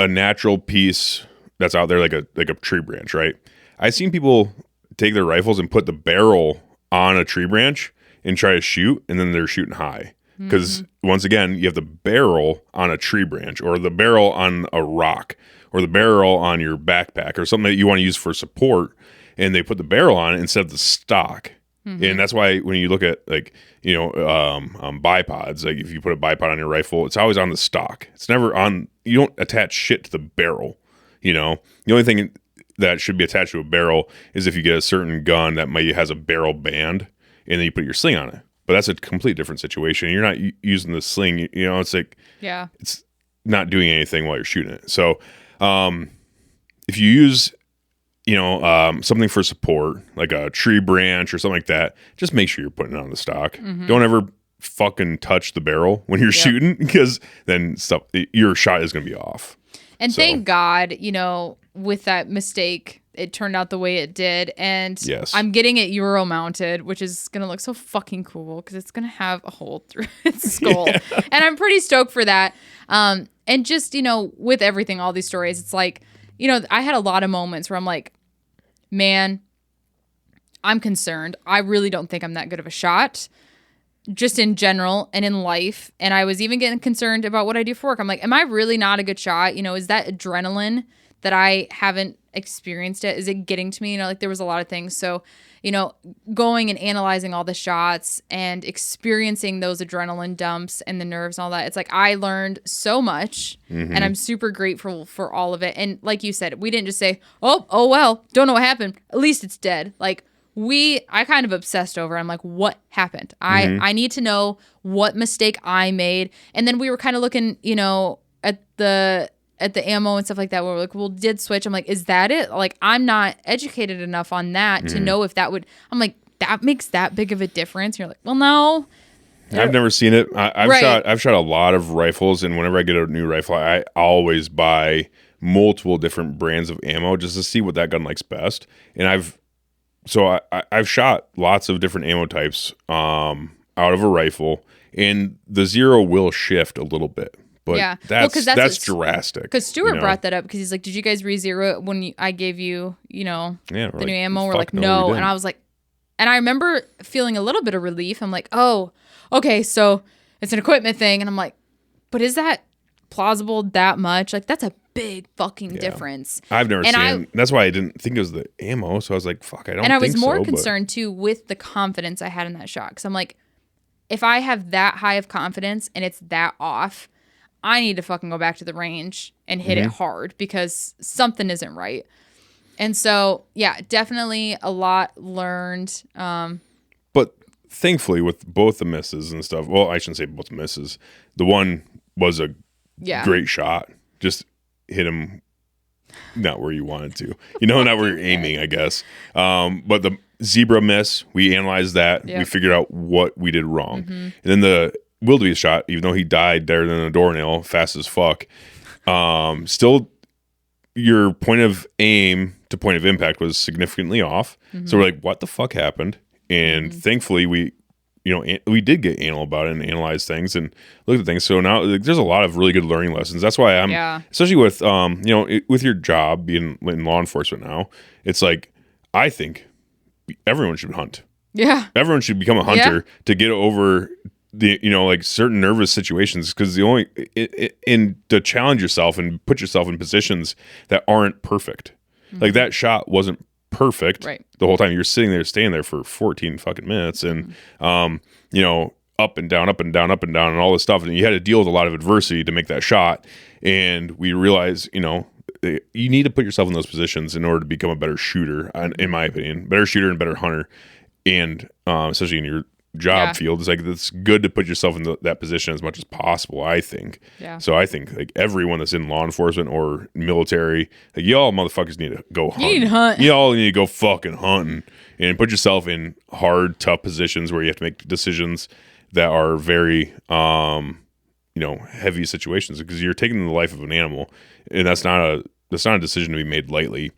natural piece that's out there, like a tree branch, right? I've seen people take their rifles and put the barrel on a tree branch and try to shoot, and then they're shooting high. Because once again, you have the barrel on a tree branch, or the barrel on a rock, or the barrel on your backpack, or something that you want to use for support, and they put the barrel on it instead of the stock. And that's why when you look at bipods, like if you put a bipod on your rifle, it's always on the stock. It's never on. You don't attach shit to the barrel. The only thing that should be attached to a barrel is if you get a certain gun that has a barrel band, and then you put your sling on it. But that's a complete different situation. You're not using the sling. It's like, yeah, it's not doing anything while you're shooting it. So if you use, something for support, like a tree branch or something like that, just make sure you're putting it on the stock. Don't ever fucking touch the barrel when you're shooting, because then your shot is going to be off. And thank God, with that mistake, it turned out the way it did. And yes. I'm getting it Euro mounted, which is going to look so fucking cool because it's going to have a hole through its skull. Yeah. And I'm pretty stoked for that. And just, with everything, all these stories, it's like, I had a lot of moments where I'm like, man, I'm concerned. I really don't think I'm that good of a shot, just in general and in life. And I was even getting concerned about what I do for work. I'm like, am I really not a good shot? Is that adrenaline that I haven't experienced it? Is it getting to me? There was a lot of things. So, going and analyzing all the shots and experiencing those adrenaline dumps and the nerves and all that. It's like, I learned so much and I'm super grateful for all of it. And like you said, we didn't just say, oh, well, don't know what happened. At least it's dead. Like I kind of obsessed over, I'm like, what happened? I need to know what mistake I made. And then we were kind of looking, at the ammo and stuff like that, where we're like, well, did switch. I'm like, is that it? Like, I'm not educated enough on that to know if that would, I'm like, that makes that big of a difference. And you're like, well, no. I've never seen it. I've shot a lot of rifles, and whenever I get a new rifle, I always buy multiple different brands of ammo just to see what that gun likes best. And I've shot lots of different ammo types out of a rifle, and the zero will shift a little bit. But yeah, that's drastic. Because Stuart brought that up because he's like, "Did you guys re-zero it when I gave you, the new ammo?" We're like, "No," and I was like, and I remember feeling a little bit of relief. I'm like, "Oh, okay, so it's an equipment thing," and I'm like, "But is that plausible that much? Like, that's a big fucking difference." I've never seen. That's why I didn't think it was the ammo. So I was like, "Fuck, I don't." And I was more concerned too with the confidence I had in that shot, because I'm like, if I have that high of confidence and it's that off, I need to fucking go back to the range and hit it hard, because something isn't right. And so, yeah, definitely a lot learned. But thankfully, with both the misses and stuff, well, I shouldn't say both misses. The one was a great shot. Just hit him not where you wanted to. Not where you're aiming, I guess. But the zebra miss, we analyzed that. Yep. We figured out what we did wrong. And then the wildebeest shot, even though he died there than a doornail, fast as fuck, still your point of aim to point of impact was significantly off. So we're like, what the fuck happened? And thankfully we did get anal about it and analyze things and look at things. So now there's a lot of really good learning lessons. That's why I'm, especially with with your job being in law enforcement now, it's like, I think everyone should hunt. Yeah, everyone should become a hunter to get over the certain nervous situations, because the only to challenge yourself and put yourself in positions that aren't perfect. Like that shot wasn't perfect the whole time. You're sitting there, staying there for 14 fucking minutes, and up and down, up and down, up and down, and all this stuff, and you had to deal with a lot of adversity to make that shot. And we realized, you need to put yourself in those positions in order to become a better shooter, in my opinion. Better shooter and better hunter. And especially in your job field, it's like it's good to put yourself in that position as much as possible, I think. Yeah. So I think like everyone that's in law enforcement or military, like y'all motherfuckers need to go hunt. You need to hunt. Y'all need to go fucking hunting and put yourself in hard, tough positions where you have to make decisions that are very heavy situations, because you're taking the life of an animal, and that's not a decision to be made lightly.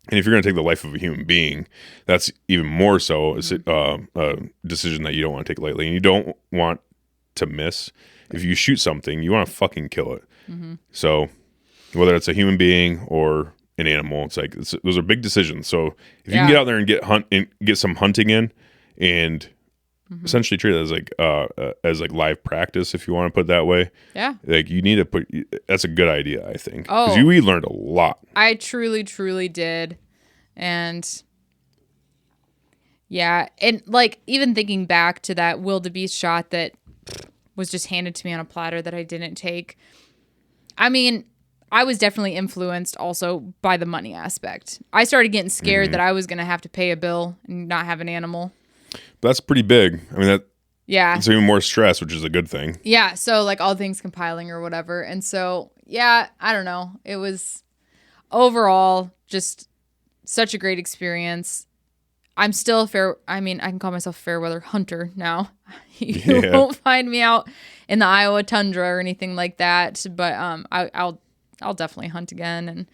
And if you're going to take the life of a human being, that's even more so a decision that you don't want to take lightly, and you don't want to miss. If you shoot something, you want to fucking kill it. Mm-hmm. So whether it's a human being or an animal, it's like those are big decisions. So if you can get out there and get some hunting in, and essentially treat it as like live practice, if you want to put it that way. Yeah. Like you need to that's a good idea, I think. Because we learned a lot. I truly, truly did. And yeah. And like even thinking back to that wildebeest shot that was just handed to me on a platter that I didn't take. I mean, I was definitely influenced also by the money aspect. I started getting scared that I was going to have to pay a bill and not have an animal. That's pretty big. I mean, it's even more stress, which is a good thing. Yeah. So like all things compiling or whatever. And so, yeah, I don't know. It was overall just such a great experience. I'm still I can call myself a fair weather hunter now. You won't find me out in the Iowa tundra or anything like that. But I'll definitely hunt again.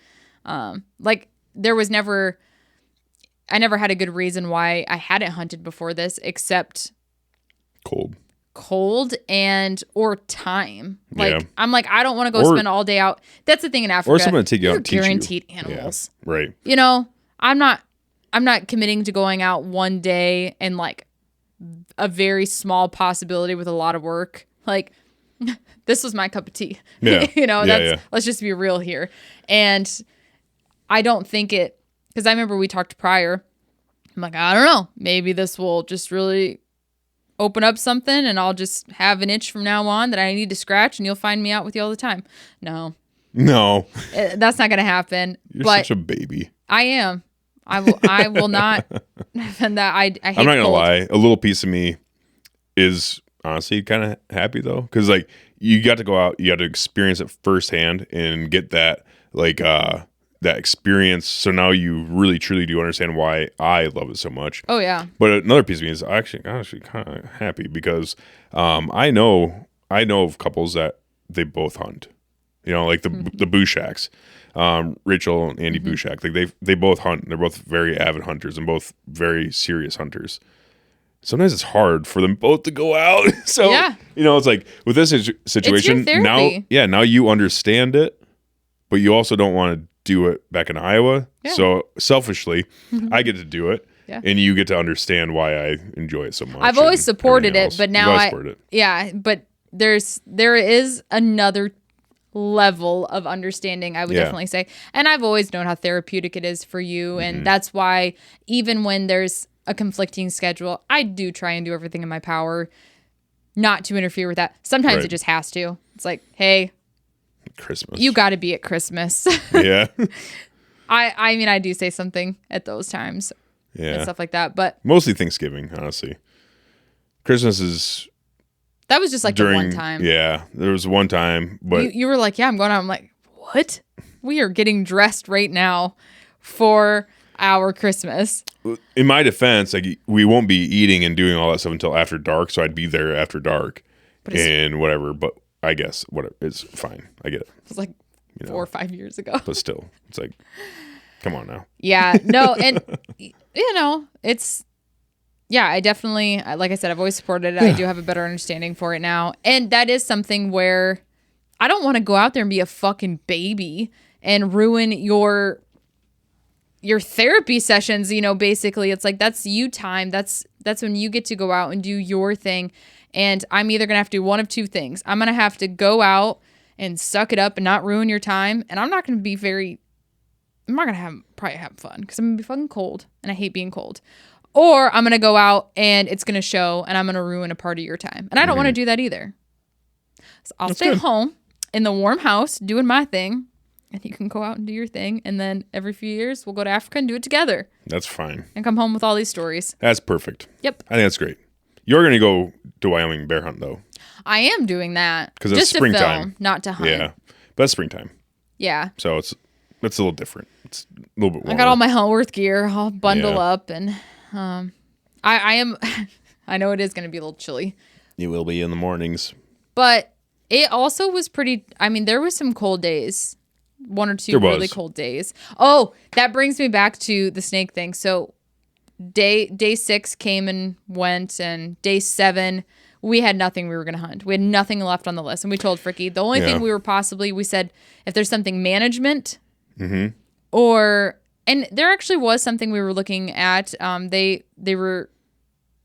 And like there was I never had a good reason why I hadn't hunted before this, except cold and or time. Like I'm like, I don't want to go spend all day out. That's the thing in Africa. Or someone to take you out and teach you. Guaranteed animals. Yeah, right. You know, I'm not committing to going out one day and like a very small possibility with a lot of work. Like this was my cup of tea. Yeah. Let's just be real here. And I don't think because I remember we talked prior. I'm like, I don't know. Maybe this will just really open up something and I'll just have an itch from now on that I need to scratch and you'll find me out with you all the time. No. That's not going to happen. You're such a baby. I am. I will not. And that I hate I'm not going to lie. A little piece of me is honestly kind of happy though. Because like you got to go out, you got to experience it firsthand and get that that experience. So now you really truly do understand why I love it so much. Oh yeah. But another piece of me is actually kind of happy because I know of couples that they both hunt. You know, like the Bushacks, Rachel and Andy Bushak. Like they both hunt. They're both very avid hunters and both very serious hunters. Sometimes it's hard for them both to go out. So it's like with this situation now you understand it, but you also don't want to do it back in Iowa. Yeah. So selfishly, I get to do it. Yeah. And you get to understand why I enjoy it so much. I've always supported it, but now but there is another level of understanding, I would definitely say. And I've always known how therapeutic it is for you. And that's why even when there's a conflicting schedule, I do try and do everything in my power not to interfere with that. Sometimes it just has to. It's like, hey, Christmas. You got to be at Christmas. Yeah. I mean, I do say something at those times. Yeah. And stuff like that. But mostly Thanksgiving, honestly. Christmas is... That was just like the one time. Yeah. There was one time. But you were like, yeah, I'm going out. I'm like, what? We are getting dressed right now for our Christmas. In my defense, like we won't be eating and doing all that stuff until after dark. So I'd be there after dark and whatever. But I guess whatever, it's fine. I get it. It was like 4 or 5 years ago. But still, it's like, come on now. Yeah, no, and it's I definitely, like I said, I've always supported it. I do have a better understanding for it now, and that is something where I don't want to go out there and be a fucking baby and ruin your therapy sessions. Basically, it's like that's you time. That's when you get to go out and do your thing. And I'm either going to have to do one of two things. I'm going to have to go out and suck it up and not ruin your time. And I'm not going to probably have fun because I'm going to be fucking cold and I hate being cold. Or I'm going to go out and it's going to show and I'm going to ruin a part of your time. And I don't want to do that either. So I'll stay home in the warm house doing my thing and you can go out and do your thing. And then every few years, we'll go to Africa and do it together. That's fine. And come home with all these stories. That's perfect. Yep. I think that's great. You're going to go to Wyoming bear hunt, though. I am doing that. Because it's springtime. To film, not to hunt. Yeah. But it's springtime. Yeah. So it's a little different. It's a little bit warmer. I got all my Huntworth gear. I'll bundle up. And I am... I know it is going to be a little chilly. You will be in the mornings. But it also was pretty... I mean, there was some cold days. 1 or 2 really cold days. Oh, that brings me back to the snake thing. So day 6 came and went, and day 7 we had nothing we were going to hunt. We had nothing left on the list, and we told Fricky the only thing we said if there's something management or, and there actually was something we were looking at. They were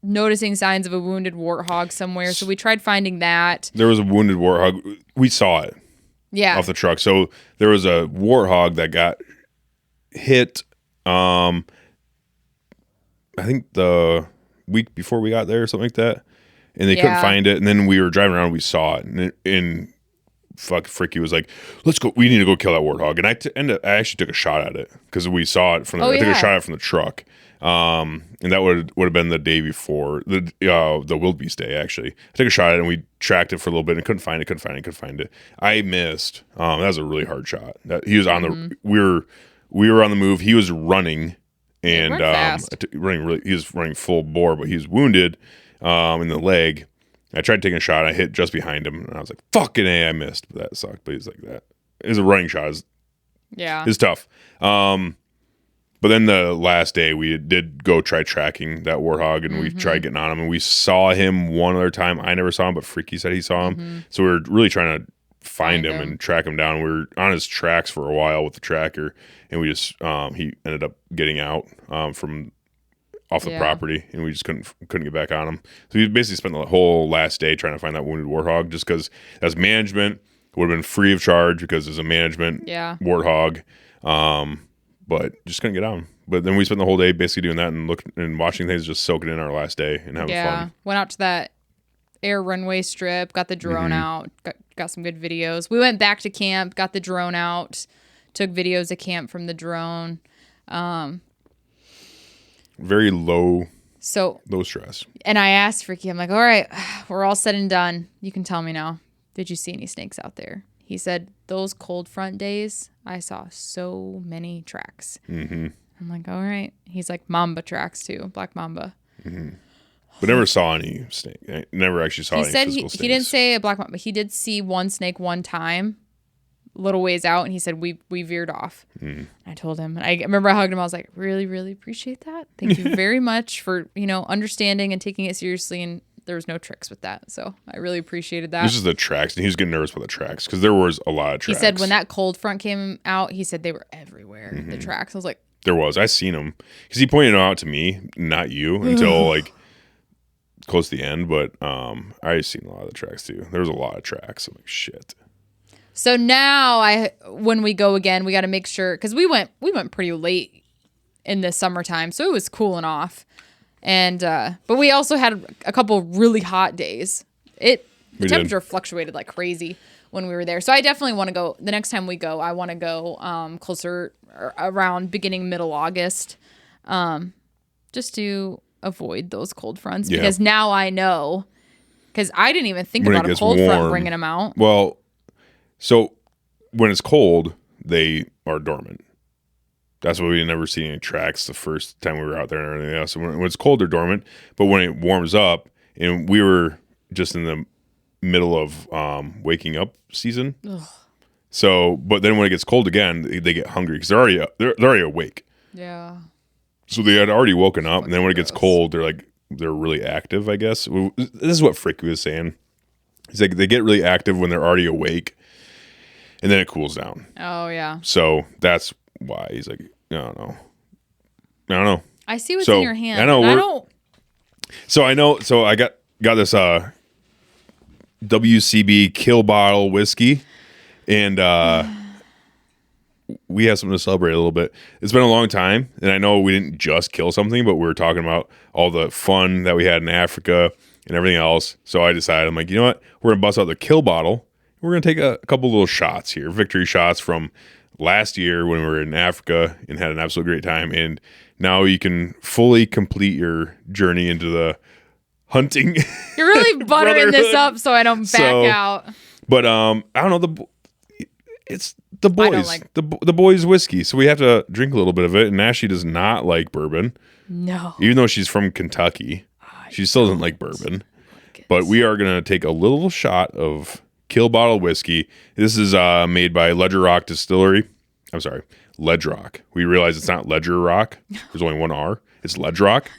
noticing signs of a wounded warthog somewhere, so we tried finding that. There was a wounded warthog. We saw it. Yeah. Off the truck. So there was a warthog that got hit, I think the week before we got there or something like that. And they couldn't find it. And then we were driving around and we saw it. And Fricky was like, let's go. We need to go kill that warthog. And I actually took a shot at it because we saw it from I took a shot at it from the truck. And that would have been the day before the wildebeest day. Actually, I took a shot at it and we tracked it for a little bit and couldn't find it. I missed. That was a really hard shot. He was on the. We were on the move. He was running, and he was running full bore, but he was wounded in the leg. I tried taking a shot. I hit just behind him, and I was like, "Fucking A!" I missed. But that sucked. But he's like that. It was a running shot. It's tough. But then the last day, we did go try tracking that warthog, and we tried getting on him, and we saw him one other time. I never saw him, but Fricky said he saw him. So we were really trying to find him and track him down. We were on his tracks for a while with the tracker, and we just he ended up getting out from off the property, and we just couldn't get back on him. So we basically spent the whole last day trying to find that wounded warthog, just because as management would have been free of charge because it's a management warthog. But just couldn't get on. But then we spent the whole day basically doing that and looking and watching things, just soaking in our last day and having fun. Went out to that air runway strip, got the drone out, got some good videos. We went back to camp, got the drone out, took videos of camp from the drone. Very low stress. And I asked Fricky, I'm like, all right, we're all said and done. You can tell me now. Did you see any snakes out there? He said, those cold front days, I saw so many tracks. I'm like, all right. He's like, mamba tracks too, black mamba. But never saw any snake. I never actually saw any physical snakes. He didn't say a black mamba, but he did see one snake one time, a little ways out, and he said, we veered off. I told him, and I remember I hugged him. I was like, really, really appreciate that. Thank you very much for, understanding and taking it seriously, and there was no tricks with that. So I really appreciated that. This is the tracks, and he was getting nervous about the tracks because there was a lot of tracks. He said when that cold front came out, he said they were everywhere, the tracks. I was like... There was. I seen them. Because he pointed it out to me, not you, until like close to the end. But I seen a lot of the tracks too. There was a lot of tracks. I'm like, shit. So now when we go again, we got to make sure... Because we went pretty late in the summertime, so it was cooling off. And but we also had a couple really hot days. The temperature fluctuated like crazy when we were there. So I definitely want to go. The next time we go, I want to go closer around beginning middle August, just to avoid those cold fronts. Yeah. Because now I know. Because I didn't even think about a cold front bringing them out. Well, so when it's cold, they are dormant. That's why we never see any tracks the first time we were out there and everything else. So when it's cold, they're dormant. But when it warms up, and we were just in the middle of waking up season. Ugh. So, but then when it gets cold again, they get hungry because they're already awake. Yeah. So they had already woken up, and then when it gets cold, they're really active, I guess. This is what Frick was saying. He's like, they get really active when they're already awake, and then it cools down. Oh, yeah. So that's why he's like, I don't know. I see what's in your hand. I know. So I know. So I got this WCB Kill Bottle whiskey, and we have something to celebrate a little bit. It's been a long time, and I know we didn't just kill something, but we were talking about all the fun that we had in Africa and everything else. So I decided, I'm like, you know what? We're gonna bust out the Kill Bottle. We're gonna take a couple little shots here, victory shots from last year when we were in Africa and had an absolute great time. And now you can fully complete your journey into the hunting. You're really buttering this up so I don't back out. But I don't know, it's the boys, the boys' whiskey. So we have to drink a little bit of it. And Ashley does not like bourbon. No. Even though she's from Kentucky, she still doesn't like bourbon. But we are going to take a little shot of Kill Bottle whiskey. This is made by Ledger Rock Distillery. I'm sorry, Ledger Rock. We realize it's not Ledger Rock. There's only one R. It's Ledger Rock.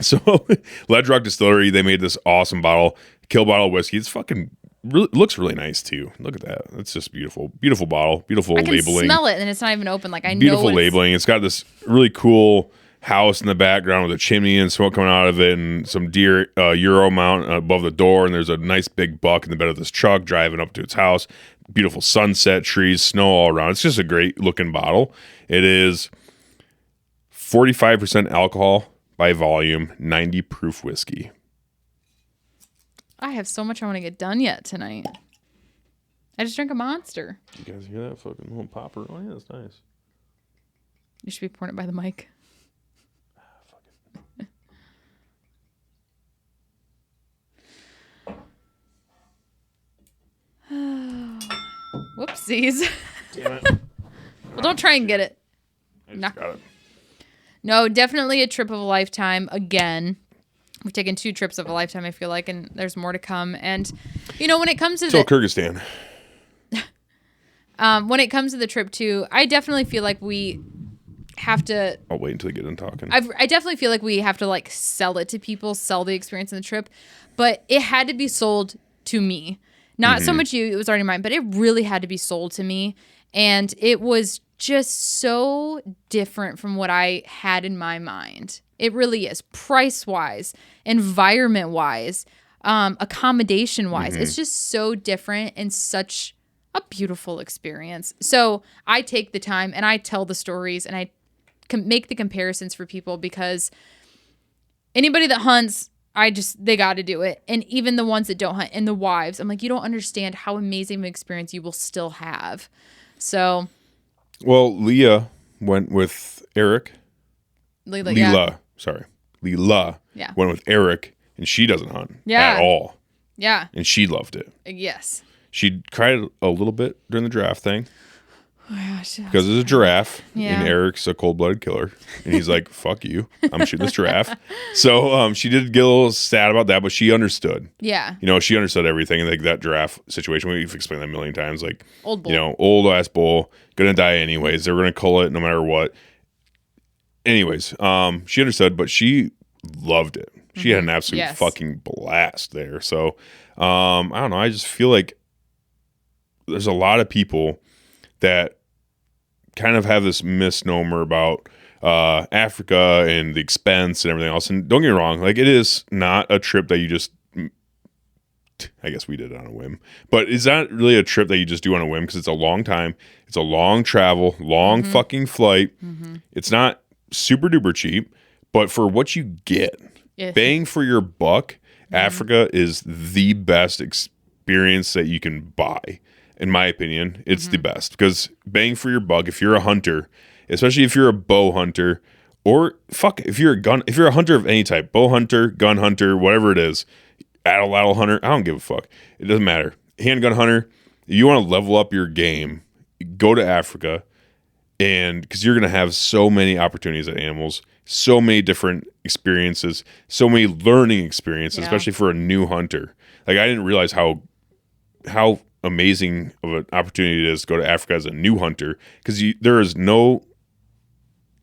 So Ledger Rock Distillery, they made this awesome bottle, Kill Bottle whiskey. It's fucking looks really nice too. Look at that. It's just beautiful. Beautiful bottle. Beautiful labeling. I can smell it and it's not even open. Like I know beautiful labeling. It's got this really cool house in the background with a chimney and smoke coming out of it, and some deer Euro mount above the door, and there's a nice big buck in the bed of this truck driving up to its house. Beautiful sunset, trees, snow all around. It's just a great looking bottle. It is 45% alcohol by volume, 90 proof whiskey. I have so much I want to get done yet tonight. I just drank a Monster. You guys hear that fucking little popper? Oh yeah, that's nice. You should be pouring it by the mic. Whoopsies. Damn it. Well, don't try and get it. I just got it. No, definitely a trip of a lifetime again. We've taken 2 trips of a lifetime, I feel like, and there's more to come. And, you know, when it comes to Kyrgyzstan. When it comes to the trip, too, I definitely feel like we have to... I'll wait until you get in talking. I definitely feel like we have to, like, sell it to people, sell the experience in the trip. But it had to be sold to me. Not so much you, it was already mine, but it really had to be sold to me. And it was just so different from what I had in my mind. It really is. Price-wise, environment-wise, accommodation-wise. It's just so different and such a beautiful experience. So I take the time and I tell the stories and I make the comparisons for people because anybody that hunts, they got to do it. And even the ones that don't hunt and the wives, I'm like, you don't understand how amazing of an experience you will still have. So. Well, Leah went with Eric. Leela Yeah. Went with Eric, and she doesn't hunt at all. Yeah. And she loved it. Yes. She cried a little bit during the giraffe thing. Oh my gosh. Because it's a giraffe, yeah. And Eric's a cold-blooded killer. And he's like, fuck you. I'm shooting this giraffe. So she did get a little sad about that, but she understood. Yeah. You know, she understood everything. Like that giraffe situation, we've explained that a million times. Like, old bull. You know, old-ass bull, gonna die anyways. They're gonna cull it no matter what. Anyways, she understood, but she loved it. She had an absolute fucking blast there. So, I don't know. I just feel like there's a lot of people that kind of have this misnomer about Africa and the expense and everything else. And don't get me wrong, like it is not a trip that you just, I guess we did it on a whim, but it's not really a trip that you just do on a whim because it's a long time. It's a long travel, long fucking flight. It's not super duper cheap, but for what you get, bang for your buck, Africa is the best experience that you can buy. In my opinion, it's the best because bang for your buck. If you're a hunter, especially if you're a bow hunter, or if you're a hunter of any type, bow hunter, gun hunter, whatever it is, atlatl hunter, I don't give a fuck. It doesn't matter. Handgun hunter, you want to level up your game, go to Africa, and because you're going to have so many opportunities at animals, so many different experiences, so many learning experiences, especially for a new hunter. Like I didn't realize how amazing of an opportunity it is to go to Africa as a new hunter because there is no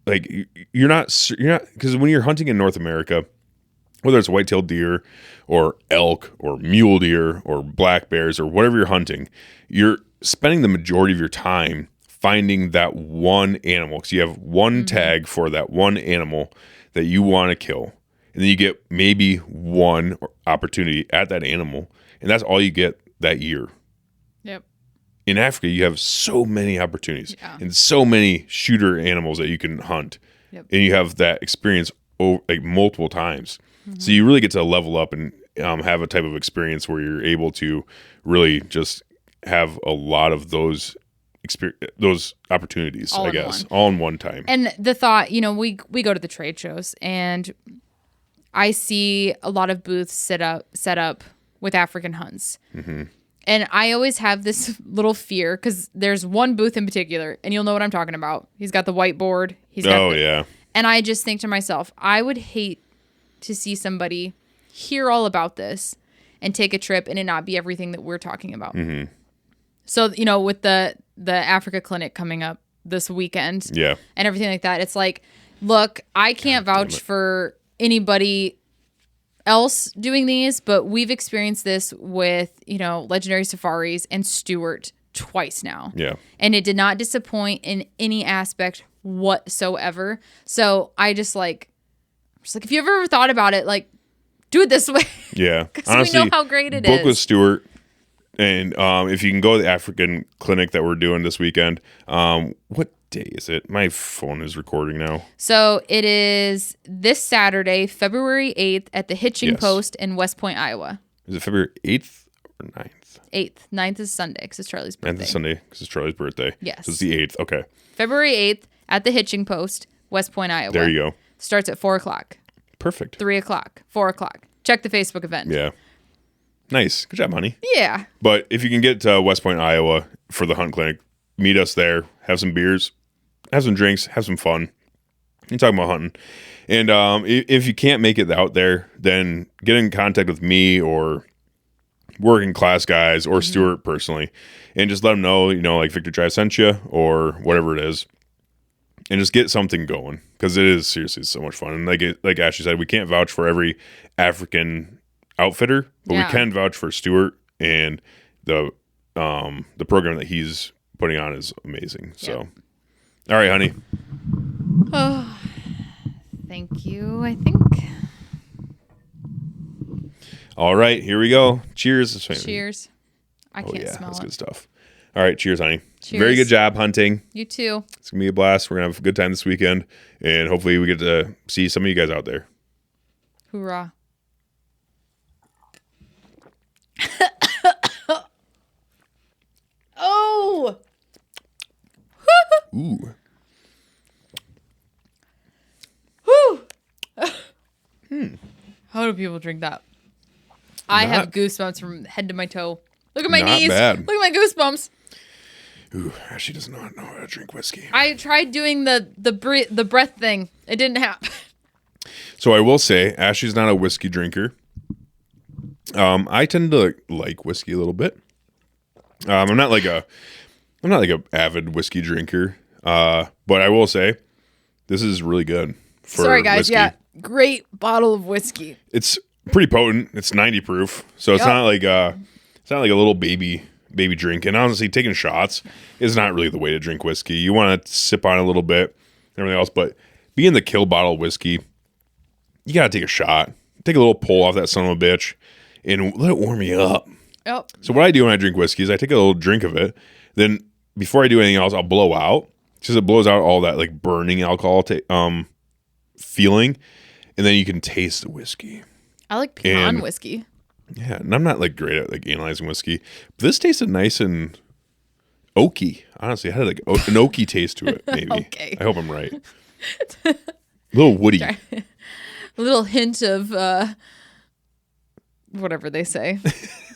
like you're not because when you're hunting in North America, whether it's white-tailed deer or elk or mule deer or black bears or whatever you're hunting, you're spending the majority of your time finding that one animal because you have one tag for that one animal that you want to kill, and then you get maybe one opportunity at that animal, and that's all you get that year. Yep. In Africa, you have so many opportunities and so many shooter animals that you can hunt. Yep. And you have that experience like multiple times. So you really get to level up and have a type of experience where you're able to really just have a lot of those those opportunities, all I guess, all in one time. And the thought, we go to the trade shows, and I see a lot of booths set up with African hunts. Mm-hmm. And I always have this little fear because there's one booth in particular, and you'll know what I'm talking about. He's got the whiteboard. Yeah. And I just think to myself, I would hate to see somebody hear all about this and take a trip and it not be everything that we're talking about. Mm-hmm. So, with the Africa clinic coming up this weekend and everything like that, it's like, look, I can't vouch for anybody else doing these, but we've experienced this with, Legendary Safaris and Stewart twice now. Yeah. And it did not disappoint in any aspect whatsoever. So I just if you ever thought about it, do it this way. Yeah. Because we know how great it is. Book with Stewart. And if you can go to the African clinic that we're doing this weekend, what day is it? My phone is recording now. So it is this Saturday, February 8th at the Hitching Post in West Point, Iowa. Is it February 8th or 9th? 8th. 9th is Sunday because it's Charlie's birthday. 9th is Sunday because it's Charlie's birthday. Yes. So it's the 8th. Okay. February 8th at the Hitching Post, West Point, Iowa. There you go. Starts at 4 o'clock. Perfect. 3 o'clock. 4 o'clock. Check the Facebook event. Yeah. Nice. Good job, honey. Yeah. But if you can get to West Point, Iowa for the hunt clinic, meet us there, have some beers, have some drinks, have some fun. You're talking about hunting. And if you can't make it out there, then get in contact with me or working class guys or Stuart personally and just let them know, like Victor Drive sent you or whatever it is. And just get something going because it is seriously so much fun. And like Ashley said, we can't vouch for every African outfitter, but we can vouch for Stuart, and the program that he's putting on is amazing. So, all right, honey. Oh, thank you. I think. All right, here we go. Cheers. Cheers. I can't smell that's it. Good stuff. All right, cheers, honey. Cheers. Very good job hunting. You too. It's gonna be a blast. We're gonna have a good time this weekend, and hopefully we get to see some of you guys out there. Hoorah. Oh. Ooh. Whew. How do people drink that? I have goosebumps from head to my toe. Look at my knees. Bad. Look at my goosebumps. Ooh, Ashley does not know how to drink whiskey. I tried doing the breath thing. It didn't happen. So I will say, Ashley's not a whiskey drinker. I tend to like whiskey a little bit. I'm not like a avid whiskey drinker. But I will say, this is really good for Sorry, guys. whiskey. Yeah, great bottle of whiskey. It's pretty potent. It's 90 proof, so it's not like a little baby drink. And honestly, taking shots is not really the way to drink whiskey. You want to sip on it a little bit, and everything else. But being the kill bottle whiskey, you gotta take a shot, take a little pull off that son of a bitch, and let it warm you up. Yep. So what I do when I drink whiskey is I take a little drink of it. Then before I do anything else, I'll blow out because it blows out all that like burning alcohol feeling, and then you can taste the whiskey. I like pecan whiskey. Yeah, and I'm not like great at like analyzing whiskey, but this tasted nice and oaky. Honestly, it had like an oaky taste to it. Maybe. Okay. I hope I'm right. A little woody. A little hint of whatever they say.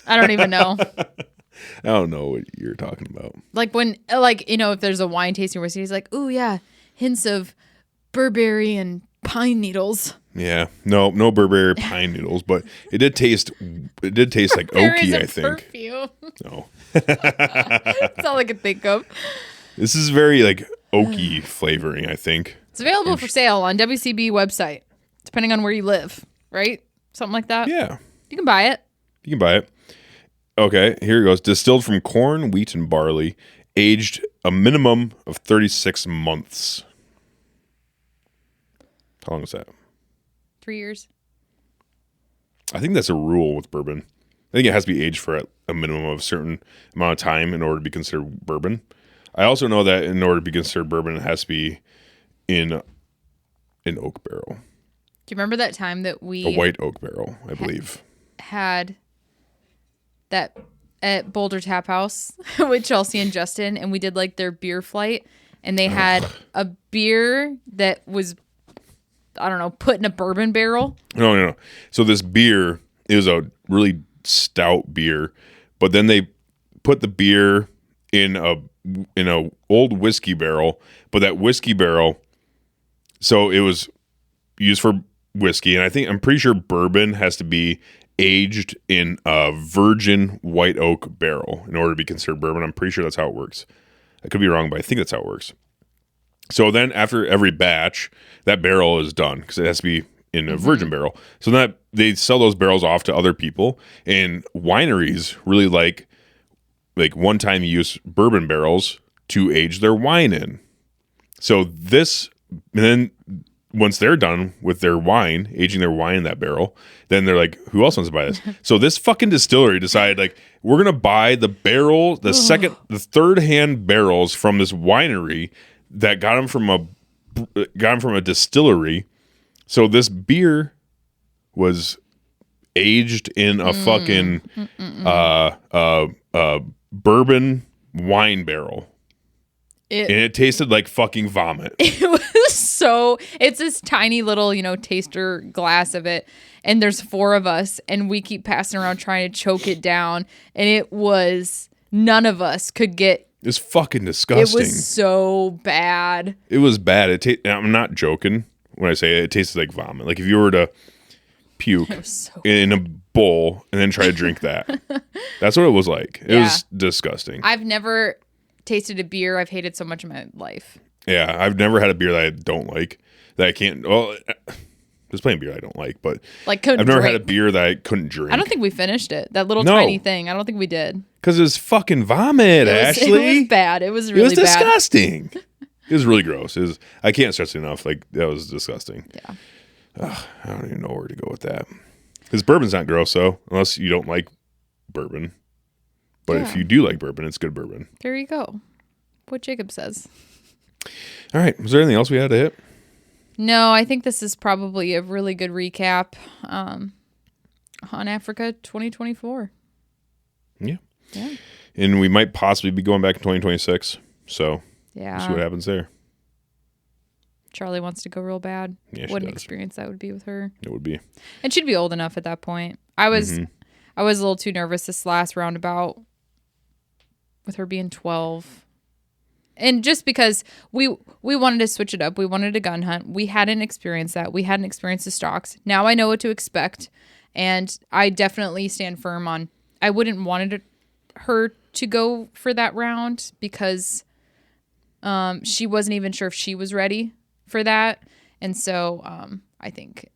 I don't even know. I don't know what you're talking about. Like when, if there's a wine tasting whiskey, he's like, "Ooh, yeah, hints of Burberry and pine needles." Yeah, no Burberry pine noodles, but it did taste like oaky. I think. Perfume. No, that's all I could think of. This is very like oaky flavoring. I think it's available for sale on WCB website, depending on where you live, right? Something like that. Yeah, you can buy it. You can buy it. Okay, here it goes. Distilled from corn, wheat, and barley, aged a minimum of 36 months. How long is that? 3 years. I think that's a rule with bourbon. I think it has to be aged for a minimum of a certain amount of time in order to be considered bourbon. I also know that in order to be considered bourbon, it has to be in an oak barrel. Do you remember that time that we... A white oak barrel, I believe. Had that at Boulder Tap House with Chelsea and Justin, and we did like their beer flight, and they had a beer that was, I don't know, put in a bourbon barrel. No. So this beer is a really stout beer, but then they put the beer in a old whiskey barrel, but that whiskey barrel, so it was used for whiskey, and I'm pretty sure bourbon has to be aged in a virgin white oak barrel in order to be considered bourbon. I'm pretty sure that's how it works. I could be wrong, but I think that's how it works. So then after every batch, that barrel is done because it has to be in a virgin barrel. So that they sell those barrels off to other people, and wineries really like one-time use bourbon barrels to age their wine in. So this, and then once they're done with their wine, aging their wine in that barrel, then they're like, who else wants to buy this? So this fucking distillery decided, like, we're going to buy the barrel, the third-hand barrels from this winery that got them from a distillery. So this beer was aged in a fucking bourbon wine barrel. And it tasted like fucking vomit. It was it's this tiny little, taster glass of it. And there's 4 of us, and we keep passing around trying to choke it down. And none of us could get. It's fucking disgusting. It was so bad. It was bad. I'm not joking when I say it tasted like vomit. Like if you were to puke in a bowl and then try to drink that. That's what it was like. It was disgusting. I've never tasted a beer I've hated so much in my life. Yeah, I've never had a beer that I don't like. That I can't. Well, there's plenty of beer I don't like, but I've never had a beer that I couldn't drink. I don't think we finished it. That little tiny thing. I don't think we did. Because it was fucking vomit, Ashley. It was bad. It was really bad. It was disgusting. It was really gross. I can't stress it enough. Like, that was disgusting. Yeah. I don't even know where to go with that. Because bourbon's not gross, though, unless you don't like bourbon. But if you do like bourbon, it's good bourbon. There you go. What Jacob says. All right. Was there anything else we had to hit? No, I think this is probably a really good recap on Africa 2024. Yeah. And we might possibly be going back in 2026. So we'll see what happens there. Charlie wants to go real bad. Yeah, what an experience that would be with her. It would be. And she'd be old enough at that point. I was a little too nervous this last roundabout with her being 12. And just because we wanted to switch it up. We wanted a gun hunt. We hadn't experienced that. We hadn't experienced the stalks. Now I know what to expect. And I definitely stand firm on, I wouldn't wanted her to go for that round because she wasn't even sure if she was ready for that. And so I think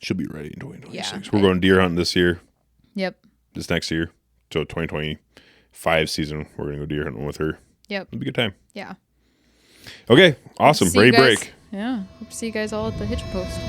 she'll be ready in 2026. We're going deer hunting this year. Yep. This next year. So 2025 season, we're going to go deer hunting with her. Yep. It'll be a good time. Yeah. Okay. Awesome. Great break. Yeah. Hope to see you guys all at the Hitch Post.